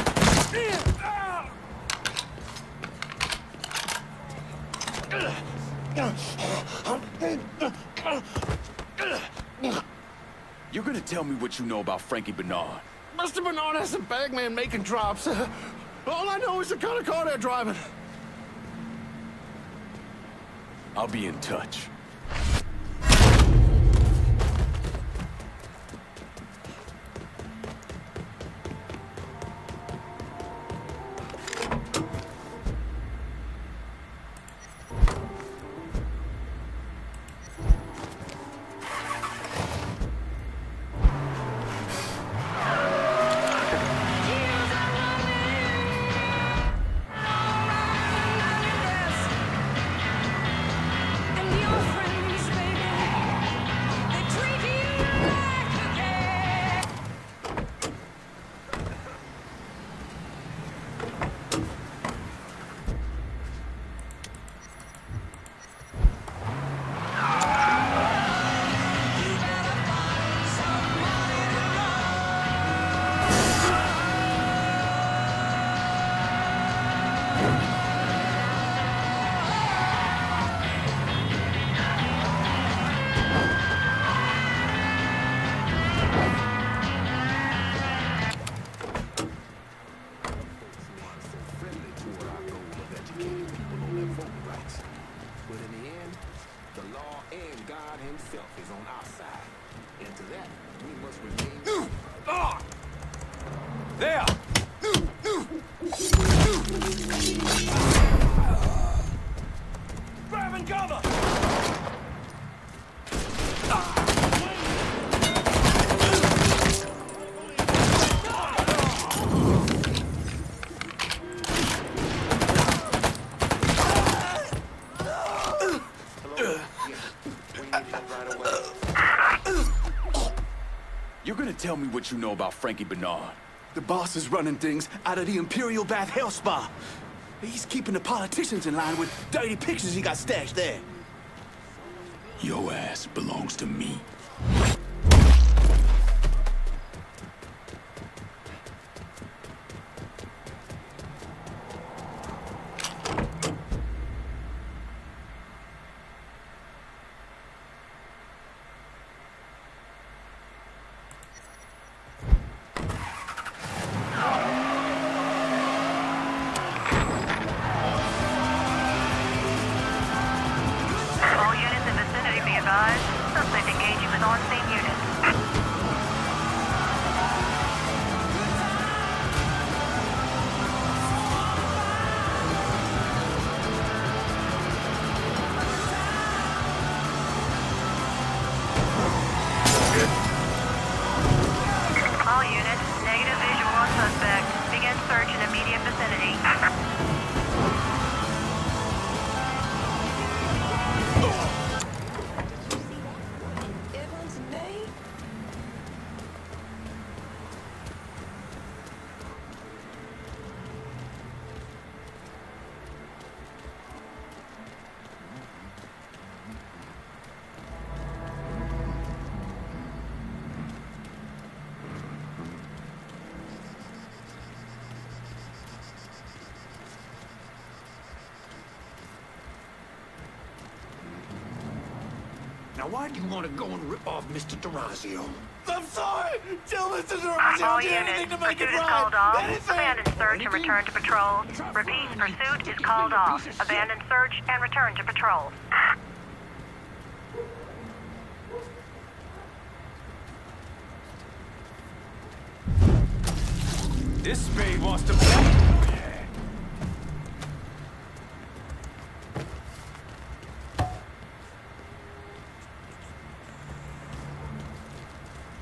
You're gonna tell me what you know about Frankie Bernard? Mr. Bernard has a bagman making drops. All I know is the kind of car they're driving. I'll be in touch. There! Grabbing cover! You're gonna tell me what you know about Frankie Bernard? The boss is running things out of the Imperial Bath Health Spa. He's keeping the politicians in line with dirty pictures he got stashed there. Your ass belongs to me. Now, why do you want to go and rip off Mr. D'Orazio? I'm sorry! Tell Mr. D'Orazio All I did anything units, to make pursuit it is right! called off. Anything! Abandon search and return to patrol. Repeat, pursuit is called off. Abandon search and return to patrol. This spade wants to play.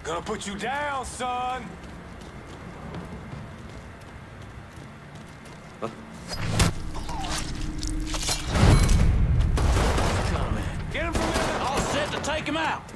Gonna put you down, son. Get him from there. All set to take him out.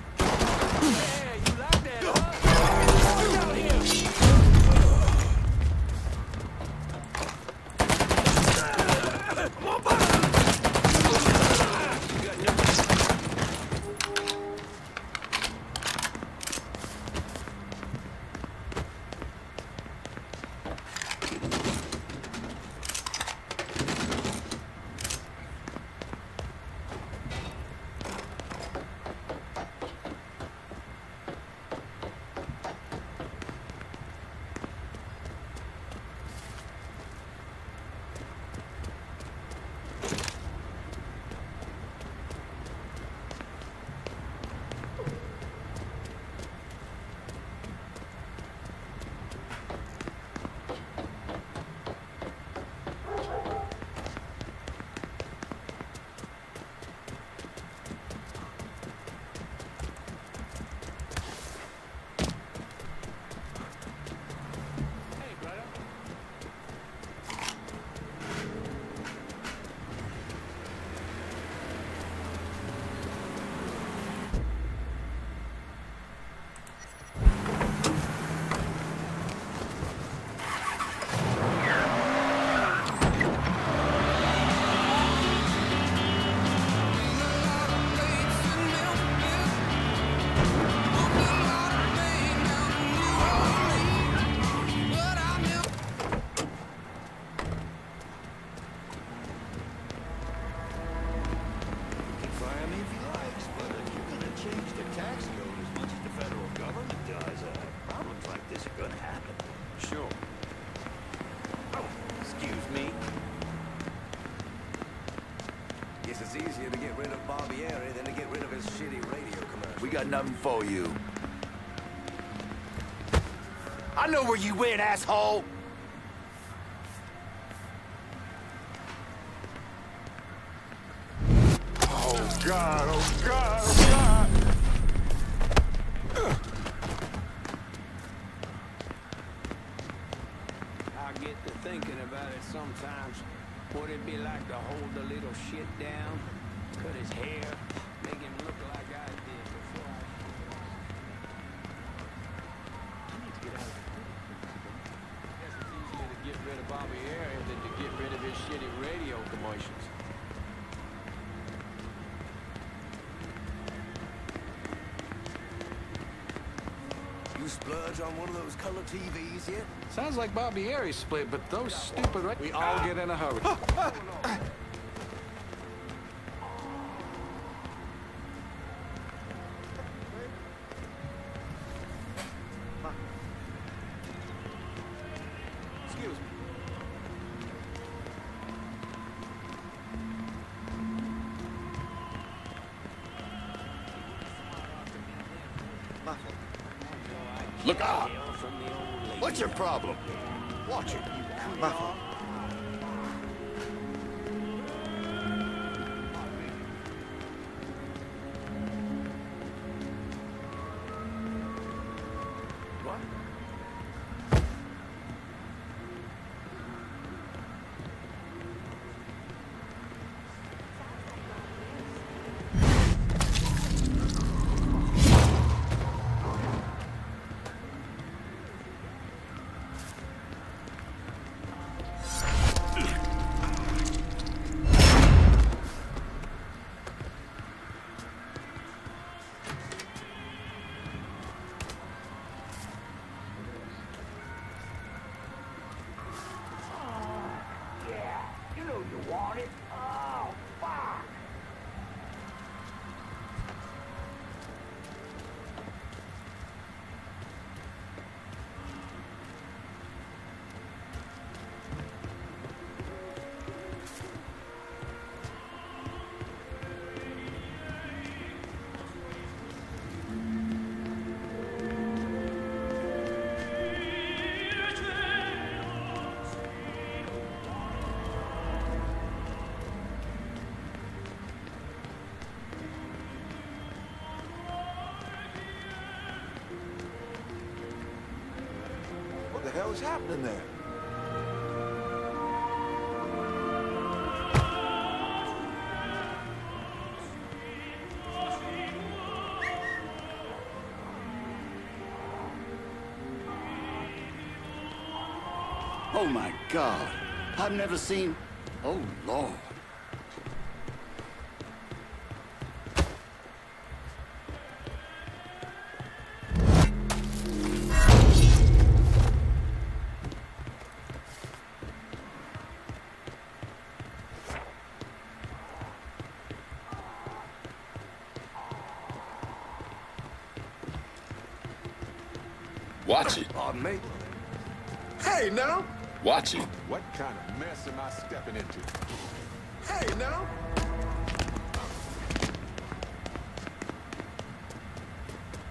It's easier to get rid of Barbieri than to get rid of his shitty radio commercial. We got nothing for you. I know where you went, asshole! Oh, God, oh, God, oh, God! I get to thinking about it sometimes. What it'd be like to hold the little shit down, cut his hair, make him look like I did before I need to get out of Barbieri than to get rid of his shitty radio commercials. You splurge on one of those color TVs yet? Sounds like Barbieri split, but those stupid... We all get in a hurry. Excuse me. Look out! What's your problem? Watch it. What the hell is happening there? Oh my God. I've never seen... Oh Lord. Watch it. Pardon me? Hey, now! Watch it. What kind of mess am I stepping into? Hey, now!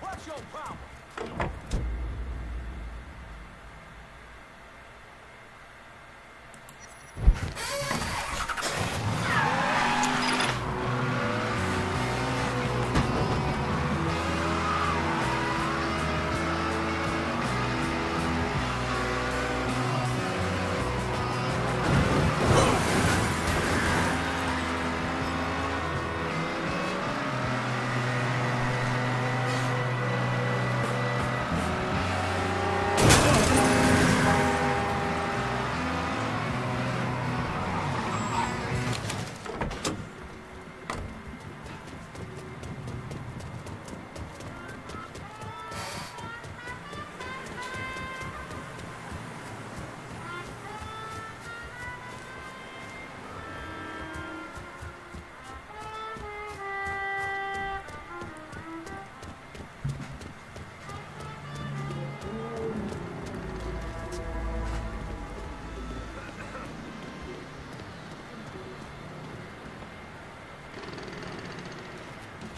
What's your problem?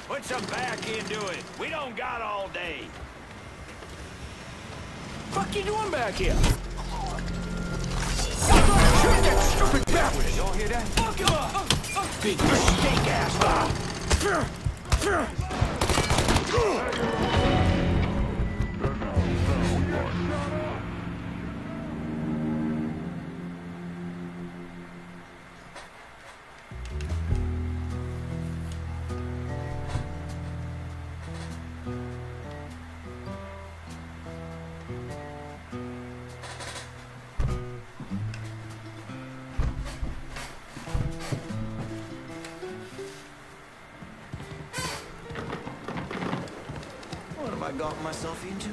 Put some back into it. We don't got all day. Fuck you doing back here? Shoot that stupid bastard! Y'all hear that? Fuck him up! Big mistake, ass! have I gotten myself into?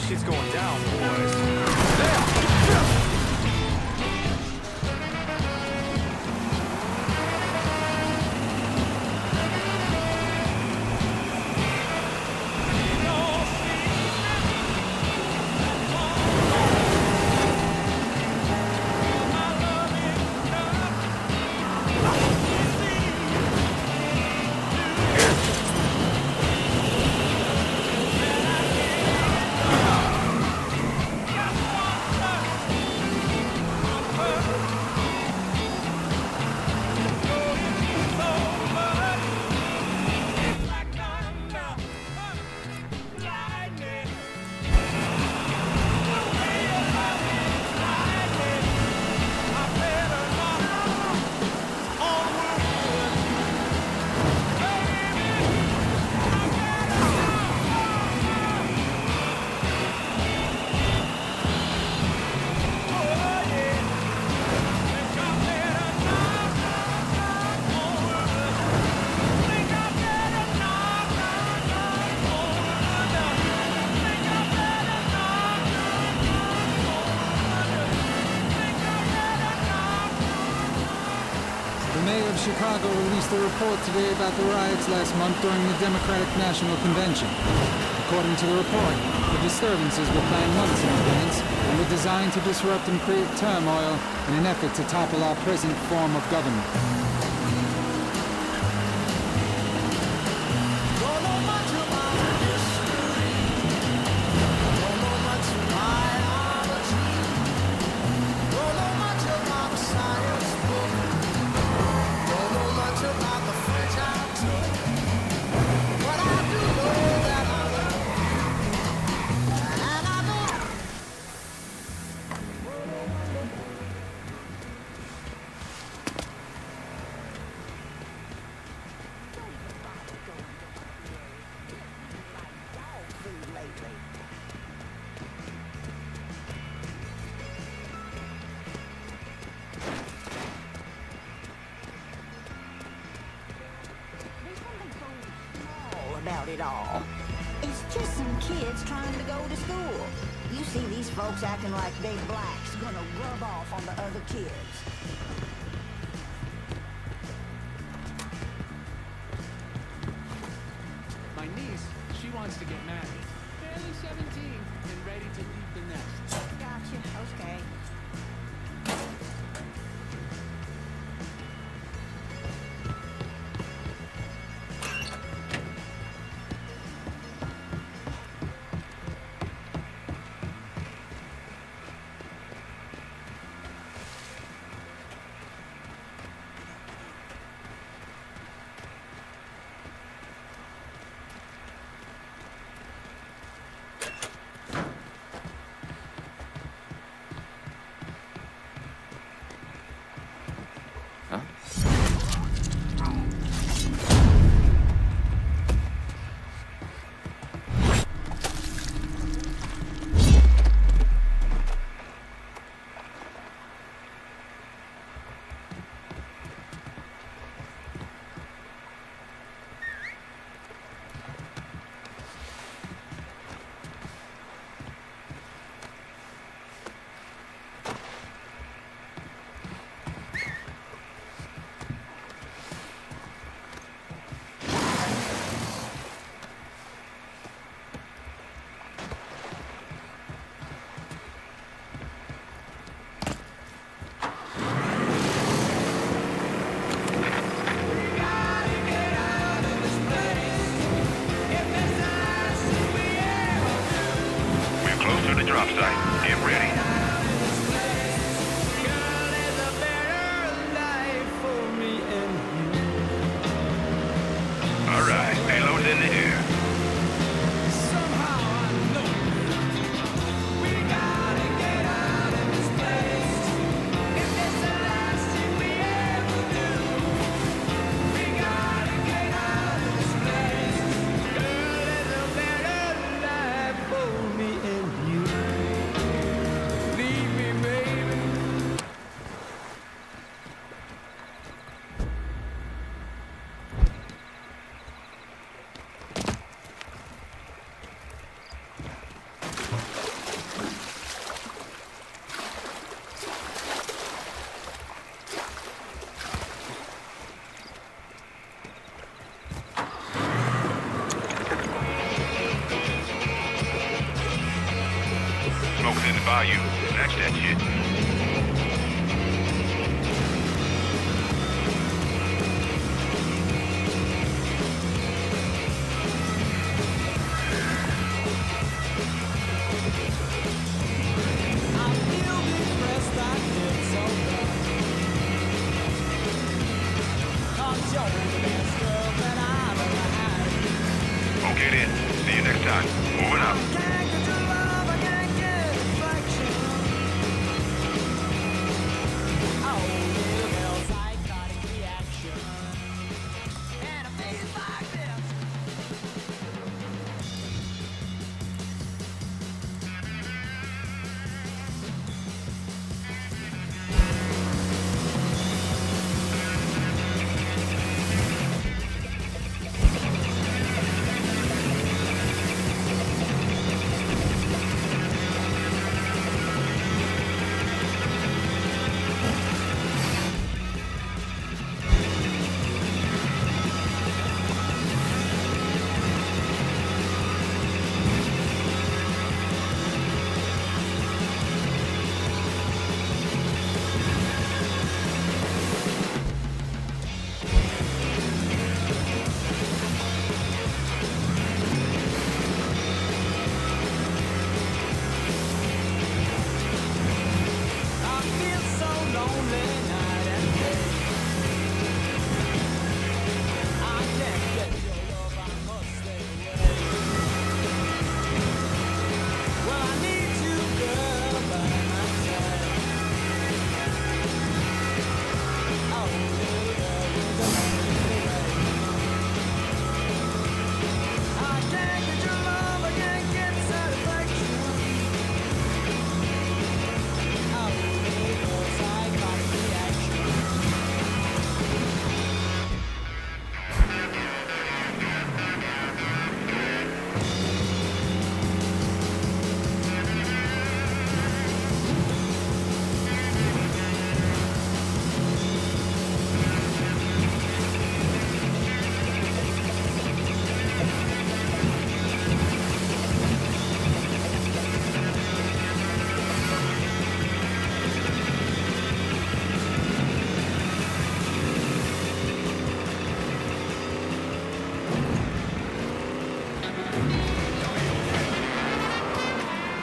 Shit's going down, boys. Chicago released a report today about the riots last month during the Democratic National Convention. According to the report, the disturbances were planned months in advance and were designed to disrupt and create turmoil in an effort to topple our present form of government. About it all. It's just some kids trying to go to school. You see these folks acting like they blacks gonna rub off on the other kids. My niece, she wants to get married. Barely 17 and ready to leave the nest. Gotcha. Okay. drop site. Get ready. All right, payload's in the air. Smoke's in the bayou. Match that shit. Okay then. See you next time. Moving up.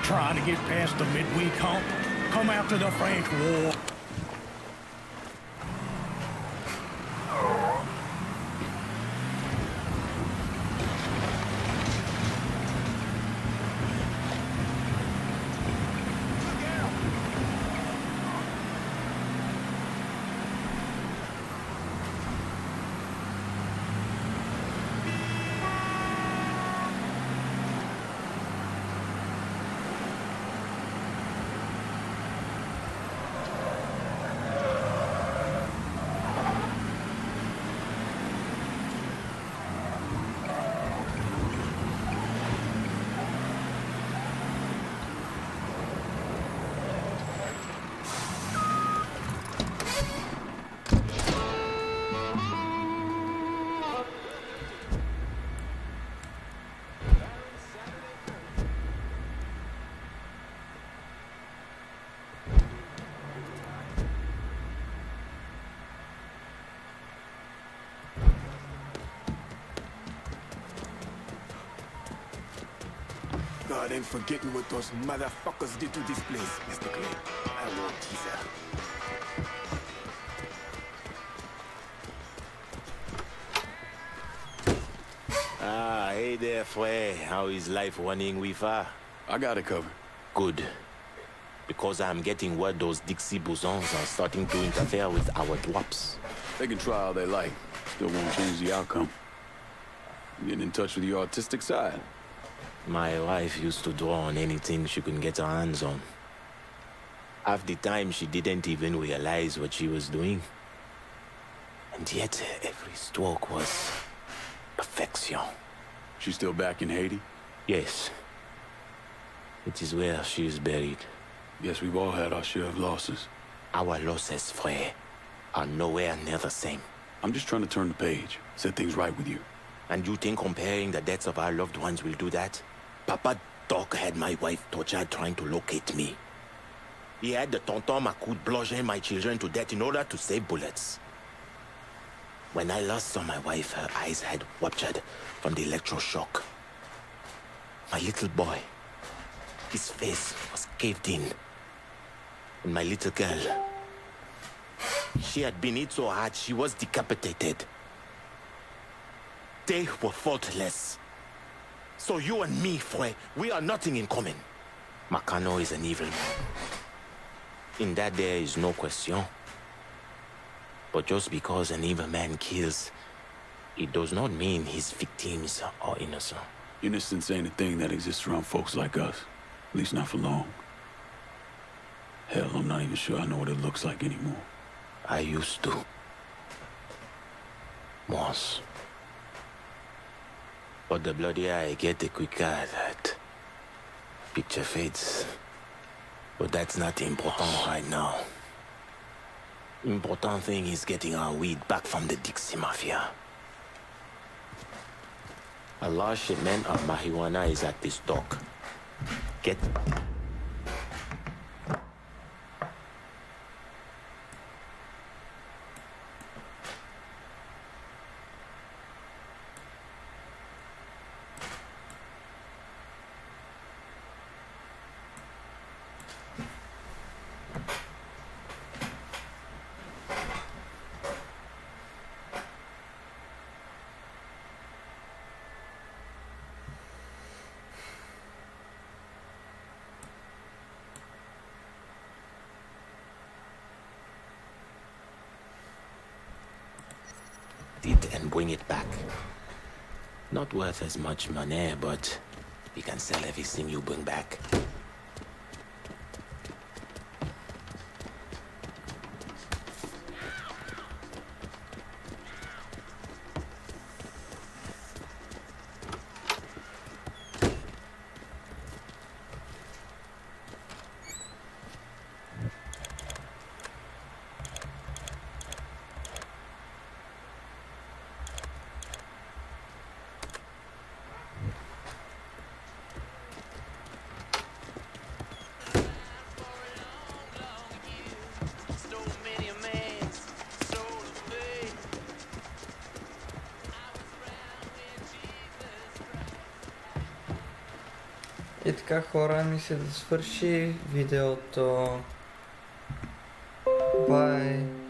Trying to get past the midweek hump. Come after the French War. God ain't forgetting what those motherfuckers did to this place, Mr. Clay. I won't teaser. Ah, hey there, Frey. How is life running with her? I got it covered. Good. Because I'm getting word those Dixie bosons are starting to interfere with our drops. They can try all they like. Still won't change the outcome. Getting in touch with your artistic side. My wife used to draw on anything she could get her hands on. Half the time she didn't even realize what she was doing. And yet every stroke was perfection. She's still back in Haiti? Yes. It is where she is buried. Guess we've all had our share of losses. Our losses, Frey, are nowhere near the same. I'm just trying to turn the page, set things right with you. And you think comparing the deaths of our loved ones will do that? Papa Doc had my wife tortured trying to locate me. He had the tonton Macoud bludgeon my children to death in order to save bullets. When I last saw my wife, her eyes had ruptured from the electroshock. My little boy, his face was caved in. And my little girl, she had been hit so hard she was decapitated. They were faultless. So you and me, Frey, we are nothing in common. Makano is an evil man. In that there is no question. But just because an evil man kills, it does not mean his victims are innocent. Innocence ain't a thing that exists around folks like us. At least not for long. Hell, I'm not even sure I know what it looks like anymore. I used to. Once. But the bloodier I get, the quicker that picture fades. But that's not important right now. Important thing is getting our weed back from the Dixie Mafia. A large shipment of marijuana is at this dock. Get... and bring it back. Not worth as much money, but you can sell everything you bring back. И така, хора, мисля да свърши видеото. Бай!